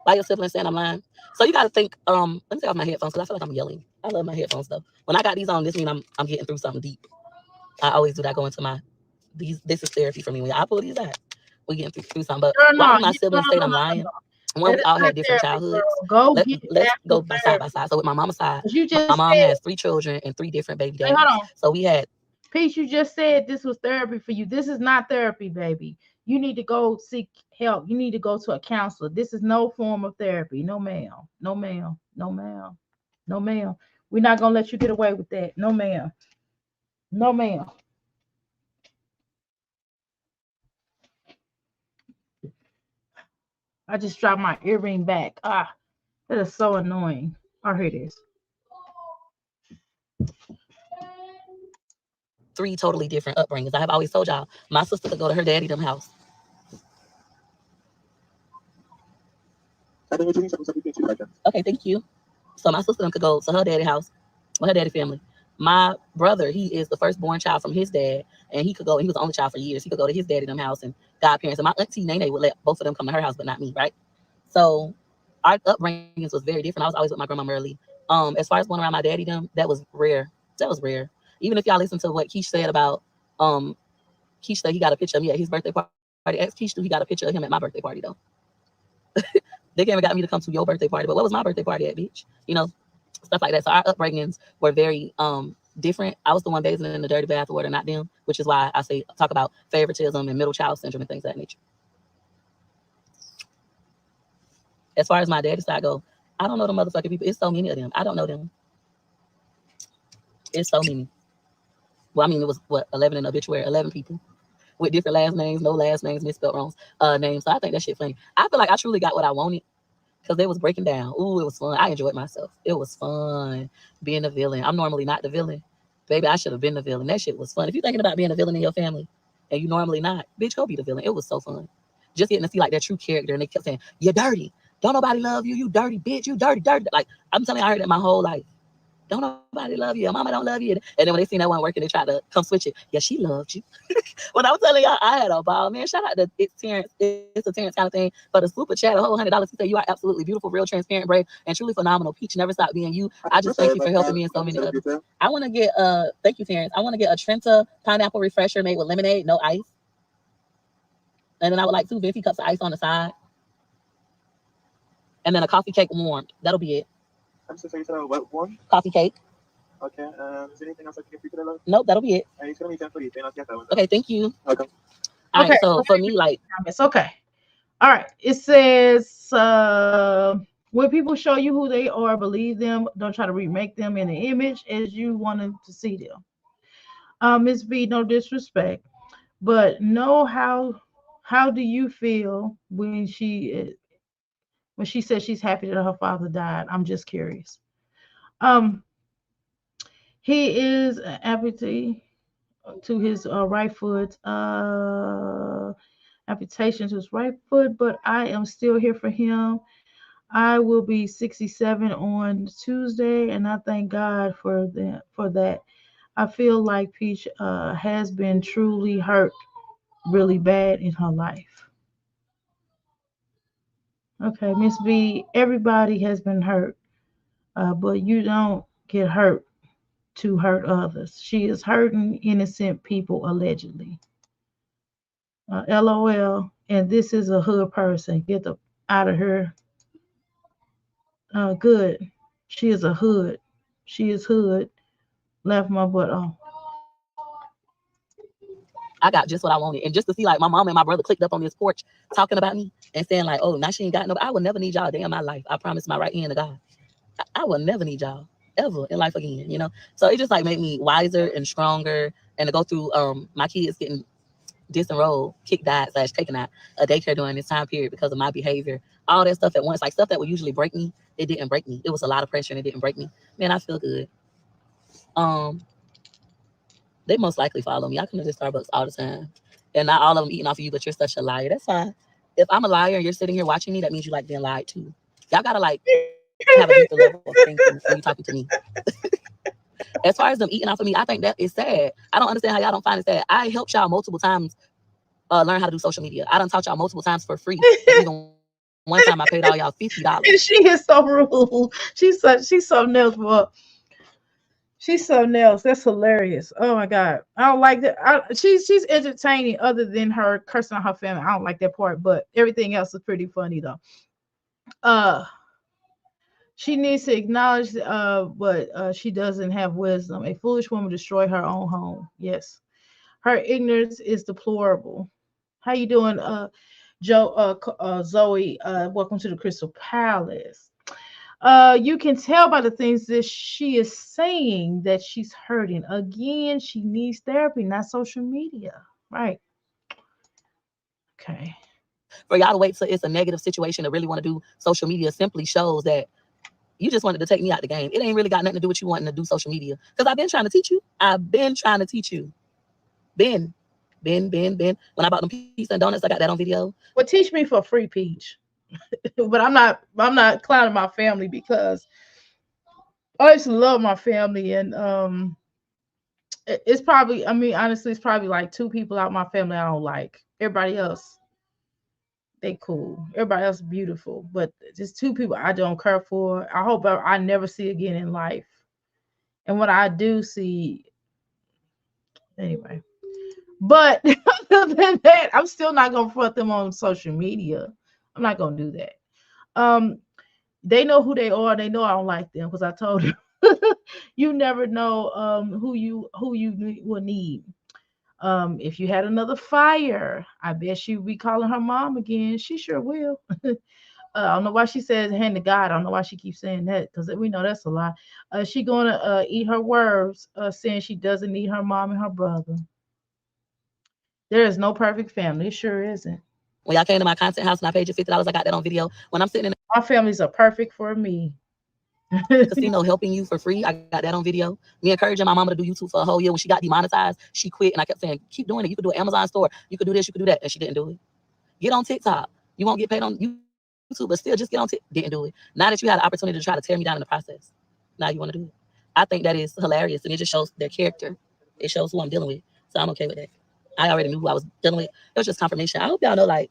Why your siblings saying I'm lying? So you got to think. Let me take off my headphones because I feel like I'm yelling. I love my headphones though. When I got these on, this means I'm getting through something deep. I always do that. Go into my This is therapy for me. When I pull these out, we getting through something. But why do my siblings say I'm lying? One, we all had different childhoods. Let's go by side by side. So with my mama's side, my mom has 3 children and 3 different baby daddies.
Hold on.
So we had.
Peace, you just said this was therapy for you. This is not therapy, baby. You need to go seek help. You need to go to a counselor. This is no form of therapy. No, ma'am. No, ma'am. No, ma'am. No, ma'am. We're not going to let you get away with that. No, ma'am. No, ma'am. I just dropped my earring back. That is so annoying. Oh, here it is.
3 totally different upbringings. I have always told y'all, my sister could go to her daddy them house. Okay, thank you. So my sister could go to her daddy house with her daddy family. My brother, he is the firstborn child from his dad, and he could go. He was the only child for years. He could go to his daddy them house and godparents. And my auntie Nene would let both of them come to her house, but not me, right? So our upbringings was very different. I was always with my grandma early. As far as going around my daddy them, that was rare. That was rare. Even if y'all listen to what Keish said about Keish said he got a picture of me at his birthday party. Ask Keish, he got a picture of him at my birthday party though. They came and got me to come to your birthday party, but what was my birthday party at, bitch? You know, stuff like that. So our upbringings were very different. I was the one bathing in the dirty bath water, not them, which is why I talk about favoritism and middle child syndrome and things of that nature. As far as my daddy's side go, I don't know the motherfucking people. It's so many of them. I don't know them. It's so many. Well, I mean, it was 11 in the obituary, 11 people with different last names, no last names, misspelled wrong names. So I think that shit funny. I feel like I truly got what I wanted because they was breaking down. Ooh, it was fun. I enjoyed myself. It was fun being a villain. I'm normally not the villain. Baby, I should have been the villain. That shit was fun. If you're thinking about being a villain in your family and you normally not, bitch, go be the villain. It was so fun. Just getting to see like their true character. And they kept saying, you're dirty. Don't nobody love you. You dirty bitch. You dirty. Like, I'm telling you, I heard that my whole life. Don't nobody love you. Your mama don't love you. And then when they seen that one working, they tried to come switch it. Yeah, she loved you. When I was telling y'all, I had a ball, man. Shout out to It's Terrence. It's a Terrence kind of thing. For the super chat, a whole $100. He said, you are absolutely beautiful, real, transparent, brave, and truly phenomenal. Peach, never stop being you. I just thank you for helping me and so many others. I want to get, thank you, Terrence. I want to get a Trenta pineapple refresher made with lemonade, no ice. And then I would like 2 venti cups of ice on the side. And then a coffee cake warmed. That'll be it.
I'm so sorry, you said a what one?
Coffee cake.
Okay, is there anything else I can get for you today, love?
Nope, that'll be it.
It's gonna be 10 for you.
Okay, thank you.
Okay.
All right,
Okay.
so for me, like,
It's okay. All right. It says, when people show you who they are, believe them. Don't try to remake them in the image as you wanted to see them. Miss B, no disrespect, but know how do you feel when she said she's happy that her father died? I'm just curious. He is an amputee to his right foot. Amputation to his right foot, but I am still here for him. I will be 67 on Tuesday, and I thank God for that. I feel like Peach has been truly hurt really bad in her life. Okay, Miss B, everybody has been hurt, but you don't get hurt to hurt others. She is hurting innocent people allegedly. LOL. And this is a hood person. Get the out of here. Good. She is a hood. She is hood. Left my butt on.
I got just what I wanted. And just to see like my mom and my brother clicked up on this porch talking about me and saying like, oh, now she ain't got no, I will never need y'all a day in my life. I promise my right hand to God. I will never need y'all ever in life again, you know? So it just like made me wiser and stronger, and to go through my kids getting disenrolled, kicked out / taken out a daycare during this time period because of my behavior. All that stuff at once, like stuff that would usually break me, it didn't break me. It was a lot of pressure and it didn't break me. Man, I feel good. They most likely follow me. I come to this Starbucks all the time. And not all of them eating off of you, but you're such a liar. That's fine. If I'm a liar and you're sitting here watching me, that means you like being lied to. Y'all gotta like have a deeper level of thinking when you're talking to me. As far as them eating off of me, I think that is sad. I don't understand how y'all don't find it sad. I helped y'all multiple times learn how to do social media. I done taught y'all multiple times for free. And even one time I paid all y'all $50.
And she is so rude. She's something else, boy. She's something else. That's hilarious. Oh my God. I don't like that. She's entertaining other than her cursing on her family. I don't like that part, but everything else is pretty funny though. She needs to acknowledge but she doesn't have wisdom. A foolish woman destroyed her own home. Yes. Her ignorance is deplorable. How you doing, Zoe? Welcome to the Crystal Palace. You can tell by the things that she is saying that she's hurting. Again, she needs therapy, not social media. Right. Okay.
For y'all to wait till it's a negative situation to really want to do social media simply shows that you just wanted to take me out the game. It ain't really got nothing to do with you wanting to do social media. Because I've been trying to teach you. When I bought them pizza and donuts, I got that on video.
Well, teach me for free, Peach. But I'm not clowning my family because I used to love my family, and it's probably, I mean, honestly, it's probably like 2 people out my family I don't like. Everybody else, they cool. Everybody else beautiful, but just 2 people I don't care for. I hope I never see again in life. And when I do see, anyway. But other than that, I'm still not gonna front them on social media. I'm not gonna do that. They know who they are. They know I don't like them because I told them you never know who you will need. If you had another fire, I bet she would be calling her mom again. She sure will. I don't know why she says hand to God. I don't know why she keeps saying that because we know that's a lie. She gonna eat her words, saying she doesn't need her mom and her brother. There is no perfect family. It sure isn't.
When y'all came to my content house and I paid you $50, I got that on video. When I'm sitting in
my families are perfect for me.
the casino helping you for free, I got that on video. Me encouraging my mama to do YouTube for a whole year. When she got demonetized, she quit, and I kept saying, keep doing it. You could do an Amazon store. You could do this. You could do that. And she didn't do it. Get on TikTok. You won't get paid on. You YouTube, but still just get on. Didn't do it. Now that you had the opportunity to try to tear me down in the process, now you want to do it. I think that is hilarious, and it just shows their character. It shows who I'm dealing with, so I'm okay with that. I already knew who I was dealing with. It was just confirmation. I hope y'all know, like,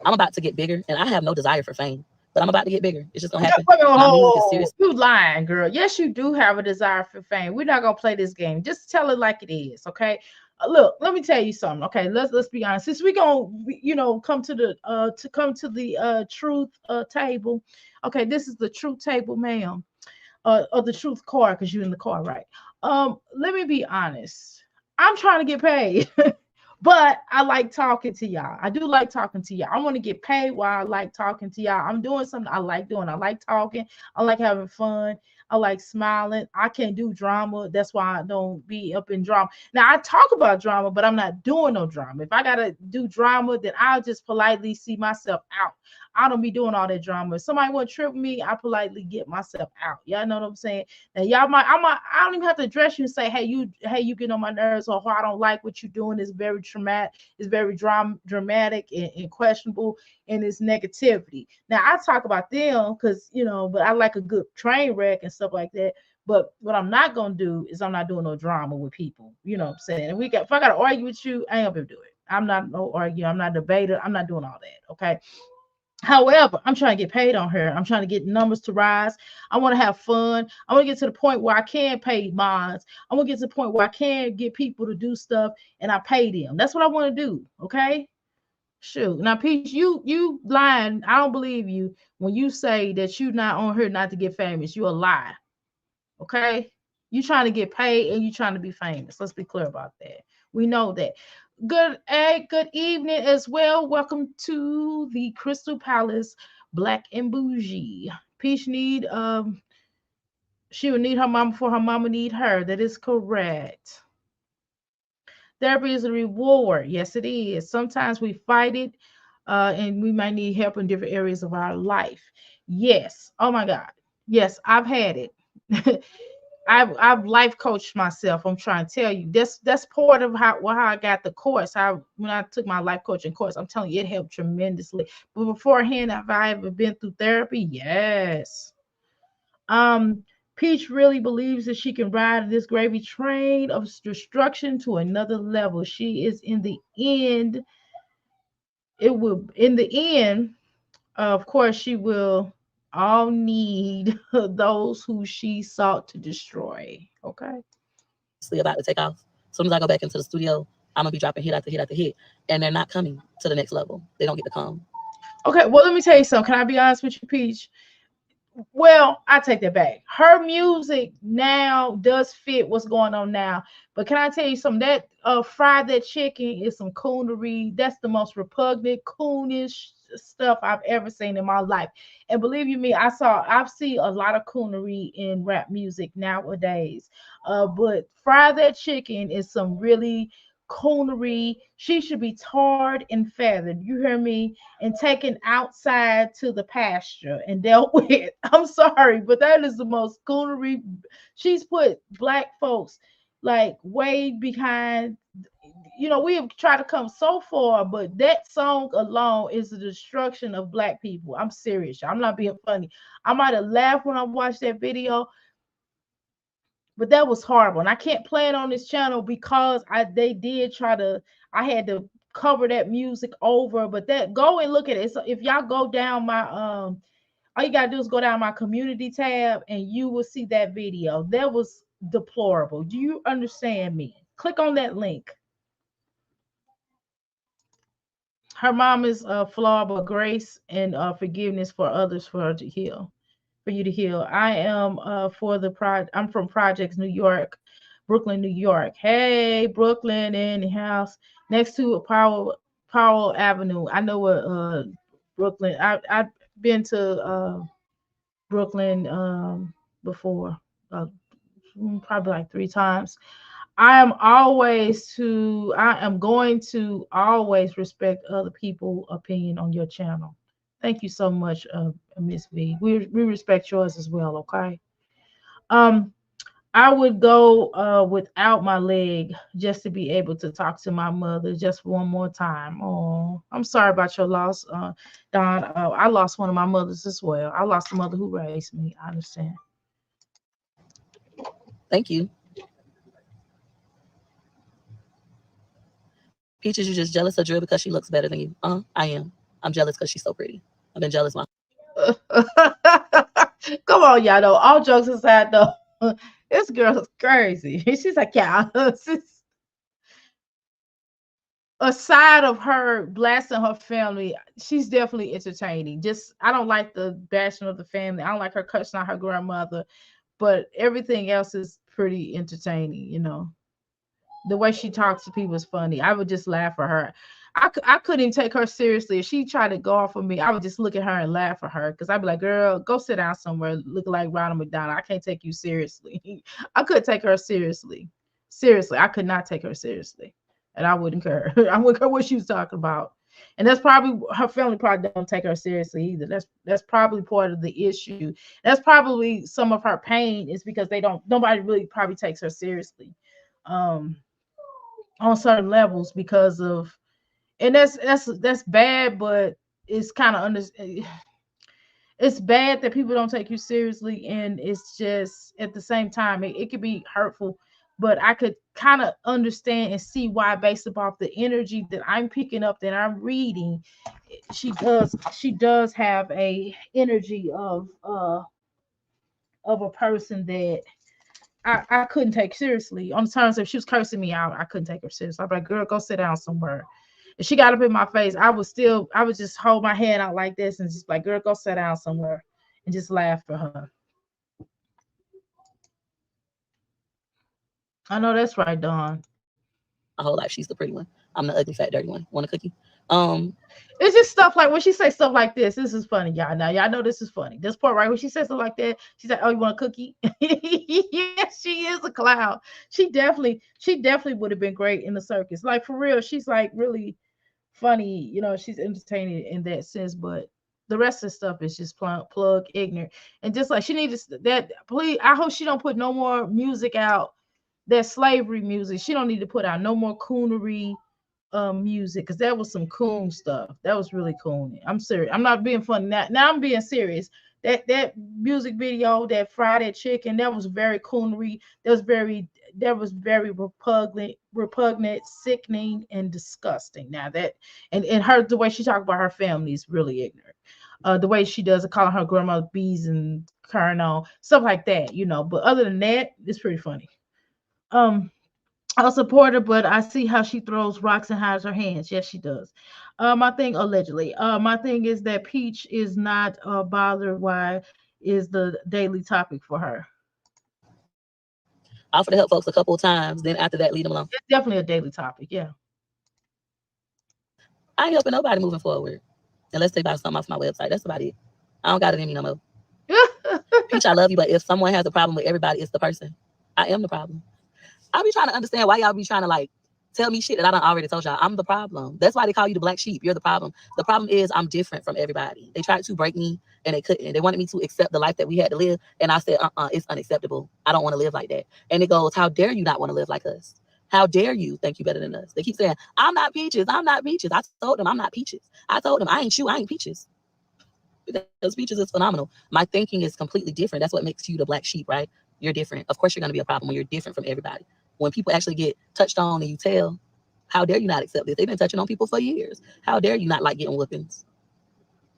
I'm about to get bigger, and I have no desire for fame, but I'm about to get bigger. It's just gonna happen. My music is serious.
You lying, girl. Yes, you do have a desire for fame. We're not gonna play this game. Just tell it like it is, okay? Look, let me tell you something. Okay, let's be honest. Since we gonna come to the truth table. Okay, this is the truth table, ma'am. Or the truth car, because you're in the car, right? Let me be honest. I'm trying to get paid. But I like talking to y'all. I do like talking to y'all. I want to get paid while I like talking to y'all. I'm doing something I like doing. I like talking. I like having fun. I like smiling. I can't do drama. That's why I don't be up in drama. Now, I talk about drama, but I'm not doing no drama. If I got to do drama, then I'll just politely see myself out. I don't be doing all that drama. If somebody want to trip me, I politely get myself out. Y'all know what I'm saying? Now, I don't even have to address you and say, hey, you get on my nerves, or I don't like what you're doing. It's very traumatic. It's very dramatic and questionable, and it's negativity. Now, I talk about them because, but I like a good train wreck and stuff like that. But what I'm not gonna do is I'm not doing no drama with people. You know what I'm saying? And if I gotta argue with you, I ain't gonna do it. I'm not no argue. I'm not a debater. I'm not doing all that. Okay. However, I'm trying to get paid on her. I'm trying to get numbers to rise. I want to have fun. I want to get to the point where I can pay mods. I want to get to the point where I can get people to do stuff and I pay them. That's what I want to do. Okay. Shoot. Now, Peach, you lying. I don't believe you when you say that you not on here not to get famous. You a lie. Okay. You trying to get paid and you trying to be famous. Let's be clear about that. We know that. Good evening as well. Welcome to the Crystal Palace Black and Bougie. Peach she would need her mama before her mama need her. That is correct. Therapy is a reward. Yes, it is. Sometimes we fight it, and we might need help in different areas of our life. Yes. Oh my God. Yes, I've had it. I've life coached myself. I'm trying to tell you. That's part of how I got the course. When I took my life coaching course, I'm telling you, it helped tremendously. But beforehand, have I ever been through therapy? Yes. Um, Peach really believes that she can ride this gravy train of destruction to another level. She is in the end. In the end, of course, she will all need those who she sought to destroy. Okay.
About to take off. As soon as I go back into the studio, I'm gonna be dropping hit after hit after hit, and they're not coming to the next level. They don't get to come.
Okay, well, let me tell you something. Can I be honest with you, Peach? Well, I take that back. Her music now does fit what's going on now. But can I tell you something? That fried that chicken is some coonery. That's the most repugnant, coonish stuff I've ever seen in my life. And believe you me, I've seen a lot of coonery in rap music nowadays. But fry that chicken is some really coonery. She should be tarred and feathered. You hear me? And taken outside to the pasture and dealt with. I'm sorry, but that is the most coonery. She's put black folks like way behind. We have tried to come so far, but that song alone is the destruction of black people. I'm serious. I'm not being funny. I might have laughed when I watched that video, but that was horrible. And I can't play it on this channel because they did try to, I had to cover that music over, but that go and look at it. So if y'all go down my all you gotta do is go down my community tab and you will see that video. That was deplorable. Do you understand me? Click on that link. Her mom is flawed, but grace and forgiveness for others for her to heal. For you to heal. I am I'm from Projects, New York, Brooklyn, New York. Hey, Brooklyn in the house next to Powell Avenue. I know what Brooklyn. I've been to Brooklyn before, probably like 3 times. I am going to always respect other people's opinion on your channel. Thank you so much, Miss V. We respect yours as well, okay? Um, I would go without my leg just to be able to talk to my mother just one more time. Oh, I'm sorry about your loss, Don. I lost one of my mothers as well. I lost the mother who raised me. I understand.
Thank you. Peaches, you just jealous of Drill because she looks better than you. I am. I'm jealous because she's so pretty. I've been jealous my
Come on, y'all. Though all jokes aside, though, this girl is crazy. She's like, yeah. Aside of her blasting her family, she's definitely entertaining. Just I don't like the bashing of the family. I don't like her cussing out her grandmother, but everything else is pretty entertaining. The way she talks to people is funny. I would just laugh at her. I couldn't even take her seriously. If she tried to go off of me, I would just look at her and laugh at her because I'd be like, girl, go sit down somewhere, looking like Ronald McDonald. I can't take you seriously. I could take her seriously. Seriously, I could not take her seriously. And I wouldn't care. I wouldn't care what she was talking about. And that's probably her family probably don't take her seriously either. That's probably part of the issue. That's probably some of her pain is because they don't nobody really probably takes her seriously. Um on certain levels because of and that's bad, but it's kind of it's bad that people don't take you seriously, and it's just at the same time it could be hurtful, but I could kind of understand and see why based upon the energy that I'm picking up that I'm reading. She does have a energy of a person that I couldn't take seriously on the terms if she was cursing me out. I couldn't take her seriously. I'm like, girl, go sit down somewhere. If she got up in my face, I would just hold my hand out like this and just like, girl, go sit down somewhere and just laugh for her. I know that's right, Dawn.
whole life. She's the pretty one. I'm the ugly, fat, dirty one. Want a cookie? Um,
It's just stuff like when she say stuff like this. This is funny, y'all. Now y'all know this is funny. This part right when she says stuff like that, she's like, "Oh, you want a cookie?" Yes, she is a clown. She definitely would have been great in the circus. Like for real, she's like really funny. She's entertaining in that sense. But the rest of the stuff is just plug ignorant. And just like she needs that. Please, I hope she don't put no more music out. That slavery music. She don't need to put out no more coonery music because that was some coon stuff. That was really coon. I'm serious. I'm not being funny. Now I'm being serious. That music video, that fried chicken, that was very coonery. That was very repugnant, sickening, and disgusting. Now that and her the way she talked about her family is really ignorant. The way she does it, calling her grandmother bees and colonel, stuff like that. But other than that, it's pretty funny. Um, I'll support her, but I see how she throws rocks and hides her hands. Yes, she does. My thing allegedly. My thing is that Peach is not bothered. Why is the daily topic for her?
offer to help folks a couple of times. Then after that, leave them alone.
It's definitely a daily topic. Yeah.
I ain't helping nobody moving forward unless they buy something off my website. That's about it. I don't got it in me no more. Peach, I love you, but if someone has a problem with everybody, it's the person. I am the problem. I be trying to understand why y'all be trying to like tell me shit that I done already told y'all. I'm the problem. That's why they call you the black sheep. You're the problem. The problem is I'm different from everybody. They tried to break me and they couldn't. They wanted me to accept the life that we had to live. And I said, it's unacceptable. I don't want to live like that. And it goes, how dare you not want to live like us? How dare you think you better than us? They keep saying, I'm not peaches. I'm not peaches. I told them I'm not peaches. I told them I ain't you. I ain't peaches. Because peaches is phenomenal. My thinking is completely different. That's what makes you the black sheep, right? You're different. Of course, you're going to be a problem when you're different from everybody. When people actually get touched on and you tell, how dare you not accept this? They've been touching on people for years. How dare you not like getting whoopings?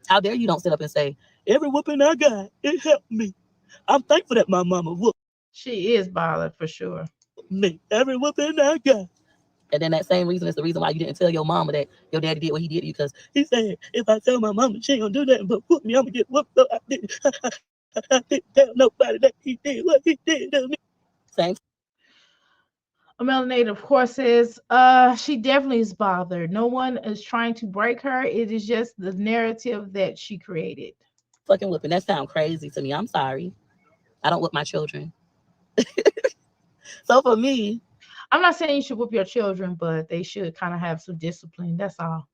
How dare you don't sit up and say, every whooping I got, it helped me. I'm thankful that my mama whooped
She is bothered for sure.
me. Every whooping I got. And then that same reason is the reason why you didn't tell your mama that your daddy did what he did to you, because he said, if I tell my mama she ain't gonna do nothing but whoop me, I'm gonna get whooped. So I didn't tell nobody that he did what he did to me. Same.
Melanated, of course, says she definitely is bothered. No one is trying to break her. It is just the narrative that she created.
Fucking whooping. That sounds crazy to me. I'm sorry. I don't whip my children. So for me,
I'm not saying you should whoop your children, but they should kind of have some discipline. That's all.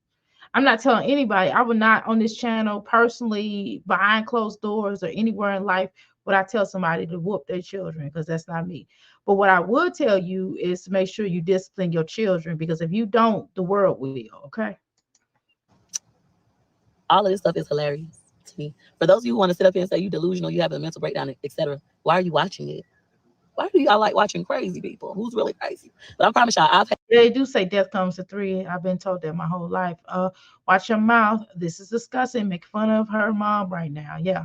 I'm not telling anybody. I would not on this channel personally, behind closed doors or anywhere in life, would I tell somebody to whoop their children, because that's not me. But what I would tell you is to make sure you discipline your children, because if you don't, the world will. Okay.
All of this stuff is hilarious to me. For those of you who want to sit up here and say you delusional, you have a mental breakdown, etc., why are you watching it? Why do y'all like watching crazy people? Who's really crazy? But I promise y'all, I've had
They do say death comes to three. I've been told that my whole life. Watch your mouth. This is disgusting. Make fun of her mom right now. Yeah.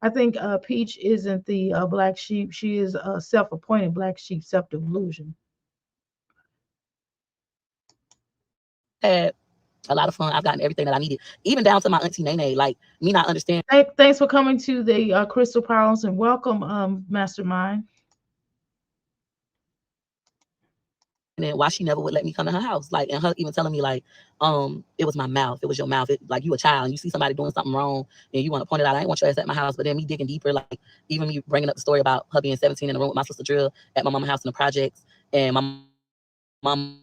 I think Peach isn't the black sheep. She is a self-appointed black sheep, self-delusion.
had a lot of fun. I've gotten everything that I needed, even down to my auntie Nene. Like me not understanding
Thanks for coming to the Crystal Problems, and welcome, Mastermind.
why she never would let me come to her house. Like, and her even telling me like, it was my mouth. It was your mouth. It, like you a child and you see somebody doing something wrong and you want to point it out. I ain't want your ass at my house. But then me digging deeper, like even me bringing up the story about her being 17 in the room with my sister Drill at my mama's house in the projects, and my mama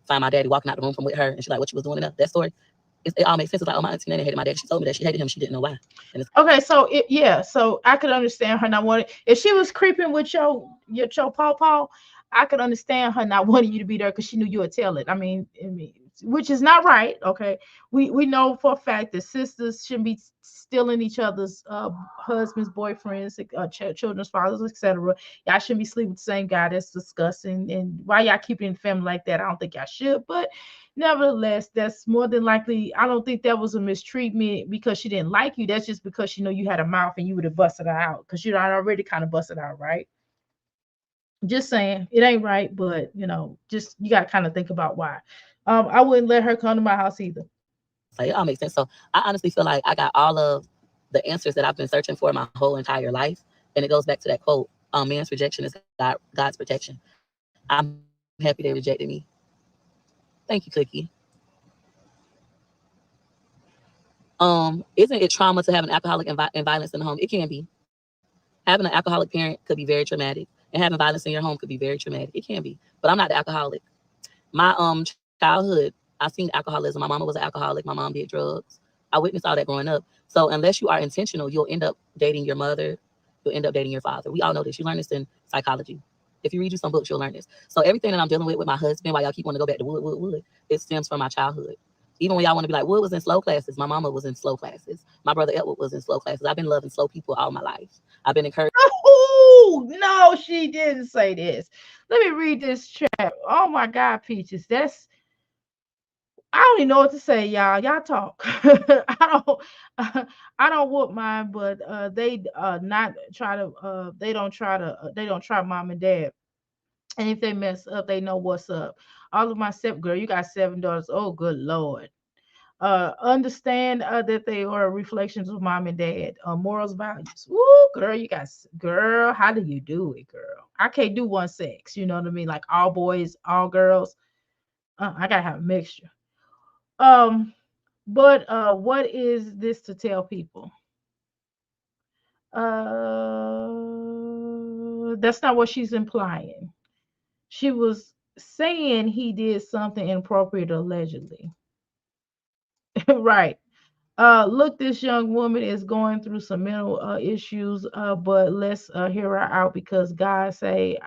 find my daddy walking out the room from with her, and she's like, what you was doing in that story? It all makes sense. It's like, oh, my auntie Nene hated my dad. She told me that she hated him. She didn't know why.
Okay, so so I could understand her not wanting, if she was creeping with your paw, I could understand her not wanting you to be there because she knew you would tell it. I mean, which is not right. Okay, we know for a fact that sisters shouldn't be stealing each other's husbands, boyfriends, children's fathers, etc. Y'all shouldn't be sleeping with the same guy. That's disgusting. And why y'all keep it in the family like that? I don't think y'all should. But nevertheless, that's more than likely. I don't think that was a mistreatment because she didn't like you. That's just because she know you had a mouth and you would have busted her out, because you already kind of busted out, right? Just saying, it ain't right, but just you got to kind of think about why. I wouldn't let her come to my house either.
Like, it all makes sense. So I honestly feel like I got all of the answers that I've been searching for my whole entire life. And it goes back to that quote, man's rejection is God's protection. I'm happy they rejected me. Thank you, Cookie. Isn't it trauma to have an alcoholic and violence in the home? It can be. Having an alcoholic parent could be very traumatic, and having violence in your home could be very traumatic. It can be, but I'm not the alcoholic. My childhood, I seen alcoholism. My mama was an alcoholic. My mom did drugs. I witnessed all that growing up. So unless you are intentional, you'll end up dating your mother. You'll end up dating your father. We all know this. You learn this in psychology. If you read you some books, you'll learn this. So everything that I'm dealing with my husband, why y'all keep wanting to go back to Wood, it stems from my childhood. Even when y'all want to be like, Wood was in slow classes, my mama was in slow classes. My brother Edward was in slow classes. I've been loving slow people all my life. I've been encouraged.
Oh, no, she didn't say this. Let me read this chat. Oh my God, Peaches. I don't even know what to say, y'all. Y'all talk. I don't whoop mine, but they not try to they don't try mom and dad. And if they mess up, they know what's up. All of my girl, you got 7 daughters. Oh, good Lord. Understand that they are reflections of mom and dad, morals, values. Woo, girl, girl, how do you do it, girl? I can't do one sex, you know what I mean? Like all boys, all girls. I gotta have a mixture. But what is this to tell people? That's not what she's implying. She was saying he did something inappropriate allegedly. Right. Look, this young woman is going through some mental issues, but let's hear her out, because God say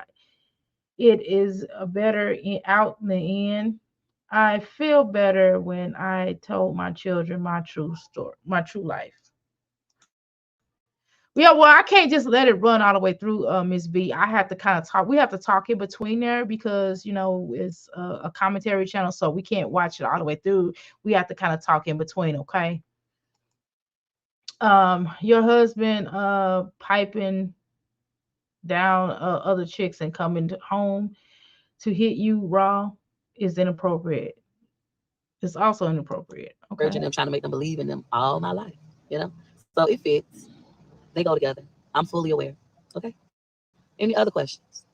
it is better out in the end. I feel better when I told my children my true story, my true life. Yeah, well, I can't just let it run all the way through, Miss B. I have to kind of talk. We have to talk in between there, because it's a commentary channel, so we can't watch it all the way through. We have to kind of talk in between, okay? Your husband piping down other chicks and coming home to hit you raw is inappropriate. It's also inappropriate. Okay.
Urging them, trying to make them believe in them all my life. So it fits. They go together. I'm fully aware. Okay. Any other questions?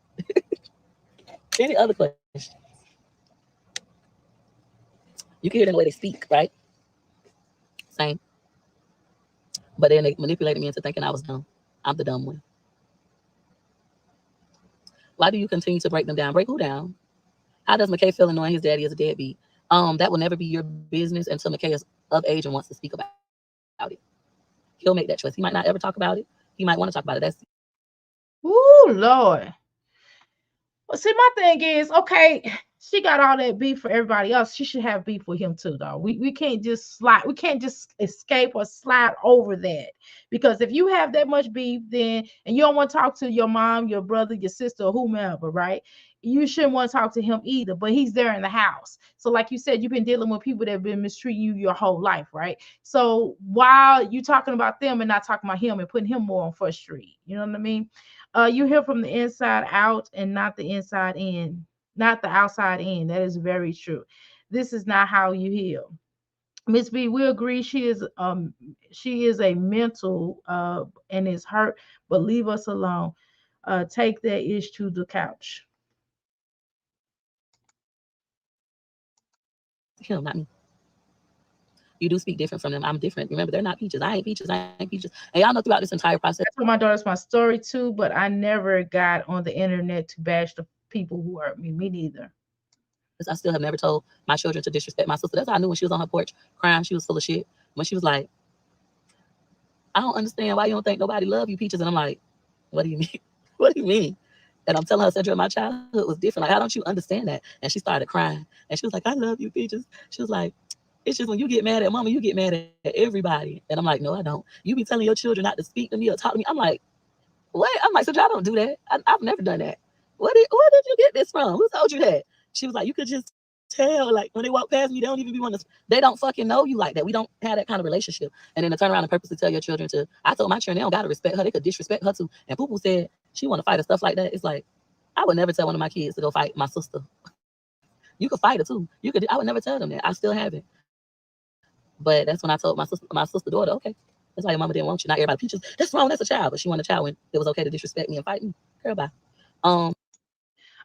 Any other questions? You can hear them the way they speak, right? Same. But then they manipulated me into thinking I was dumb. I'm the dumb one. Why do you continue to break them down? Break who down? How does McKay feel in knowing his daddy is a deadbeat? That will never be your business until McKay is of age and wants to speak about it. He'll make that choice. He might not ever talk about it. he might want to talk about it. That's
Ooh, Lord. Well, see, my thing is, okay, she got all that beef for everybody else. She should have beef with him too, though. We can't just slide, we can't just escape or slide over that. Because if you have that much beef, then and you don't want to talk to your mom, your brother, your sister, or whomever, right? You shouldn't want to talk to him either, but he's there in the house. So, like you said, you've been dealing with people that have been mistreating you your whole life, right? So while you talking about them and not talking about him and putting him more on First Street, you know what I mean? You hear from the inside out and not the inside in, not the outside in. That is very true. This is not how you heal. Miss B, we agree she is a mental and is hurt, but leave us alone. Take that ish to the couch.
him, not me. You do speak different from them. I'm different. Remember, they're not peaches. I ain't peaches. I ain't peaches. And y'all know throughout this entire process,
I told my daughters my story too, but I never got on the internet to bash the people who hurt me. Me neither.
I still have never told my children to disrespect my sister. That's how I knew when she was on her porch crying. She was full of shit. When she was like, I don't understand why you don't think nobody love you, peaches. And I'm like, what do you mean? What do you mean? And I'm telling her, Sandra, my childhood was different. Like, how don't you understand that? And she started crying. And she was like, I love you, peaches. She was like, it's just when you get mad at mama, you get mad at everybody. And I'm like, no, I don't. You be telling your children not to speak to me or talk to me. I'm like, what? I'm like, Sandra, I don't do that. I've never done that. Where did you get this from? Who told you that? She was like, you could just tell. Like, when they walk past me, they don't even be wanting to. They don't fucking know you like that. We don't have that kind of relationship. And then to turn around and purposely tell your children to. I told my children they don't gotta respect her. They could disrespect her too. And Poo Poo said she want to fight or stuff like that. It's like, I would never tell one of my kids to go fight my sister. You could fight her too. You could. I would never tell them that. I still haven't. But that's when I told my sister daughter, okay, that's why your mama didn't want you. Not everybody peaches. That's wrong. That's a child. But she wanted a child when it was okay to disrespect me and fight me. Girl, bye.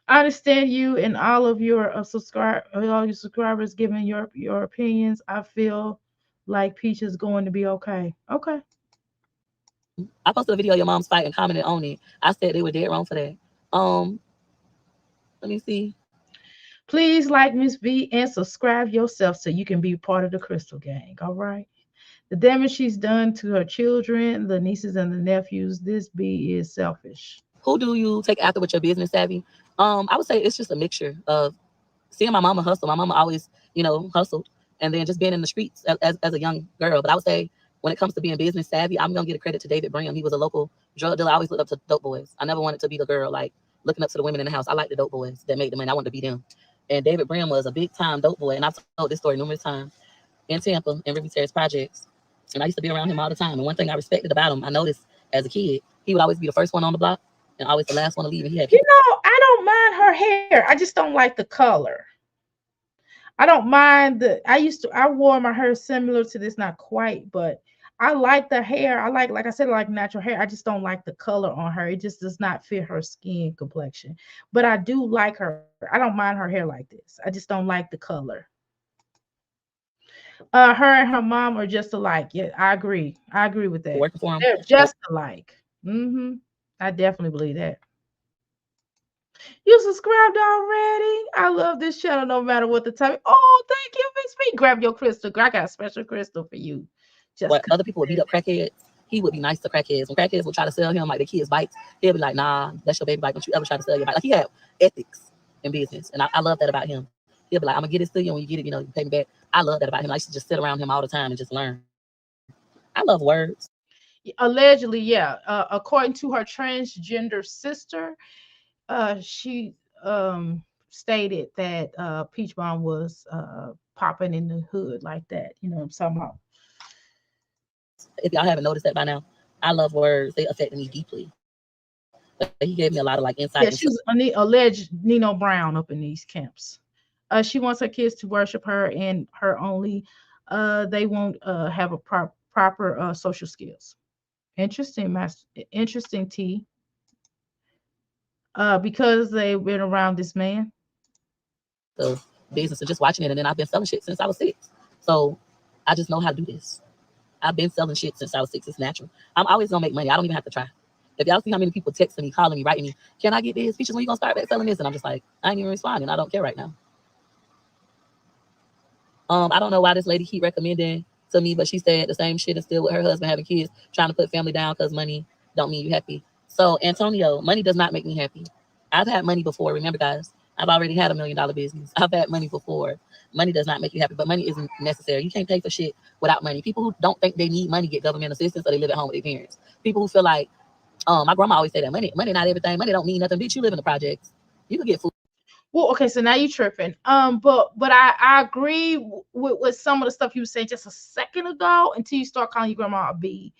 I understand you and all of your all your subscribers giving your opinions. I feel like Peach is going to be okay. Okay.
I posted a video of your mom's fight and commented on it. I said they were dead wrong for that. Let me see.
Please like Miss B and subscribe yourself so you can be part of the Crystal Gang. All right. The damage she's done to her children, the nieces and the nephews, this B is selfish.
Who do you take after with your business savvy? I would say it's just a mixture of seeing my mama hustle. My mama always, hustled, and then just being in the streets as a young girl. But I would say when it comes to being business savvy, I'm gonna get a credit to David Bram. He was a local drug dealer. I always looked up to dope boys. I never wanted to be the girl like looking up to the women in the house. I like the dope boys that made the money. I wanted to be them. And David Bram was a big time dope boy. And I've told this story numerous times in Tampa and River Terrace Projects. And I used to be around him all the time. And one thing I respected about him, I noticed as a kid, he would always be the first one on the block and always the last one to leave. And he had
I don't mind her hair. I just don't like the color. I don't mind I wore my hair similar to this, not quite, but I like the hair. Like I said, I like natural hair. I just don't like the color on her. It just does not fit her skin complexion. But I do like her. I don't mind her hair like this. I just don't like the color. Her and her mom are just alike. Yeah, I agree. I agree with that.
working for him.
They're just alike. I definitely believe that. You subscribed already? I love this channel no matter what the time. Oh, thank you, Miss B. Grab your crystal. I got a special crystal for you.
What other people would beat up crackheads, he would be nice to crackheads. When crackheads would try to sell him like the kids' bikes, he'll be like, nah, that's your baby bike. Don't you ever try to sell your bike. Like, he had ethics in business. And I love that about him. He'll be like, I'm gonna get this to you, and when you get it, you pay me back. I love that about him. I used to just sit around him all the time and just learn. I love words.
Allegedly, yeah. According to her transgender sister, she stated that Peach Bomb was popping in the hood like that. You know what I'm talking about?
If y'all haven't noticed that by now, I love words. They affected me deeply. But he gave me a lot of insight.
Yeah, she's alleged Nino Brown up in these camps. She wants her kids to worship her and her only. They won't have a proper social skills. Interesting, interesting, T. Because they've been around this man.
The business and just watching it, and then I've been selling shit since I was 6. So I just know how to do this. I've been selling shit since I was 6. It's natural. I'm always gonna make money. I don't even have to try. If y'all see how many people texting me, calling me, writing me, can I get this? Features, when you gonna start back selling this? And I'm just like, I ain't even responding. I don't care right now. I don't know why this lady keep recommending to me, but she said the same shit and still with her husband having kids, trying to put family down because money. don't mean you happy. So Antonio, money does not make me happy. I've had money before. Remember, guys, I've already had $1 million business. I've had money before. Money does not make you happy, but money isn't necessary. You can't pay for shit without money. People who don't think they need money get government assistance or they live at home with their parents. People who feel like, my grandma always say that money not everything. Money don't mean nothing. Bitch, you live in the projects. You can get food.
Well, okay, so now you tripping. But I agree with some of the stuff you were saying just a second ago until you start calling your grandma a B.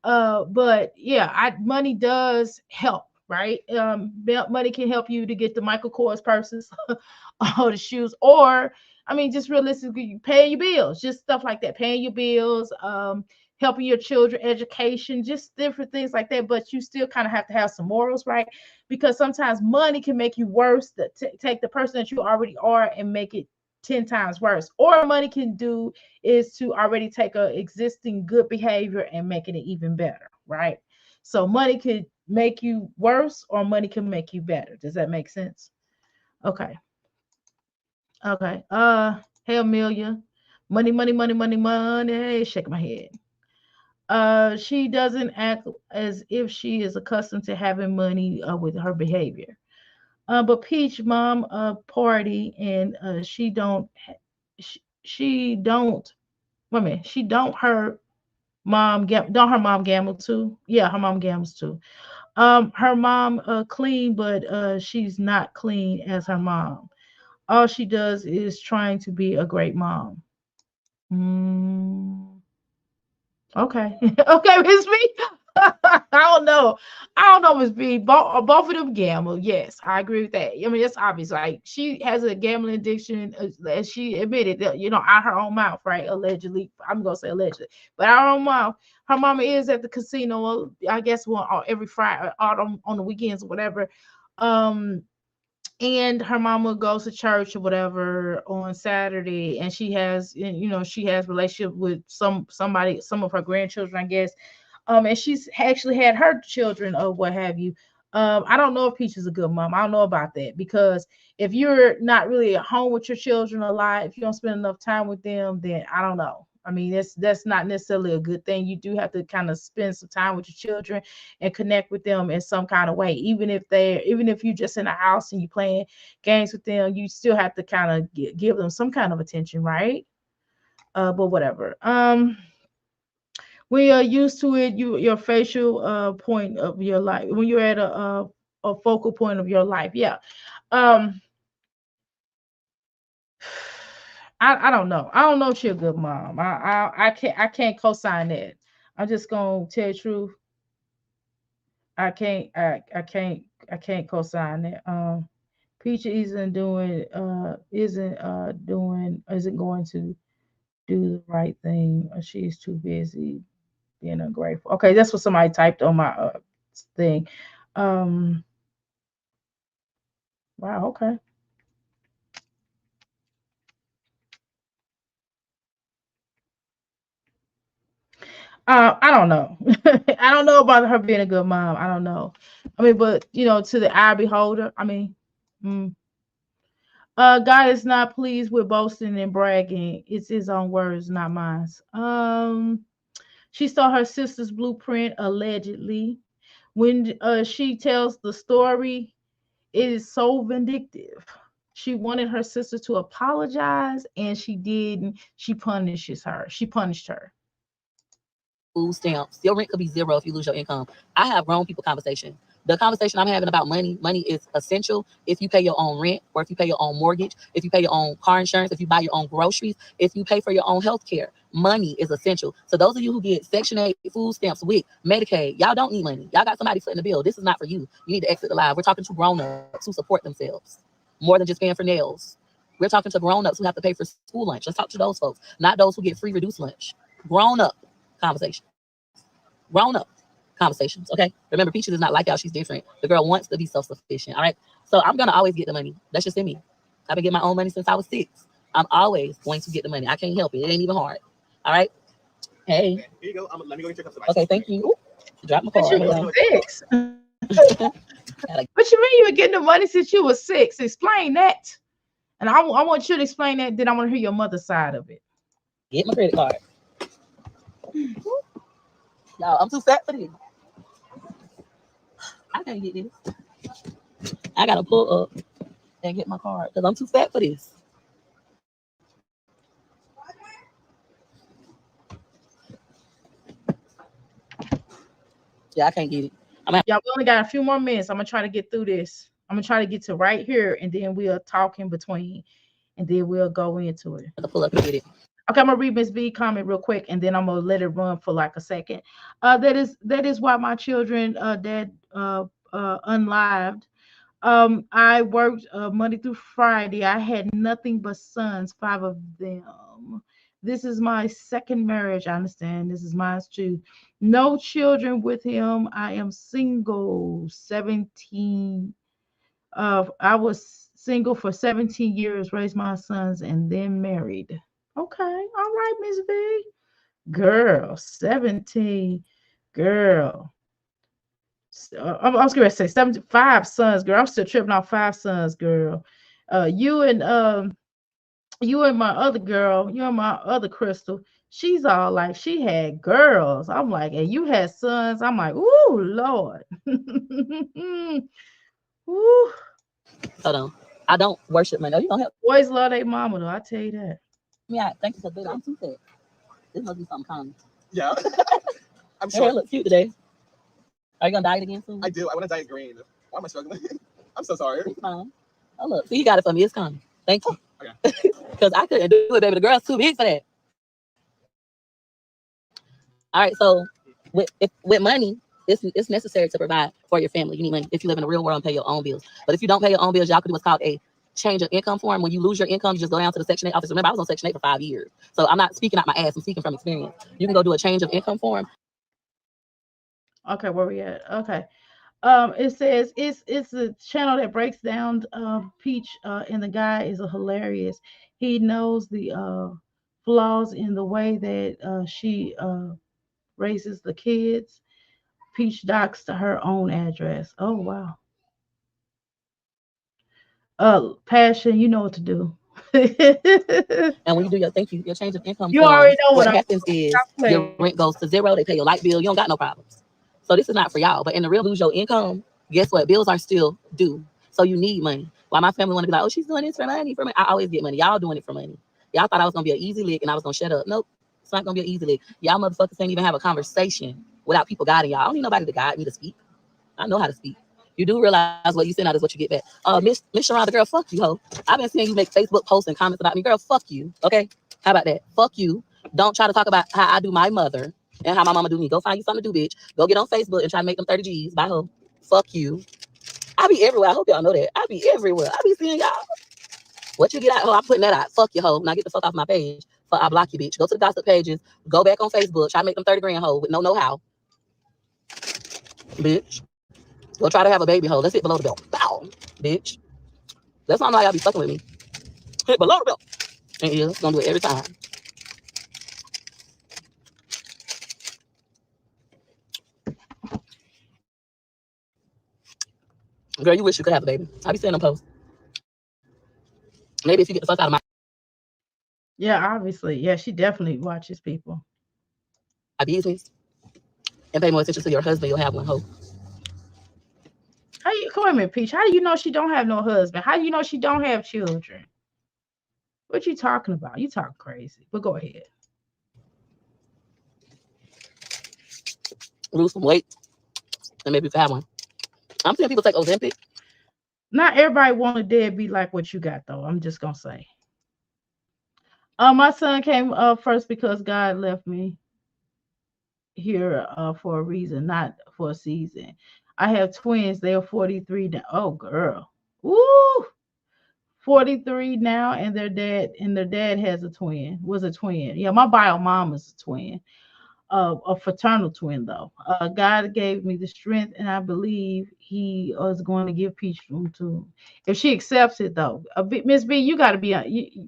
But yeah, money does help, right? Money can help you to get the Michael Kors purses or the shoes, or I mean, just realistically paying your bills, just stuff like that, paying your bills, helping your children education, just different things like that. But you still kind of have to have some morals, right? Because sometimes money can make you worse, take the person that you already are and make it 10 times worse. Or money can do is to already take a existing good behavior and making it even better, right? So money could make you worse or money can make you better. Does that make sense? Okay. Okay. Hey Amelia. Money, money, money, money, money. Shake my head. She doesn't act as if she is accustomed to having money with her behavior. But Peach mom party and she don't wait a minute, she don't her don't her mom gamble too? Yeah, her mom gambles too. Her mom clean, but she's not clean as her mom. All she does is trying to be a great mom. Mm. Okay. Okay, Miss B. I don't know. I don't know, Miss B. Both of them gamble. Yes, I agree with that. I mean, it's obvious. Like she has a gambling addiction, as she admitted that, out her own mouth, right? Allegedly. I'm gonna say allegedly, but out her own mouth. Her mama is at the casino. I guess every Friday, on the weekends or whatever. Um, and her mama goes to church or whatever on Saturday, and she has relationship with some of her grandchildren, I guess. And she's actually had her children or what have you. I don't know if Peach is a good mom. I don't know about that, because if you're not really at home with your children a lot, if you don't spend enough time with them, then I don't know. I mean, that's not necessarily a good thing. You do have to kind of spend some time with your children and connect with them in some kind of way. Even if you're just in a house and you playing games with them, you still have to kind of give them some kind of attention, right? But whatever. When you're used to it, your facial point of your life, when you're at a focal point of your life, yeah. Um, I don't know. I don't know if she's a good mom. I can't co-sign that. I'm just gonna tell you the truth. I can't co-sign that. Peach isn't going to do the right thing. She's too busy being ungrateful. Okay, that's what somebody typed on my thing. Um, wow, okay. I don't know. I don't know about her being a good mom. I don't know. I mean, but to the eye beholder, I mean, mm. God is not pleased with boasting and bragging. It's his own words, not mine. She saw her sister's blueprint allegedly. When she tells the story, it is so vindictive. She wanted her sister to apologize, and she didn't. She punished her.
Food stamps. Your rent could be zero if you lose your income. I have grown people conversation. The conversation I'm having about money is essential if you pay your own rent, or if you pay your own mortgage, if you pay your own car insurance, if you buy your own groceries, if you pay for your own health care. Money is essential. So those of you who get Section 8 food stamps, WIC, Medicaid, y'all don't need money. Y'all got somebody footing the bill. This is not for you. You need to exit the live. We're talking to grown-ups who support themselves more than just paying for nails. We're talking to grown-ups who have to pay for school lunch. Let's talk to those folks, not those who get free reduced lunch. Grown-up conversation. Grown up conversations. Okay. Remember, Peaches is not like y'all. She's different. The girl wants to be self-sufficient. All right. So I'm gonna always get the money. That's just in me. I've been getting my own money since I was 6. I'm always going to get the money. I can't help it. It ain't even hard. All right. Hey.
Here you go. Let me go get your cup.
Okay, thank you. Ooh, drop my
But
card.
you were 6. What you mean you were getting the money since you were 6? Explain that. And I want you to explain that. Then I want to hear your mother's side of it.
Get my credit card. Y'all, I'm too fat for this. I can't get this. I gotta pull up and get my card because I'm too fat for this. Yeah, I can't get it.
Y'all, we only got a few more minutes. I'm gonna try to get through this. I'm gonna try to get to right here, and then we'll talk in between, and then we'll go into it.
I have to pull up and get it.
Okay, I'm gonna read Miss B comment real quick, and then I'm gonna let it run for like a second. That is why my children dad unlived. I worked Monday through Friday. I had nothing but sons, 5 of them. This is my second marriage. I understand. This is mine too. No children with him. I am single. 17. I was single for 17 years, raised my sons, and then married. Okay, all right, Miss B. Girl, 17. Girl. I was going to say 75 sons, girl. I'm still tripping off 5 sons, girl. You and my other girl, you and my other Crystal, she's all like she had girls. I'm like, and you had sons. I'm like, ooh, Lord. Ooh.
Hold on. I don't worship money. Oh, you gonna help?
Boys love their mama, though. I tell you that.
Yeah, thank you for that. I'm too fat. This must be something common.
Yeah. I'm
Your hair
sure.
looks cute today. Are you gonna dye it again soon?
I do. I want to dye it green. Why am I struggling? I'm so sorry.
It's fine. Oh look, see, you got it for me. It's coming. Thank you.
Okay.
Because I couldn't do it, baby. The girl's too big for that. All right, so with money, it's necessary to provide for your family. You need money if you live in the real world and pay your own bills. But if you don't pay your own bills, y'all can do what's called a change of income form. When you lose your income, you just go down to the Section 8 office. Remember, I was on Section 8 for 5 years. So I'm not speaking out my ass. I'm speaking from experience. You can go do a change of income form.
Okay, where we at? Okay. It says it's a channel that breaks down Peach, and the guy is a hilarious. He knows the flaws in the way that she raises the kids. Peach docks to her own address. Oh wow. Passion, you know what to do.
And when you do your your change of income
You
form,
already know what
what
I'm
happens is your rent goes to zero. They pay your light bill. You don't got no problems. So this is not for y'all. But in the real lose your income, guess what? Bills are still due. So you need money. Why my family want to be like, oh, she's doing this for money, for money. I always get money. Y'all doing it for money. Y'all thought I was gonna be an easy lick and I was gonna shut up. Nope, it's not gonna be an easy lick. Y'all motherfuckers can't even have a conversation without people guiding y'all. I don't need nobody to guide me to speak. I know how to speak. You do realize what you send out is what you get back. Miss Sharonda, girl, fuck you, ho. I've been seeing you make Facebook posts and comments about me. Girl, fuck you. Okay? How about that? Fuck you. Don't try to talk about how I do my mother and how my mama do me. Go find you something to do, bitch. Go get on Facebook and try to make them 30 G's. Bye, ho. Fuck you. I be everywhere. I hope y'all know that. I be everywhere. I be seeing y'all. What you get out, ho? I'm putting that out. Fuck you, ho. Now get the fuck off my page. For I block you, bitch. Go to the gossip pages. Go back on Facebook. Try to make them 30 grand, ho, with no know-how. Bitch. Go try to have a baby, ho. Let's hit below the belt. Bow, bitch. That's not how y'all be fucking with me. Hit below the belt. And yeah, gonna do it every time. Girl, you wish you could have a baby. I be seeing them posts. Maybe if you get the fuck out of my
Yeah, obviously. Yeah, she definitely watches people.
business and pay more attention to your husband, you'll have one, ho.
How you come on, Peach? How do you know she don't have no husband? How do you know she don't have children? What you talking about? You talking crazy. But go ahead.
Lose some weight and maybe you can have one. I'm seeing people take Ozempic.
Not everybody want a deadbeat like what you got, though. I'm just gonna say. My son came up first because God left me here for a reason, not for a season. I have twins. They are 43 now. Oh, girl. Woo! 43 now, and their dad has a twin. Was a twin. Yeah, my bio mom is a twin. A fraternal twin, though. God gave me the strength, and I believe He is going to give Peach room too. If she accepts it, though, Miss B, you got to be.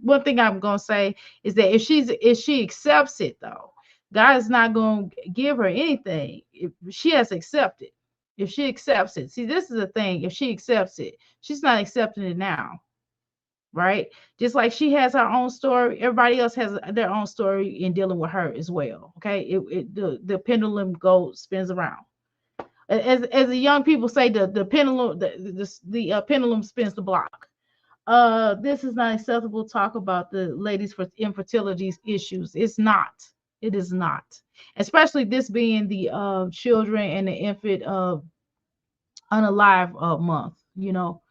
One thing I'm gonna say is that if she accepts it, though, God is not going to give her anything. If she has accepted, if she accepts it, see, this is the thing. If she accepts it, she's not accepting it now. Right? Just like she has her own story, everybody else has their own story in dealing with her as well. Okay, the pendulum spins around. As the young people say, the pendulum the pendulum spins the block. This is not acceptable talk about the ladies for infertility issues. It's not. It is not. Especially this being the children and the infant unalive month, you know.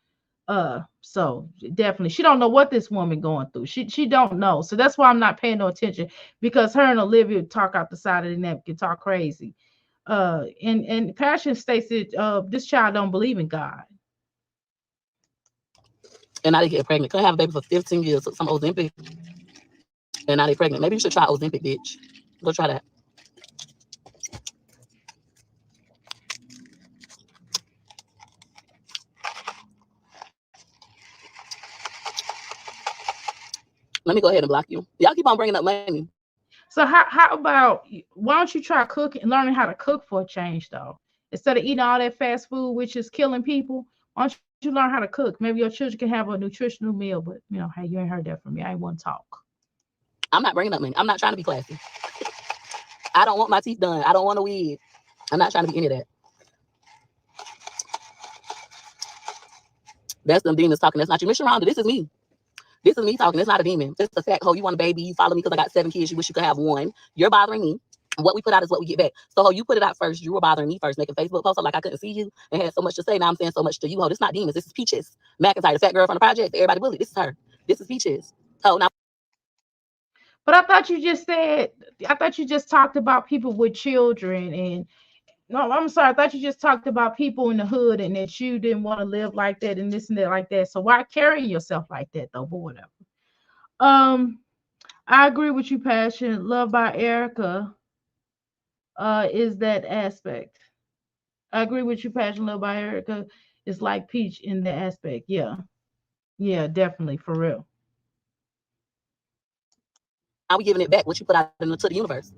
So definitely she don't know what this woman going through. She don't know. So that's why I'm not paying no attention, because her and Olivia talk out the side of the napkin, talk crazy. And Passion states that this child don't believe in God.
And now they get pregnant. Couldn't have a baby for 15 years, took some Ozempic, and now they pregnant. Maybe you should try Ozempic, bitch. Go try that. Let me go ahead and block you. Y'all keep on bringing up money.
So how about, why don't you try cooking, learning how to cook for a change though? Instead of eating all that fast food, which is killing people, why don't you learn how to cook? Maybe your children can have a nutritional meal. But you know, hey, you ain't heard that from me. I ain't want to talk.
I'm not bringing up money. I'm not trying to be classy. I don't want my teeth done. I don't want a wig. I'm not trying to be any of that. That's them demons talking. That's not you. Miss Sharonda, this is me. This is me talking. It's not a demon. It's a fact. Ho, you want a baby. You follow me because I got 7 kids. You wish you could have one. You're bothering me. What we put out is what we get back. So, ho, you put it out first. You were bothering me first, making Facebook posts like I couldn't see you and had so much to say. Now I'm saying so much to you. Ho, this is not demons. This is Peaches. McIntyre, the fat girl from the project. Everybody bullied. This is her. This is Peaches. Oh, now.
But I thought you just said, I thought you just talked about people with children. And no, I'm sorry, I thought you just talked about people in the hood and that you didn't want to live like that and this and that like that. So why carry yourself like that though? But whatever. Um, I agree with you, Passion. Love by Erica is that aspect. I agree with you, Passion. Love by Erica is like Peach in the aspect. Yeah. Yeah, definitely. For real.
Now we giving it back. What you put out into the universe.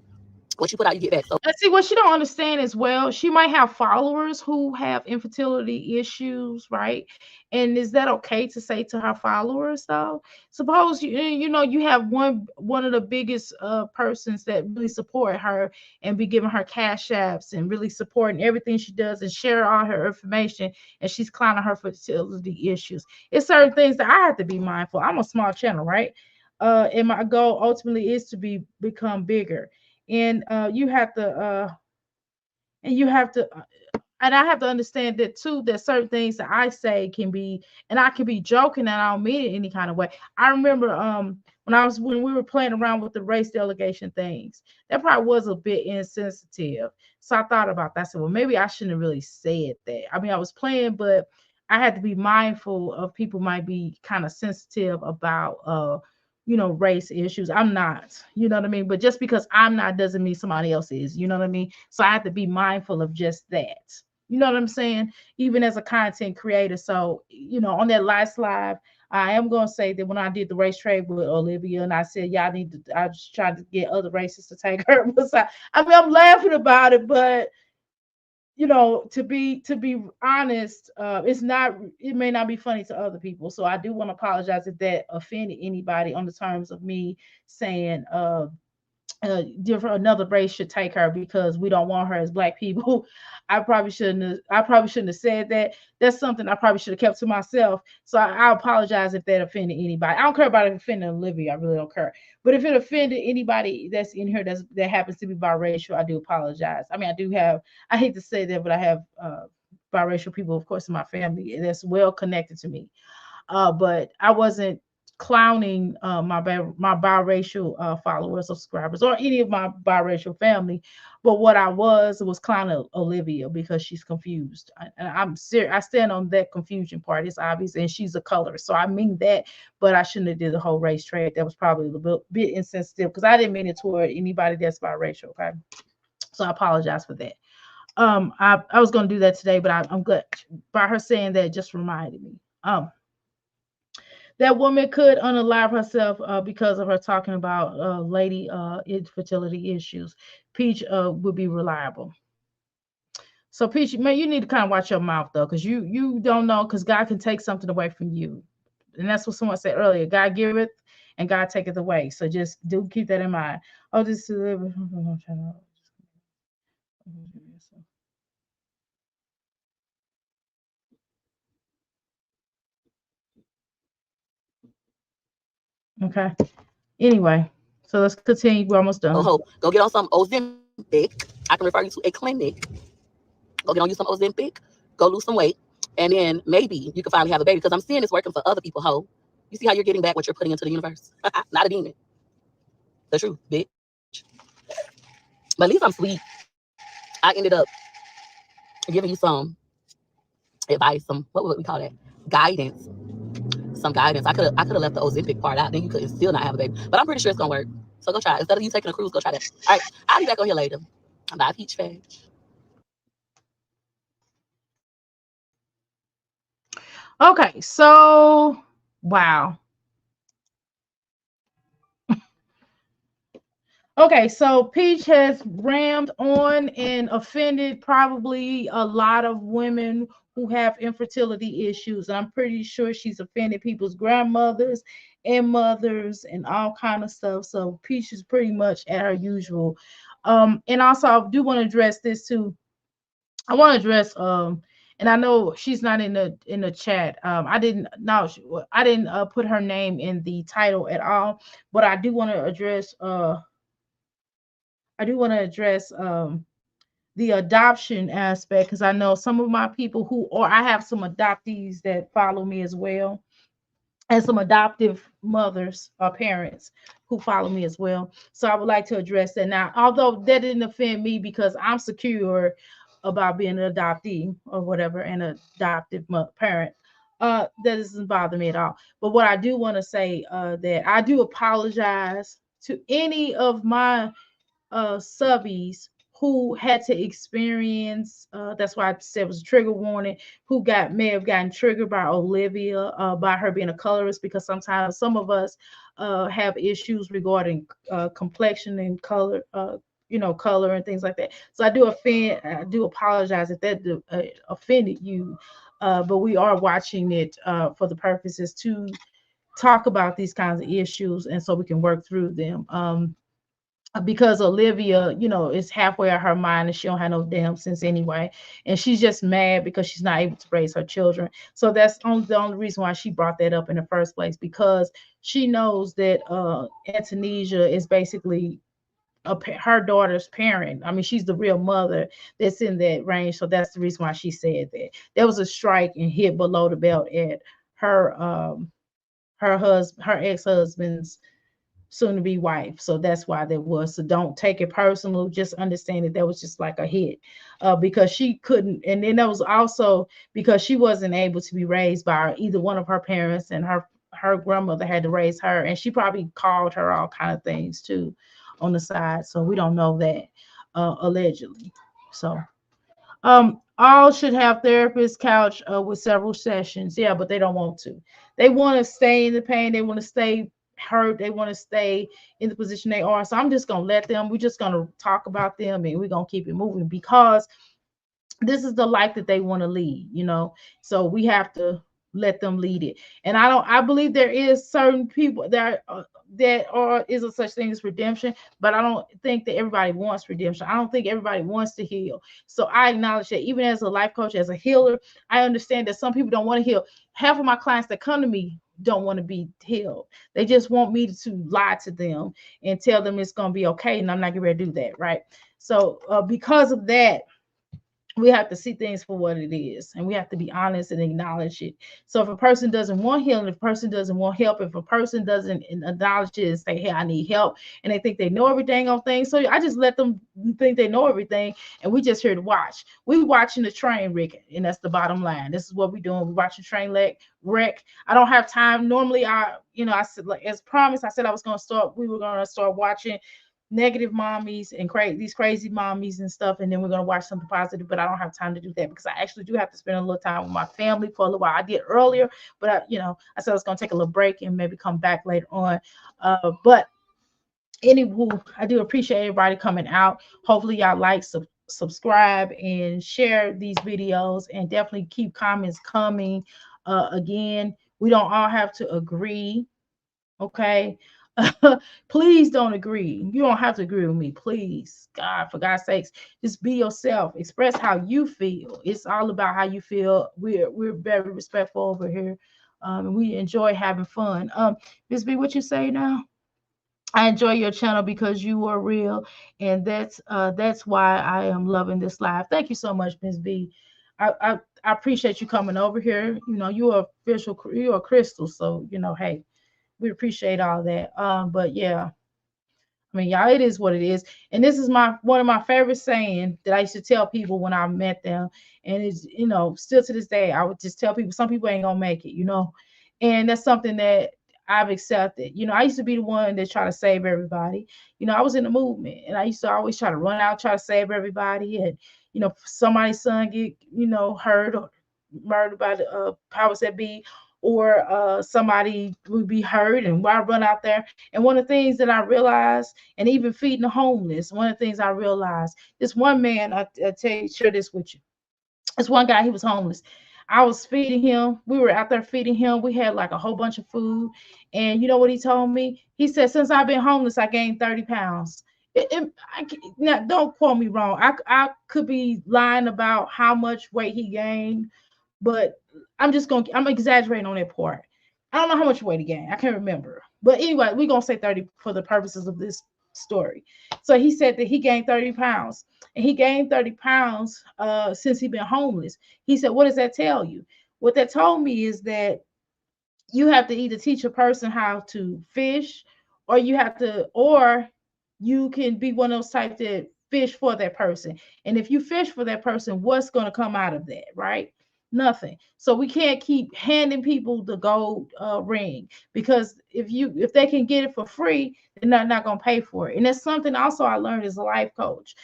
What you put out, you get back. So
And see, what she don't understand as well, she might have followers who have infertility issues, right? And is that okay to say to her followers though? Suppose you know you have one of the biggest persons that really support her and be giving her cash apps and really supporting everything she does and share all her information, and she's clowning her fertility issues. It's certain things that I have to be mindful. I'm a small channel, right? And my goal ultimately is to become bigger, and you have to and you have to and I have to understand that too, that certain things that I say can be, and I can be joking and I don't mean it any kind of way. I remember when we were playing around with the race delegation things, that probably was a bit insensitive. So I thought about that. I said, well, maybe I shouldn't have really said that. I mean, I was playing, but I had to be mindful of people might be kind of sensitive about race issues. I'm not, you know what I mean? But just because I'm not doesn't mean somebody else is, you know what I mean? So I have to be mindful of just that. You know what I'm saying? Even as a content creator. So, on that last live, I am going to say that when I did the race trade with Olivia and I said, y'all need to, I just tried to get other races to take her. I mean, I'm laughing about it, but to be honest, it may not be funny to other people. So I do want to apologize if that offended anybody on the terms of me saying different another race should take her because we don't want her as black people. I probably shouldn't have said that. That's something I probably should have kept to myself. So I apologize if that offended anybody. I don't care about it offending Olivia. I really don't care. But if it offended anybody that's in here that happens to be biracial, I do apologize. I mean, I hate to say that, but I have biracial people, of course, in my family that's well connected to me. But I wasn't clowning my biracial followers or subscribers or any of my biracial family. But what I was clowning Olivia because she's confused. And I'm serious. I stand on that confusion part. It's obvious, and she's a color, so I mean that. But I shouldn't have did the whole race trade. That was probably a bit insensitive because I didn't mean it toward anybody that's biracial. Okay, so I apologize for that. I was going to do that today, but I'm good. By her saying that, it just reminded me. That woman could unalive herself because of her talking about lady infertility issues. Peach would be reliable. So Peach, man, you need to kind of watch your mouth though, because you don't know, because God can take something away from you, and that's what someone said earlier. God giveth and God taketh away. So just do keep that in mind. Oh, this is Okay. Anyway, so let's continue. We're almost
Oh,
done.
ho, go get on some Ozempic. I can refer you to a clinic. Go get on you some Ozempic. Go lose some weight, and then maybe you can finally have a baby. Because I'm seeing this working for other people. Ho, you see how you're getting back what you're putting into the universe? Not a demon. The truth, bitch. But at least I'm sweet. I ended up giving you some advice, some what would we call that? Guidance. Some guidance. I could have left the Ozempic part out, then you could still not have a baby. But I'm pretty sure it's gonna work. So go try it. Instead of you taking a cruise, go try that. All right, I'll be back on here later. Bye, Peach Fag.
Okay, so wow. Okay, so Peach has rammed on and offended probably a lot of women who have infertility issues. And I'm pretty sure she's offended people's grandmothers and mothers and all kind of stuff. So Peach is pretty much at her usual. And also I do want to address this too. I want to address and I know she's not in the chat. I didn't no I didn't put her name in the title at all, but I do want to address the adoption aspect because I know some of my people who, or I have some adoptees that follow me as well, and some adoptive mothers or parents who follow me as well. So I would like to address that now. Although that didn't offend me because I'm secure about being an adoptee or whatever, an adoptive parent. That doesn't bother me at all. But what I do want to say that I do apologize to any of my subbies who had to experience that's why I said it was a trigger warning, who may have gotten triggered by Olivia, by her being a colorist, because sometimes some of us have issues regarding complexion and color, color and things like that. So I do apologize if that offended you, but we are watching it for the purposes to talk about these kinds of issues, and so we can work through them. Because Olivia, is halfway out her mind and she don't have no damn sense anyway. And she's just mad because she's not able to raise her children. So that's the only reason why she brought that up in the first place, because she knows that Antonesia is basically her daughter's parent. I mean, she's the real mother that's in that range. So that's the reason why she said that. There was a strike and hit below the belt at her ex-husband's soon to be wife. So that's why there was. So don't take it personal. Just understand that was just like a hit, because she couldn't. And then that was also because she wasn't able to be raised by either one of her parents, and her grandmother had to raise her, and she probably called her all kind of things too on the side. So we don't know that, allegedly. So all should have therapist couch with several sessions. Yeah, but they don't want to. They want to stay in the pain. They want to stay hurt. They want to stay in the position they are. So I'm just gonna let them. We're just gonna talk about them, and we're gonna keep it moving, because this is the life that they want to lead. So we have to let them lead it. And I believe there is certain people that are is a such thing as redemption, but I don't think that everybody wants redemption. I don't think everybody wants to heal. So I acknowledge that. Even as a life coach, as a healer, I understand that some people don't want to heal. Half of my clients that come to me don't want to be healed. They just want me to lie to them and tell them it's going to be okay, and I'm not going to do that, right? So because of that, we have to see things for what it is, and we have to be honest and acknowledge it. So if a person doesn't want healing, if a person doesn't want help, if a person doesn't acknowledge it and say, hey, I need help, and they think they know everything on things, so I just let them think they know everything, and we just here to watch. We watching the train wreck, and that's the bottom line. This is what we're doing. We're watching train wreck. I don't have time. Normally, I said, like, as promised, I said we were going to start watching negative mommies and these crazy mommies and stuff, and then we're going to watch something positive, but I don't have time to do that because I actually do have to spend a little time with my family for a little while. I did earlier, but I said I was going to take a little break and maybe come back later on. But anywho, I do appreciate everybody coming out. Hopefully y'all like, subscribe, and share these videos, and definitely keep comments coming. Again, we don't all have to agree, okay? Please don't agree. You don't have to agree with me. Please, God, for God's sakes, just be yourself. Express how you feel. It's all about how you feel. We're very respectful over here. And we enjoy having fun. Miss B, what you say now? I enjoy your channel because you are real, and that's why I am loving this live. Thank you so much, Miss B. I appreciate you coming over here. You know, you're a crystal, so hey, we appreciate all that. But yeah, I mean, y'all, it is what it is. And this is my one of my favorite saying that I used to tell people when I met them. And it's, still to this day, I would just tell people some people ain't gonna make it. And that's something that I've accepted. I used to be the one that try to save everybody. I was in the movement and I used to always try to run out, try to save everybody. And, somebody's son get, hurt or murdered by the powers that be, or somebody would be hurt, and why run out there. And one of the things that I realized, and even feeding the homeless, one of the things I realized, this one man, I tell you, share this with you. This one guy, he was homeless. I was feeding him. We were out there feeding him. We had like a whole bunch of food. And you know what he told me? He said, since I've been homeless, I gained 30 pounds. Now, don't quote me wrong. I could be lying about how much weight he gained, but I'm exaggerating on that part. I don't know how much weight he gained. I can't remember. But anyway, we're gonna say 30 for the purposes of this story. So he said that he gained 30 pounds. And he gained 30 pounds since he's been homeless. He said, what does that tell you? What that told me is that you have to either teach a person how to fish, or you can be one of those types that fish for that person. And if you fish for that person, what's going to come out of that, right? Nothing. So we can't keep handing people the gold ring, because if they can get it for free, they're not going to pay for it. And that's something also I learned as a life coach.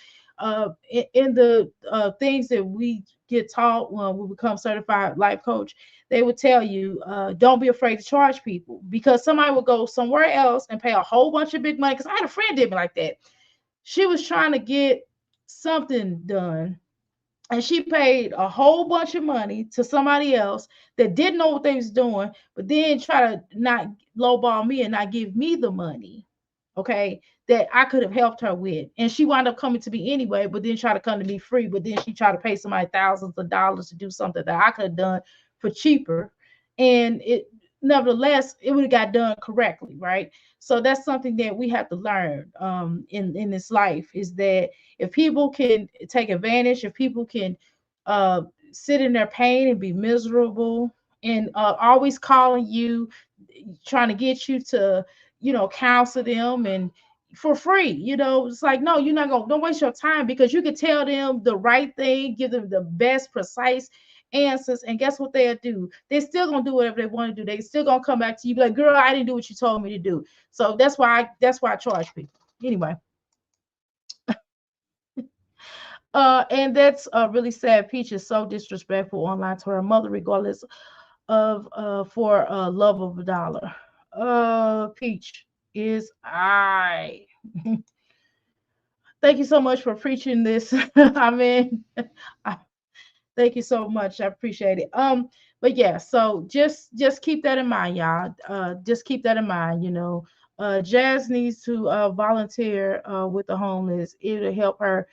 In the things that we get taught when we become certified life coach, they would tell you, don't be afraid to charge people, because somebody will go somewhere else and pay a whole bunch of big money. Because I had a friend did me like that. She was trying to get something done, and she paid a whole bunch of money to somebody else that didn't know what they was doing, but then try to not lowball me and not give me the money, okay, that I could have helped her with. And she wound up coming to me anyway, but then try to come to me free. But then she tried to pay somebody thousands of dollars to do something that I could have done for cheaper. And it nevertheless, it would have got done correctly, right? So that's something that we have to learn in this life, is that if people can take advantage, if people can uh, sit in their pain and be miserable, and always calling you, trying to get you to, counsel them and for free, it's like, no, you're not gonna, don't waste your time, because you can tell them the right thing, give them the best precise answers, and guess what they'll do? They're still gonna do whatever they want to do. They still gonna come back to you, be like, girl, I didn't do what you told me to do. So that's why I charge people anyway. And that's really sad. Peach is so disrespectful online to her mother, regardless of for love of a dollar. Peach is I. Thank you so much for preaching this. I mean, thank you so much. I appreciate it. But yeah, so just keep that in mind, y'all. Just keep that in mind. Jazz needs to volunteer with the homeless. It'll help her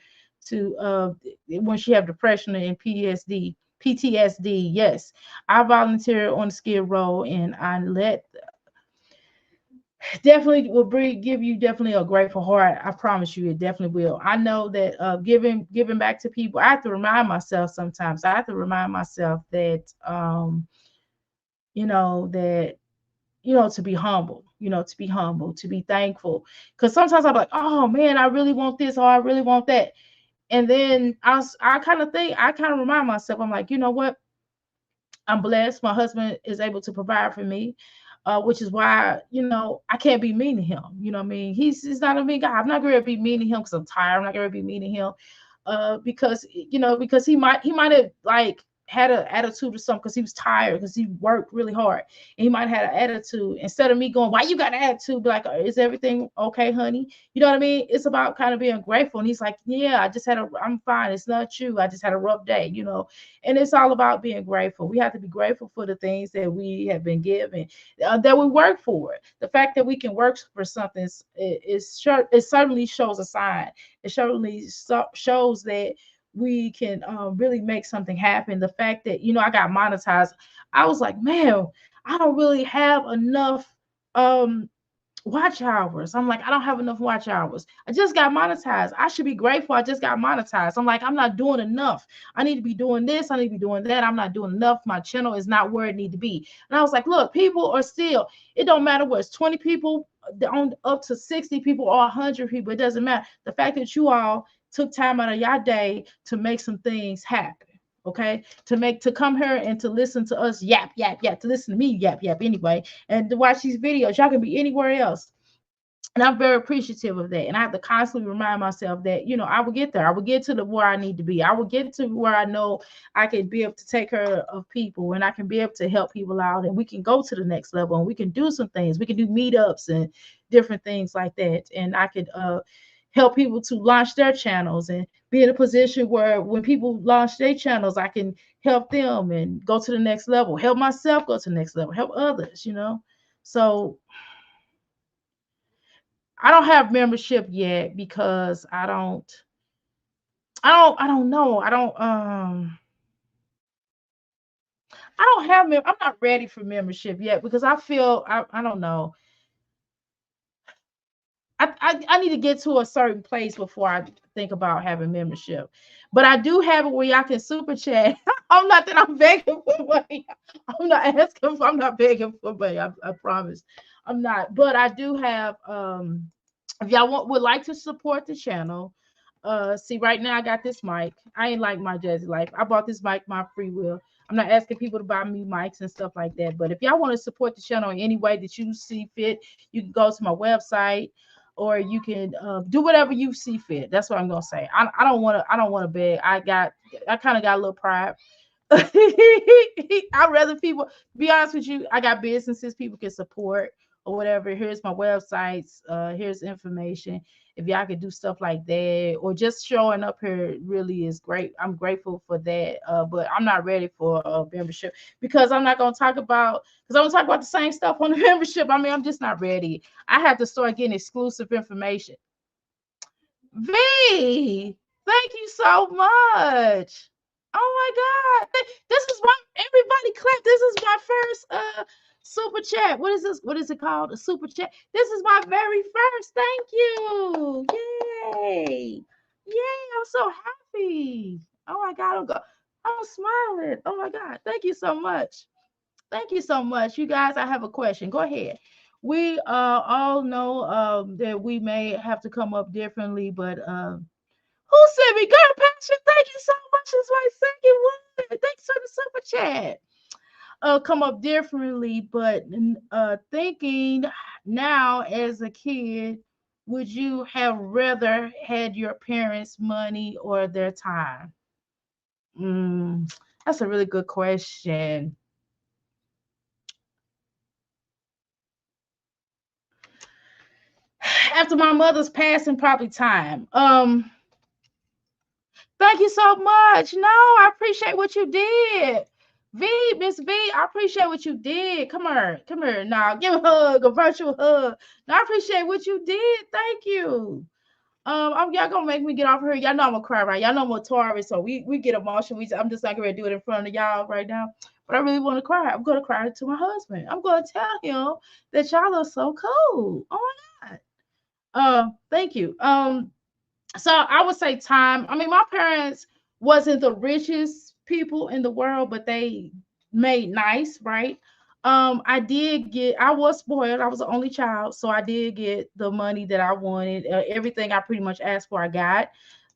to when she have depression and PTSD. PTSD. Yes, I volunteer on the Skid Row, and I let definitely will give you definitely a grateful heart. I promise you, it definitely will. I know that giving back to people, I have to remind myself sometimes. I have to remind myself that that to be humble, to be thankful. Because sometimes I'm like, oh man, I really want this, or I really want that. And then I kind of remind myself, I'm like, you know what? I'm blessed. My husband is able to provide for me, which is why, I can't be mean to him. You know what I mean? He's not a mean guy. I'm not going to be mean to him because I'm tired. I'm not going to be mean to him because he might have like had an attitude or something, because he was tired, because he worked really hard, and he might have had an attitude. Instead of me going, why you got an attitude, be like, is everything okay, honey? You know what I mean? It's about kind of being grateful. And he's like, yeah, I'm fine, it's not you, I just had a rough day. And it's all about being grateful. We have to be grateful for the things that we have been given, that we work for. The fact that we can work for something it certainly shows a sign. It certainly shows that we can really make something happen. The fact that I got monetized, I was like, man, I don't really have enough watch hours. I'm like, I don't have enough watch hours. I just got monetized. I should be grateful. I just got monetized. I'm like, I'm not doing enough. I need to be doing this. I need to be doing that. I'm not doing enough. My channel is not where it need to be. And I was like, look, people are still, it don't matter what it's 20 people on up to 60 people or 100 people. It doesn't matter. The fact that you all took time out of your day to make some things happen. Okay, to come here and to listen to us yap, to listen to me yap anyway, and to watch these videos. Y'all can be anywhere else, and I'm very appreciative of that. And I have to constantly remind myself that, you know, I will get there. I will get to the where I need to be. I will get to where I know I can be able to take care of people, and I can be able to help people out, and we can go to the next level, and we can do some things. We can do meetups and different things like that. And I could help people to launch their channels and be in a position where when people launch their channels, I can help them and go to the next level, help myself go to the next level, help others, you know. So I don't have membership yet because I don't know. I don't have I'm not ready for membership yet because I feel I don't know. I need to get to a certain place before I think about having membership. But I do have it where y'all can super chat. I'm not that I'm begging for money. I'm not begging for money. I promise. I'm not. But I do have if y'all would like to support the channel, see right now I got this mic. I ain't like my Jazzy life. I bought this mic my free will. I'm not asking people to buy me mics and stuff like that. But if y'all want to support the channel in any way that you see fit, you can go to my website or you can do whatever you see fit. That's what I'm gonna say. I don't want to beg. I kind of got a little pride. I'd rather people be honest with you. I got businesses people can support or whatever. Here's my websites. Here's information. If y'all could do stuff like that, or just showing up here really is great. I'm grateful for that. But I'm not ready for a membership because I'm not gonna talk about because I'm gonna talk about the same stuff on the membership. I mean, I'm just not ready. I have to start getting exclusive information. V, thank you so much. Oh my God. This is my everybody clap. This is my first super chat. What is this? What is it called? A super chat. This is my very first. Thank you. Yay. Yay. I'm so happy. Oh my God. I'm smiling. Oh my God. Thank you so much. Thank you so much. You guys, I have a question. Go ahead. We all know that we may have to come up differently, but who sent me? Girl, Passion, thank you so much. It's my second one. Thanks for the super chat. Come up differently, but thinking now as a kid, would you have rather had your parents' money or their time? That's a really good question. After my mother's passing, probably time. Thank you so much. No, I appreciate what you did. Miss V, I appreciate what you did. Come here. Now, give a hug, a virtual hug. Now, I appreciate what you did. Thank you. Y'all gonna make me get off here. Y'all know I'm gonna cry, right? Y'all know I'm a Taurus, so we get emotional. I'm just not gonna do it in front of y'all right now. But I really want to cry. I'm gonna cry to my husband. I'm gonna tell him that y'all are so cool. Oh my God. Thank you. So I would say time. I mean, my parents wasn't the richest people in the world, but they made nice, right? I was spoiled. I was the only child, so I did get the money that I wanted. Everything I pretty much asked for, I got.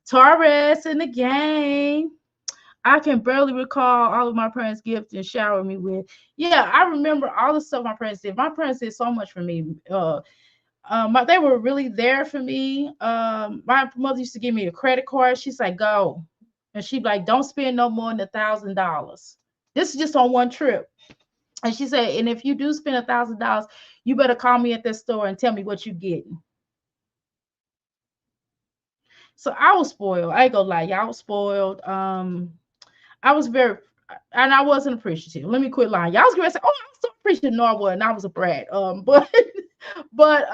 Taurus in the game. I can barely recall all of my parents' gifts and showered me with. Yeah, I remember all the stuff my parents did. My parents did so much for me. They were really there for me. My mother used to give me a credit card. She's like, go. And she'd be like, don't spend no more than $1,000. This is just on one trip. And she said, and if you do spend $1,000, you better call me at this store and tell me what you're getting. So I was spoiled. I ain't gonna lie, y'all was spoiled. I was very, and I wasn't appreciative. Let me quit lying. Y'all was gonna say, oh, I was so appreciative. No, I wasn't. I was a brat. But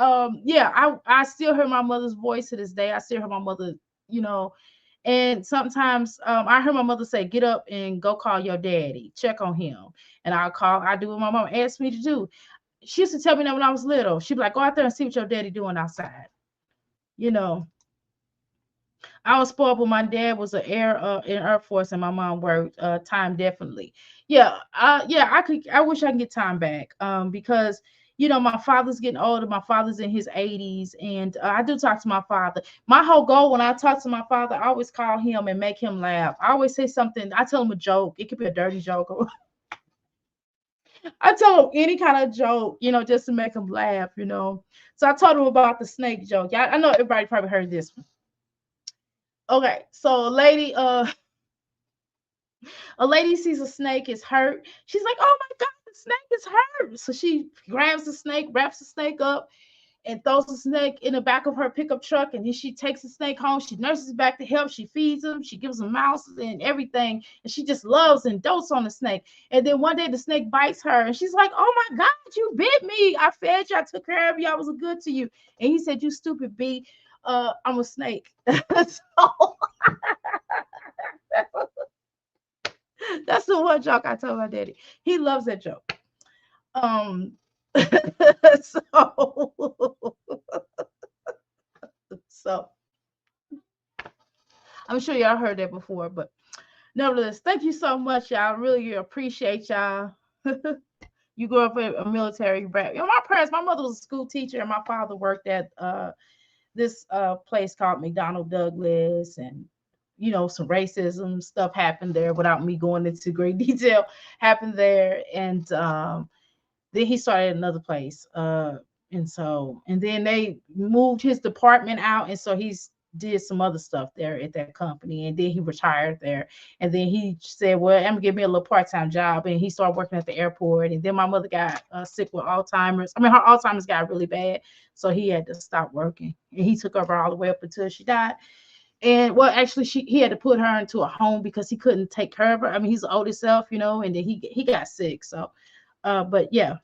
yeah, I still hear my mother's voice to this day. I still hear my mother, you know, And sometimes I heard my mother say, get up and go call your daddy, check on him. And I do what my mom asked me to do. She used to tell me that when I was little. She'd be like, go out there and see what your daddy doing outside. You know, I was spoiled, but my dad was an air in Air Force, and my mom worked time definitely. Yeah, yeah, I wish I could get time back. Because my father's getting older. My father's in his 80s, and I do talk to my father. My whole goal when I talk to my father, I always call him and make him laugh. I always say something. I tell him a joke. It could be a dirty joke, or I tell him any kind of joke, just to make him laugh. So I told him about the snake joke. Yeah, I know everybody probably heard this one. Okay, so a lady sees a snake is hurt. She's like, "Oh my God, the snake is hurt!" So she grabs the snake, wraps the snake up, and throws the snake in the back of her pickup truck. And then she takes the snake home. She nurses it back to health. She feeds him. She gives him mouse and everything. And she just loves and dotes on the snake. And then one day the snake bites her, and she's like, "Oh my God, you bit me! I fed you. I took care of you. I was good to you." And he said, "You stupid bee. I'm a snake." So that's the one joke I told my daddy. He loves that joke. Um, so, so I'm sure y'all heard that before, but nevertheless, thank you so much, y'all. Really appreciate y'all. You grew up in a military brat. My mother was a school teacher, and my father worked at this place called McDonnell Douglas, and some racism stuff happened there without me going into great detail. Happened there, and then he started another place. And then they moved his department out, and so he's did some other stuff there at that company, and then he retired there. And then he said, "Well, I'm gonna give me a little part-time job," and he started working at the airport. And then my mother got sick with Alzheimer's. I mean, her Alzheimer's got really bad, so he had to stop working, and he took over all the way up until she died. And well, actually, he had to put her into a home because he couldn't take care of her. I mean, he's the oldest self, and then he got sick. So, but yeah,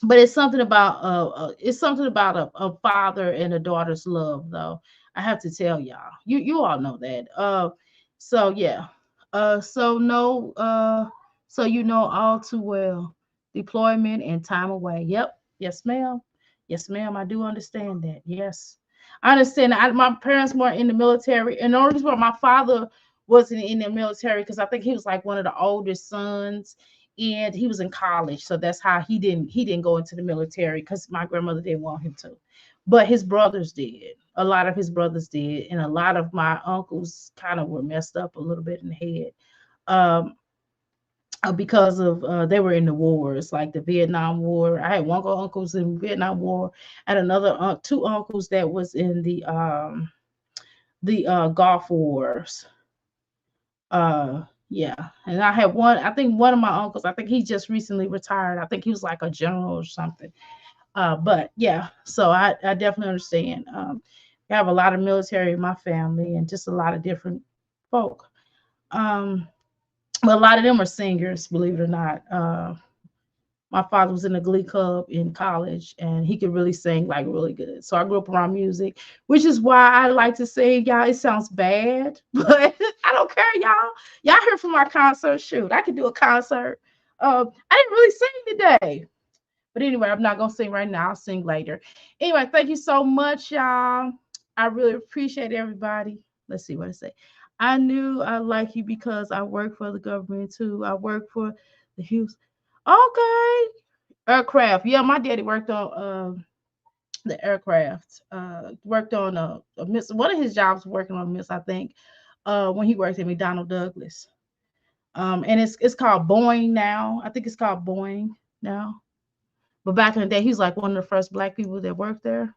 but it's something about a father and a daughter's love, though. I have to tell y'all. You all know that. So yeah. So no. So all too well. Deployment and time away. Yep. Yes, ma'am. Yes, ma'am. I do understand that. Yes, I understand. My parents weren't in the military, and the only reason why my father wasn't in the military because I think he was like one of the oldest sons, and he was in college, so that's how he didn't go into the military because my grandmother didn't want him to. But his brothers did. A lot of his brothers did, and a lot of my uncles kind of were messed up a little bit in the head. Um, because of they were in the wars, like the Vietnam War. I had one uncles in Vietnam War, and another two uncles that was in the Gulf Wars. Yeah, and I had one. I think one of my uncles. I think he just recently retired. I think he was like a general or something. But yeah, so I definitely understand. I have a lot of military in my family, and just a lot of different folk. Um, but a lot of them are singers, believe it or not. My father was in a glee club in college, and he could really sing like really good. So I grew up around music, which is why I like to sing. Y'all, it sounds bad, but I don't care, y'all. Y'all heard from my concert. Shoot, I could do a concert. I didn't really sing today. But anyway, I'm not gonna sing right now. I'll sing later. Anyway, thank you so much, y'all. I really appreciate everybody. Let's see what I say. I knew I like you because I work for the government too. I work for the Hughes. Okay. Aircraft. Yeah, my daddy worked on the aircraft. Worked on a miss. One of his jobs working on a miss, I think. When he worked at McDonnell Douglas. And it's called Boeing now. I think it's called Boeing now. But back in the day, he was like one of the first black people that worked there.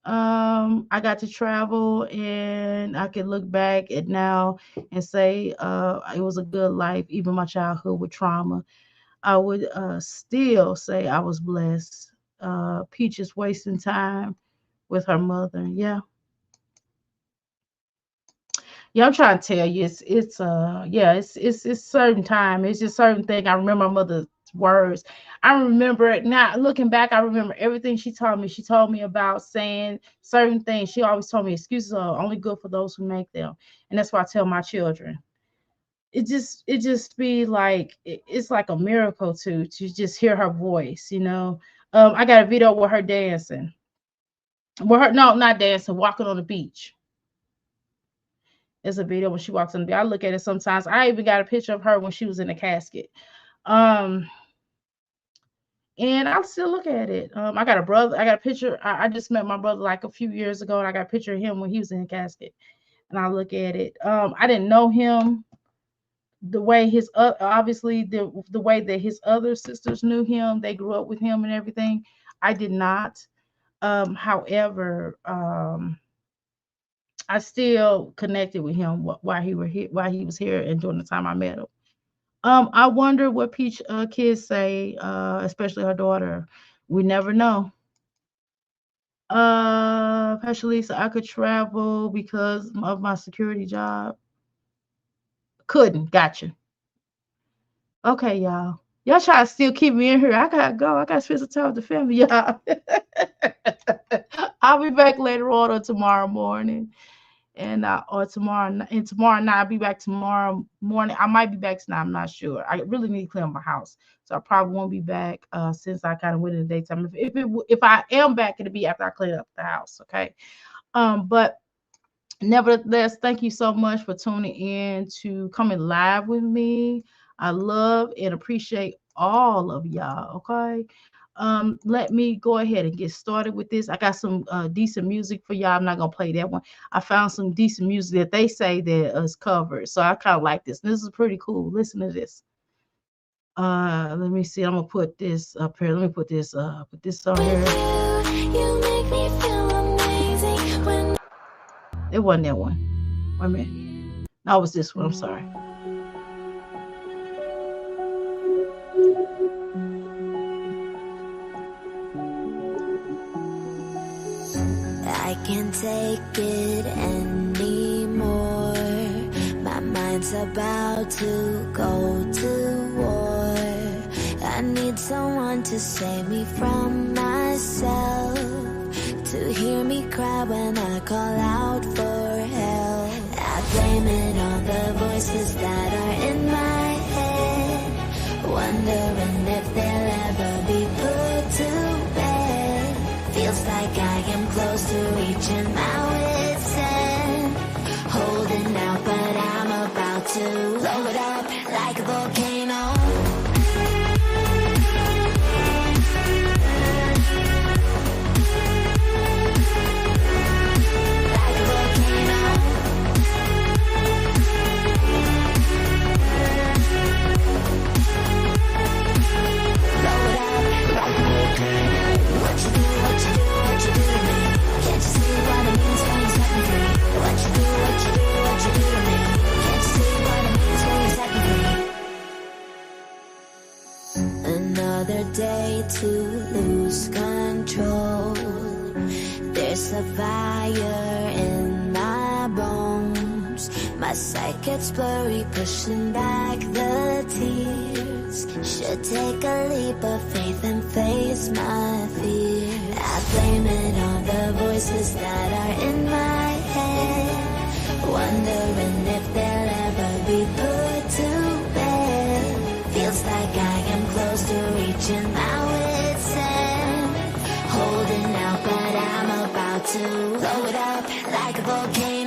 I got to travel, and I can look back at now and say it was a good life. Even my childhood with trauma, I would still say I was blessed. Peach is wasting time with her mother. Yeah. Yeah, I'm trying to tell you, it's yeah, it's certain time. It's just certain thing. I remember my mother words. I remember it now. Looking back, I remember everything she told me. She told me about saying certain things. She always told me excuses are only good for those who make them, and that's why I tell my children. It just be like it's like a miracle to just hear her voice. I got a video with her dancing. With her, no, not dancing, walking on the beach. It's a video when she walks on the beach. I look at it sometimes. I even got a picture of her when she was in the casket. And I still look at it. I got a brother. I got a picture. I just met my brother like a few years ago, and I got a picture of him when he was in the casket. And I look at it. I didn't know him the way his obviously the way that his other sisters knew him. They grew up with him and everything. I did not. However, I still connected with him while he was here and during the time I met him. I wonder what Peach kids say, especially her daughter. We never know. Pastor Lisa, I could travel because of my security job. Couldn't. Gotcha. Okay, y'all. Y'all try to still keep me in here. I gotta go. I gotta spend some time with the family, y'all. I'll be back later on or tomorrow morning. Or tomorrow night. I'll be back tomorrow morning. I might be back tonight. I'm not sure. I really need to clean up my house, so I probably won't be back since I kind of went in the daytime. If I am back, it'll be after I clean up the house. Okay. But nevertheless, thank you so much for tuning in to coming live with me. I love and appreciate all of y'all. Okay. Let me go ahead and get started with this. I got some decent music for y'all. I'm not gonna play that one. I found some decent music that they say that is covered, so I kind of like this. This is pretty cool. Listen to this. Let me see. I'm gonna put this up here. Let me put this on here. It wasn't that one. Wait a minute. No, it was this one. I'm sorry.
I can't take it anymore. My mind's about to go to war. I need someone to save me from myself, to hear me cry when I call out for help. I blame it on the voices that are in my head, wondering if they'll ever be put to bed. Feels like I am close to reaching my wit's end, holding out, but I'm about to blow it up like a volcano. Another day to lose control. There's a fire in my bones. My sight gets blurry, pushing back the tears. Should take a leap of faith and face my fear. I blame it on the voices that are in my head, wondering if they'll ever be put to bed. Feels like I am close to reaching my wit's end, holding out, but I'm about to blow it up like a volcano.